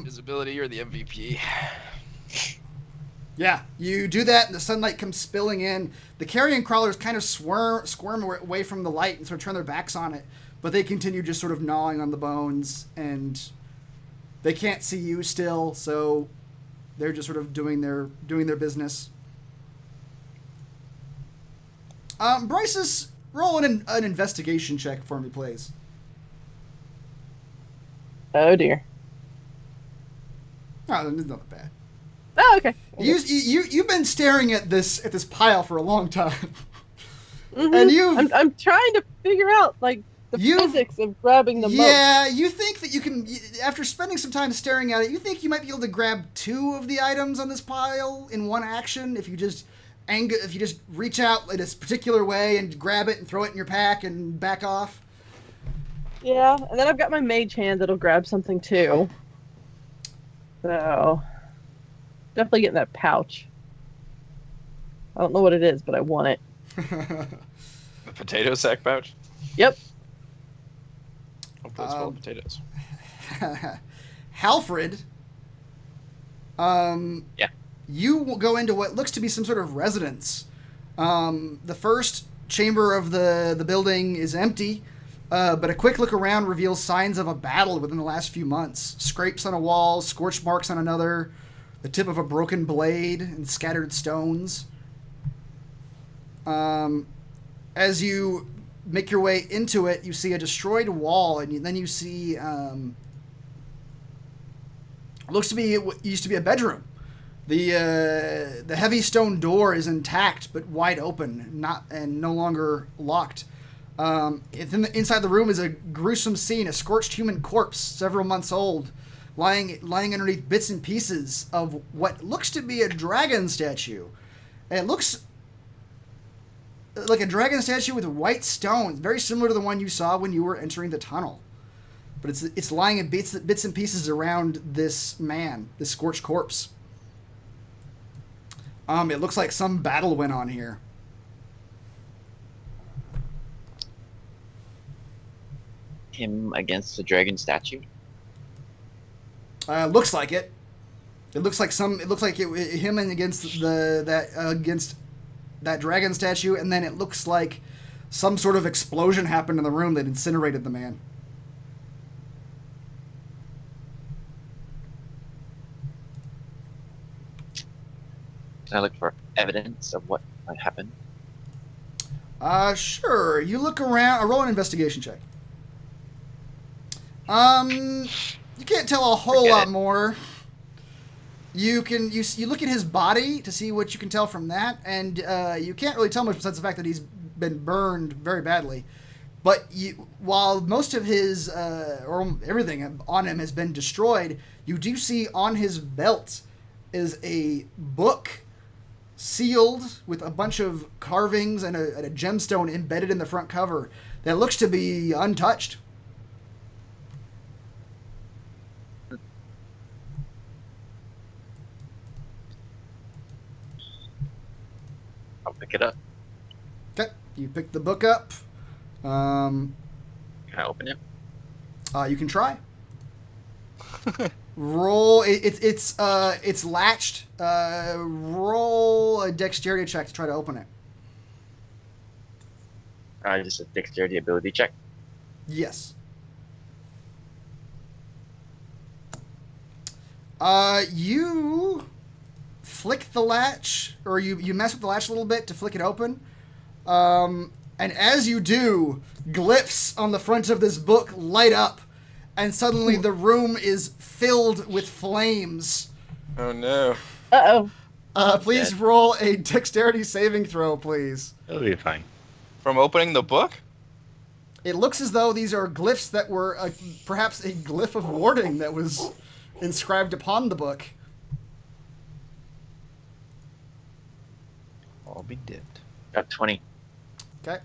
Visibility, you're the MVP. Yeah, you do that, and the sunlight comes spilling in. The carrion crawlers kind of squirm away from the light and sort of turn their backs on it, but they continue just sort of gnawing on the bones, and they can't see you still, so they're just sort of doing their business. Bryce's roll an investigation check for me, please. Oh dear. Oh, it's not bad. Oh, okay. You've been staring at this pile for a long time, Mhm. and I'm trying to figure out like the physics of grabbing the moat. Yeah, you think that you can, after spending some time staring at it, you think you might be able to grab 2 of the items on this pile in one action if you just reach out in a particular way and grab it and throw it in your pack and back off. Yeah, and then I've got my mage hand that'll grab something too. So, definitely getting that pouch. I don't know what it is, but I want it. A potato sack pouch? Yep. Hopefully it's full of potatoes. Halfred, Yeah. you will go into what looks to be some sort of residence. The first chamber of the building is empty, but a quick look around reveals signs of a battle within the last few months. Scrapes on a wall, scorch marks on another, the tip of a broken blade, and scattered stones. As you make your way into it, you see a destroyed wall, and then you see looks to be what used to be a bedroom. The heavy stone door is intact but wide open, no longer locked. Inside the room is a gruesome scene: a scorched human corpse, several months old, lying underneath bits and pieces of what looks to be a dragon statue. And it looks like a dragon statue with white stones, very similar to the one you saw when you were entering the tunnel. But it's lying in bits and pieces around this man, this scorched corpse. It looks like some battle went on here. Him against the dragon statue. Looks like it. It looks like him and against that dragon statue, and then it looks like some sort of explosion happened in the room that incinerated the man. Can I look for evidence of what might happen? Sure. You look around. Roll an investigation check. You can't tell a whole lot more. You look at his body to see what you can tell from that, and you can't really tell much besides the fact that he's been burned very badly. But while most of his or everything on him has been destroyed, you do see on his belt is a book sealed with a bunch of carvings and a gemstone embedded in the front cover that looks to be untouched. I'll pick it up. Okay, you pick the book up. Can I open it? You can try. Roll. It's latched. Roll a dexterity check to try to open it. Just a dexterity ability check. Yes. You flick the latch, or you mess with the latch a little bit to flick it open. And as you do, glyphs on the front of this book light up, and suddenly the room is filled with flames. Oh no. Uh-oh. Please roll a dexterity saving throw, please. It'll be fine. From opening the book? It looks as though these are glyphs that were perhaps a glyph of warding that was inscribed upon the book. I'll be dipped. Got 20. Okay.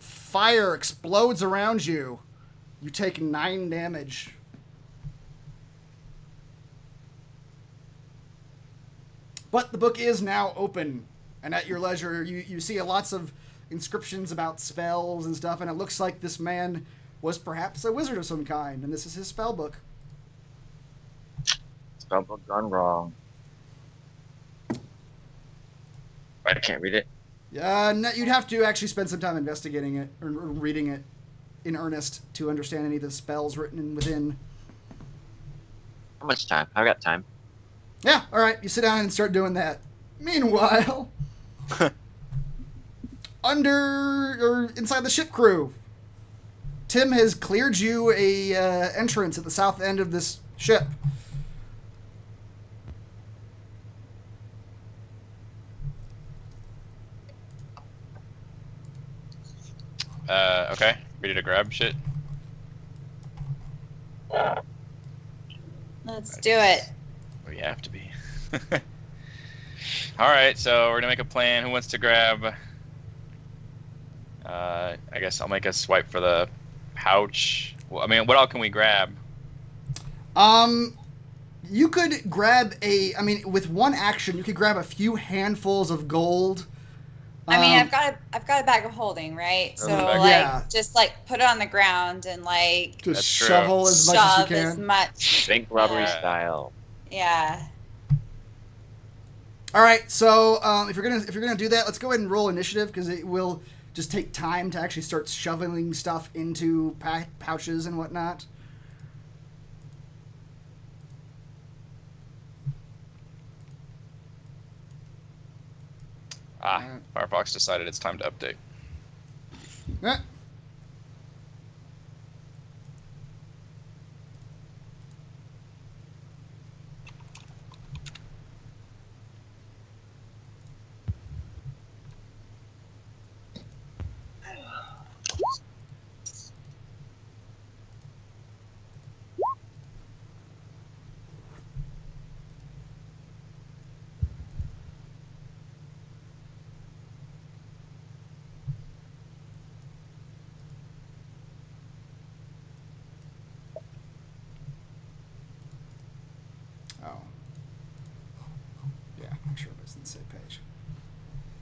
Fire explodes around you. You take 9 damage. But the book is now open, and at your leisure, you see lots of inscriptions about spells and stuff, and it looks like this man was perhaps a wizard of some kind, and this is his spell book. Spellbook gone wrong. I can't read it. No, you'd have to actually spend some time investigating it or reading it in earnest to understand any of the spells written within. How much time? I've got time. Yeah, all right. You sit down and start doing that. Meanwhile, inside the ship crew, Tim has cleared you a entrance at the south end of this ship. Okay. Ready to grab shit? Let's do it. We have to be. Alright, so we're gonna make a plan. Who wants to grab? I guess I'll make a swipe for the pouch. Well, I mean, what all can we grab? You could grab with one action, you could grab a few handfuls of gold. I mean, I've got a bag of holding, right? So yeah. just put it on the ground and just That's shovel true. as much as you shove can. as much. Bank robbery Yeah. style. Yeah. All right, so if you're gonna do that, let's go ahead and roll initiative because it will just take time to actually start shoveling stuff into pouches and whatnot. Firefox decided it's time to update. Yeah. Oh. Yeah, I'm sure it's on the same page.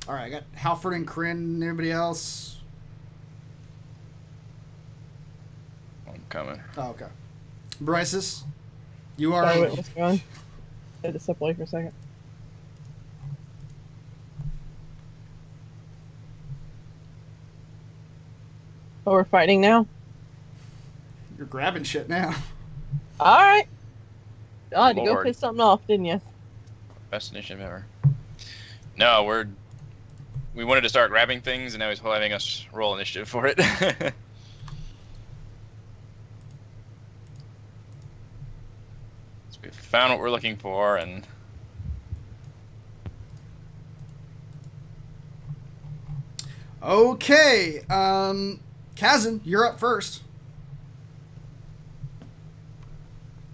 All right, I got Halford and Kryn. Anybody else? I'm coming. Oh, okay. Bryces, you are. Sorry, wait, what's going on? I had to step away for a second. Oh, we're fighting now? You're grabbing shit now. Alright. God, you go Lord. piss something off, didn't you? Best initiative ever. No, we wanted to start grabbing things, and now he's having us roll initiative for it. So we found what we're looking for, and Okay, Kazan, you're up first.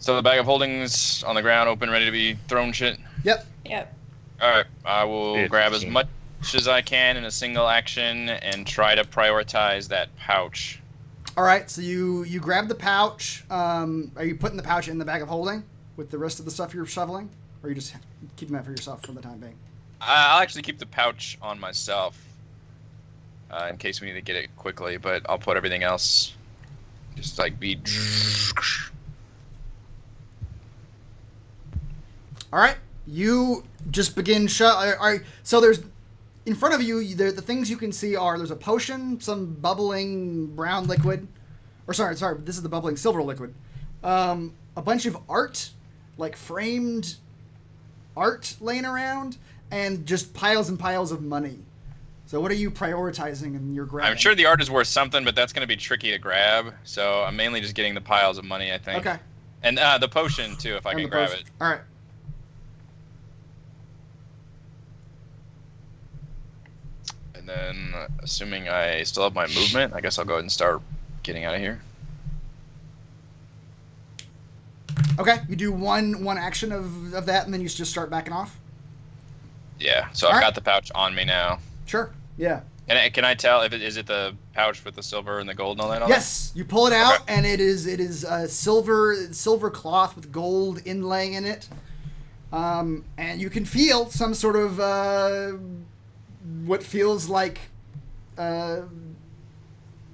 so the bag of holdings on the ground, open, ready to be thrown shit. Yep. Yep. All right, I will 15. grab as much as I can in a single action and try to prioritize that pouch. All right, so you grab the pouch. Are you putting the pouch in the bag of holding with the rest of the stuff you're shoveling, or are you just keeping that for yourself for the time being? I'll actually keep the pouch on myself in case we need to get it quickly, but I'll put everything else just be. All right, you just begin so there's in front of you. The things you can see are there's a potion, some bubbling brown liquid, or sorry, this is the bubbling silver liquid. A bunch of art, like framed art, laying around, and just piles and piles of money. So what are you prioritizing in your grabbing? I'm sure the art is worth something, but that's going to be tricky to grab. So I'm mainly just getting the piles of money, I think. Okay. And the potion too, if I And can the grab potion. it. All right. And then, assuming I still have my movement, I guess I'll go ahead and start getting out of here. Okay, you do one action of that, and then you just start backing off. Yeah. So All I've right. got the pouch on me now. Sure. Yeah. And can I tell if is it the pouch with the silver and the gold and all that on Yes, you pull it out, Okay. and it is silver cloth with gold inlay in it, and you can feel some sort of what feels like it?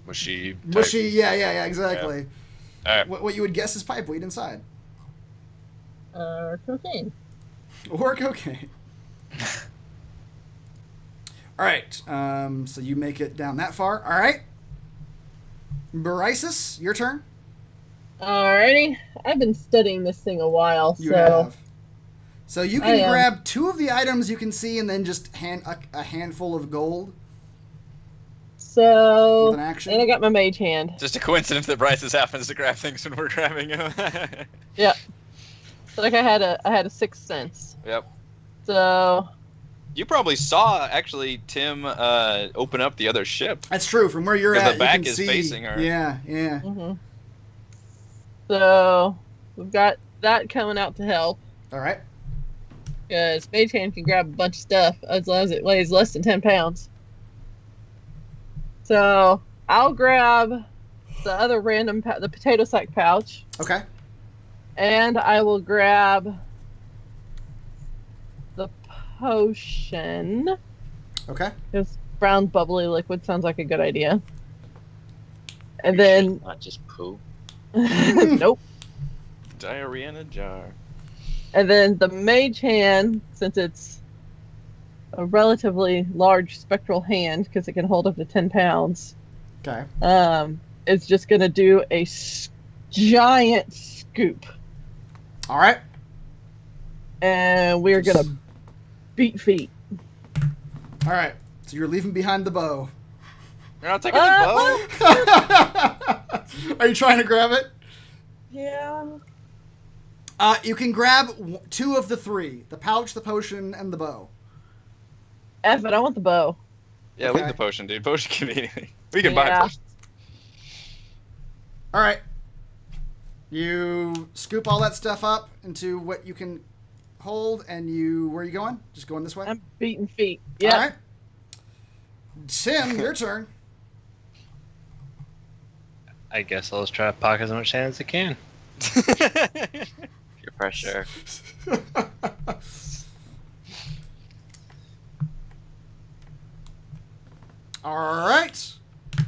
Mushy. type- mushy. Yeah, exactly. All right. What you would guess is pipeweed inside, Cocaine. or cocaine. All right, so you make it down that far. All right, Barisis, your turn. Alrighty. I've been studying this thing a while, You so have. So you can I, grab 2 of the items you can see, and then just a handful of gold so with an action. and I got my mage hand. Just a coincidence that Bryce happens to grab things when we're grabbing them. Yep. So like I had a sixth sense. Yep. So You probably saw actually Tim open up the other ship. That's true. From where you're 'Cause at, the back you can is see. facing her. Yeah. hmm So we've got that coming out to help. All right. Because mage hand can grab a bunch of stuff as long as it weighs less than 10 pounds. So I'll grab the other random the potato sack pouch, Okay. and I will grab the potion. Okay. Because brown bubbly liquid sounds like a good idea. And You should then not just poo. nope. Diarrhea in a jar. And then the mage hand, since it's a relatively large spectral hand, because it can hold up to 10 pounds, Okay. is just going to do a giant scoop. All right. And we're going to beat feet. All right. So you're leaving behind the bow. You're not taking the bow? Are you trying to grab it? Yeah. You can grab 2 of the 3: the pouch, the potion, and the bow. F it, I want the bow. Yeah, Okay. leave the potion, dude. Potion can be anything. We can buy Yeah. potions. All right. You scoop all that stuff up into what you can hold, and where are you going? Just going this way? I'm beating feet. All Yeah. right. Tim, your turn. I guess I'll just try to pocket as much sand as I can. Your pressure. All right.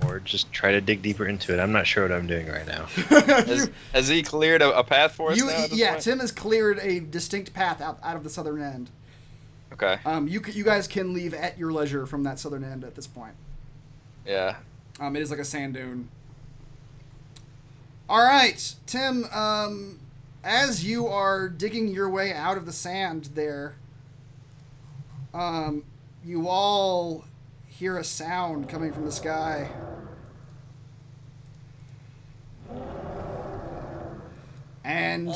Or just try to dig deeper into it. I'm not sure what I'm doing right now. Has he cleared a path for us now at this point? Tim has cleared a distinct path out of the southern end. Okay. You guys can leave at your leisure from that southern end at this point. Yeah. It is like a sand dune. All right, Tim. As you are digging your way out of the sand, there, you all hear a sound coming from the sky. And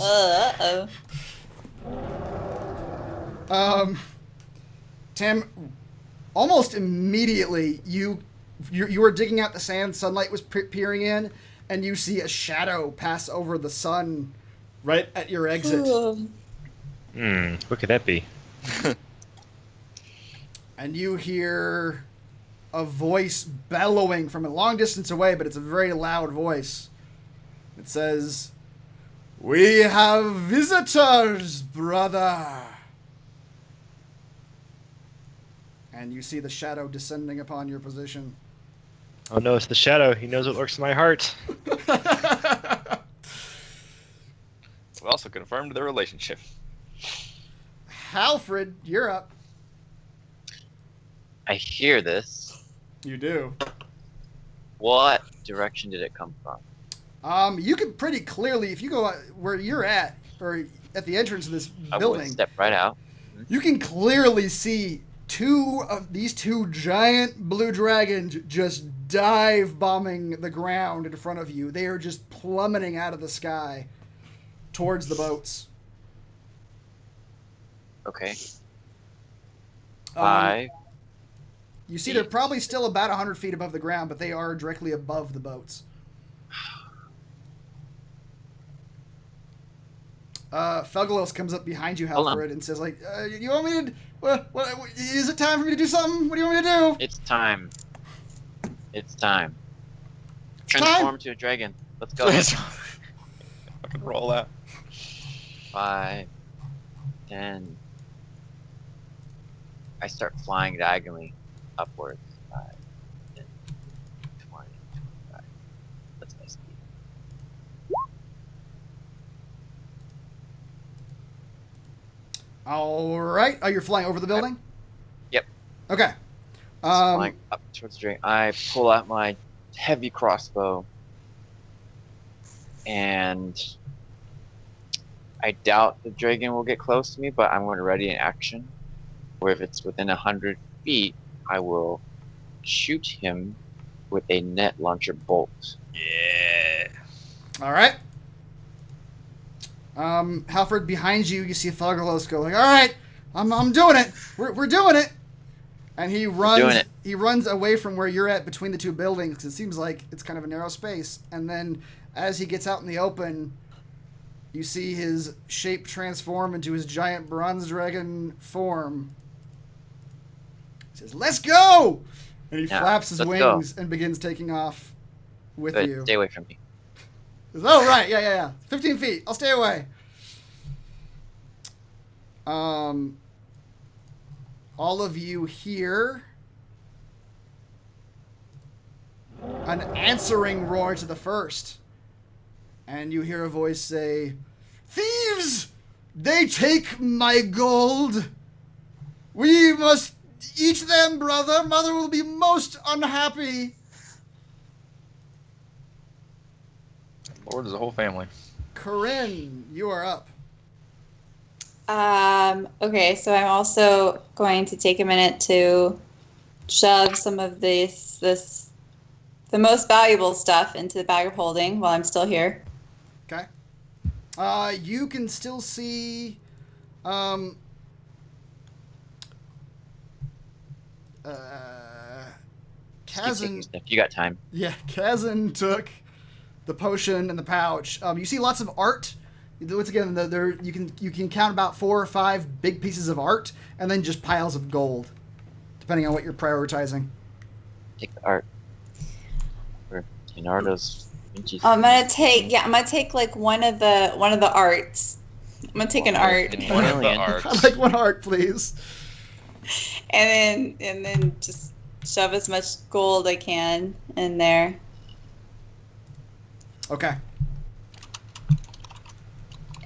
Tim, almost immediately you were digging out the sand. Sunlight was peering in, and you see a shadow pass over the sun right at your exit. What could that be? And you hear a voice bellowing from a long distance away, but it's a very loud voice. It says, "We have visitors, brother." And you see the shadow descending upon your position. Oh no, it's the shadow. He knows what lurks in my heart. We also confirmed their relationship. Halfred, you're up. I hear this. You do. What direction did it come from? You can pretty clearly, if you go where you're at, or at the entrance of this I would building, step right out. you can clearly see these two giant blue dragons just dive bombing the ground in front of you. They are just plummeting out of the sky towards the boats. Okay. Um, 5. You see they're probably still about 100 feet above the ground, but they are directly above the boats. Felgolos comes up behind you, Hold on. Halfred, and says, like, you want me to... What, is it time for me to do something? What do you want me to do? It's time. It's time. It's time? Transform to a dragon. Let's go. Fucking roll out. 5, 10. I start flying diagonally upwards. 5, 10, 20, 25. That's my speed. All right. Oh, you're flying over the building? Yep. Okay. Flying up towards the dragon. I pull out my heavy crossbow. And I doubt the dragon will get close to me, but I'm going to ready an action. Where if it's within 100 feet, I will shoot him with a net launcher bolt. Yeah. All right. Halfred, behind you, you see Felgolos go like, all right, I'm doing it. We're doing it. And he runs. Doing it. He runs away from where you're at between the two buildings. 'Cause it seems like it's kind of a narrow space. And then as he gets out in the open, you see his shape transform into his giant bronze dragon form. He says, "Let's go!" And he Yeah, flaps his let's wings and begins taking off with Good. you. Stay away from me. Oh, right. Yeah. 15 feet. I'll stay away. All of you hear an answering roar to the first. And you hear a voice say, "Thieves! They take my gold. We must eat them, brother. Mother will be most unhappy." Lord is a whole family. Corinne, you are up. Okay, so I'm also going to take a minute to shove some of the most valuable stuff into the bag of holding while I'm still here. Okay. You can still see, Keep taking Kazan. stuff. You got time. Yeah, Kazan took the potion and the pouch. You see lots of art. Once again, you can count about 4 or 5 big pieces of art, and then just piles of gold, depending on what you're prioritizing. Take the art. For Leonardo's Vinci's. I'm gonna take like one of the arts. I'm gonna take an art, One of the Alien. arts. I'd like one art, please. and then just shove as much gold I can in there. Okay.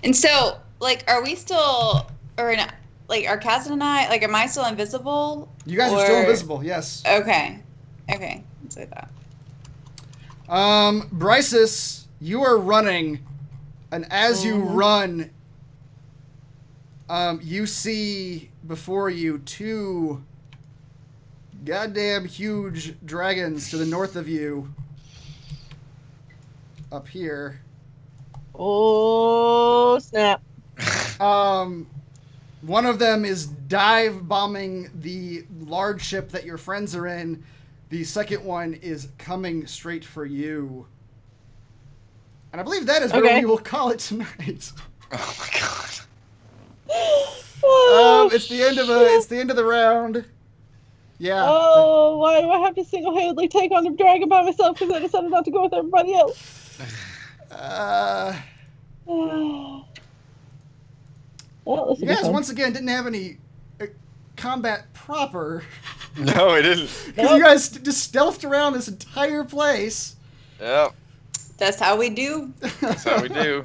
And so, like, are we still, or not, like, are Kazan and I, like, am I still invisible? You guys are still Or- invisible, yes. Okay, let's say that. Brysis, you are running, and as you run, you see before you 2 goddamn huge dragons to the north of you. Up here. Oh, snap. One of them is dive bombing the large ship that your friends are in. The second one is coming straight for you. And I believe that is where Okay. we will call it tonight. Oh my god. It's the end of the round. Yeah. Oh, why do I have to single-handedly take on the dragon by myself because I decided not to go with everybody else? Well, this You will be guys fun. once again didn't have any combat proper. No, it didn't. Because you guys just stealthed around this entire place. Yep. That's how we do. That's how we do.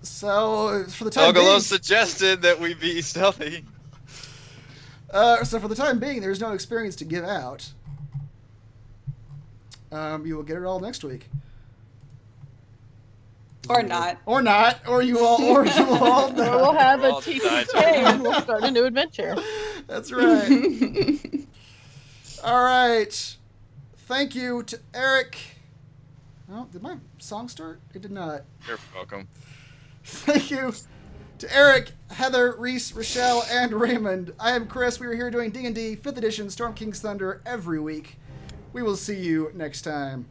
So for the time Felgolos being, suggested that we be stealthy. so for the time being, there's no experience to give out. You will get it all next week, Or not. or not, or you all Or we'll know. have a I'll decide. TPK and we'll start a new adventure. That's right. All right. Thank you to Eric. Oh, did my song start? It did not. You're welcome. Thank you to Eric, Heather, Reese, Rochelle, and Raymond. I am Chris. We are here doing D&D 5th Edition Storm King's Thunder every week. We will see you next time.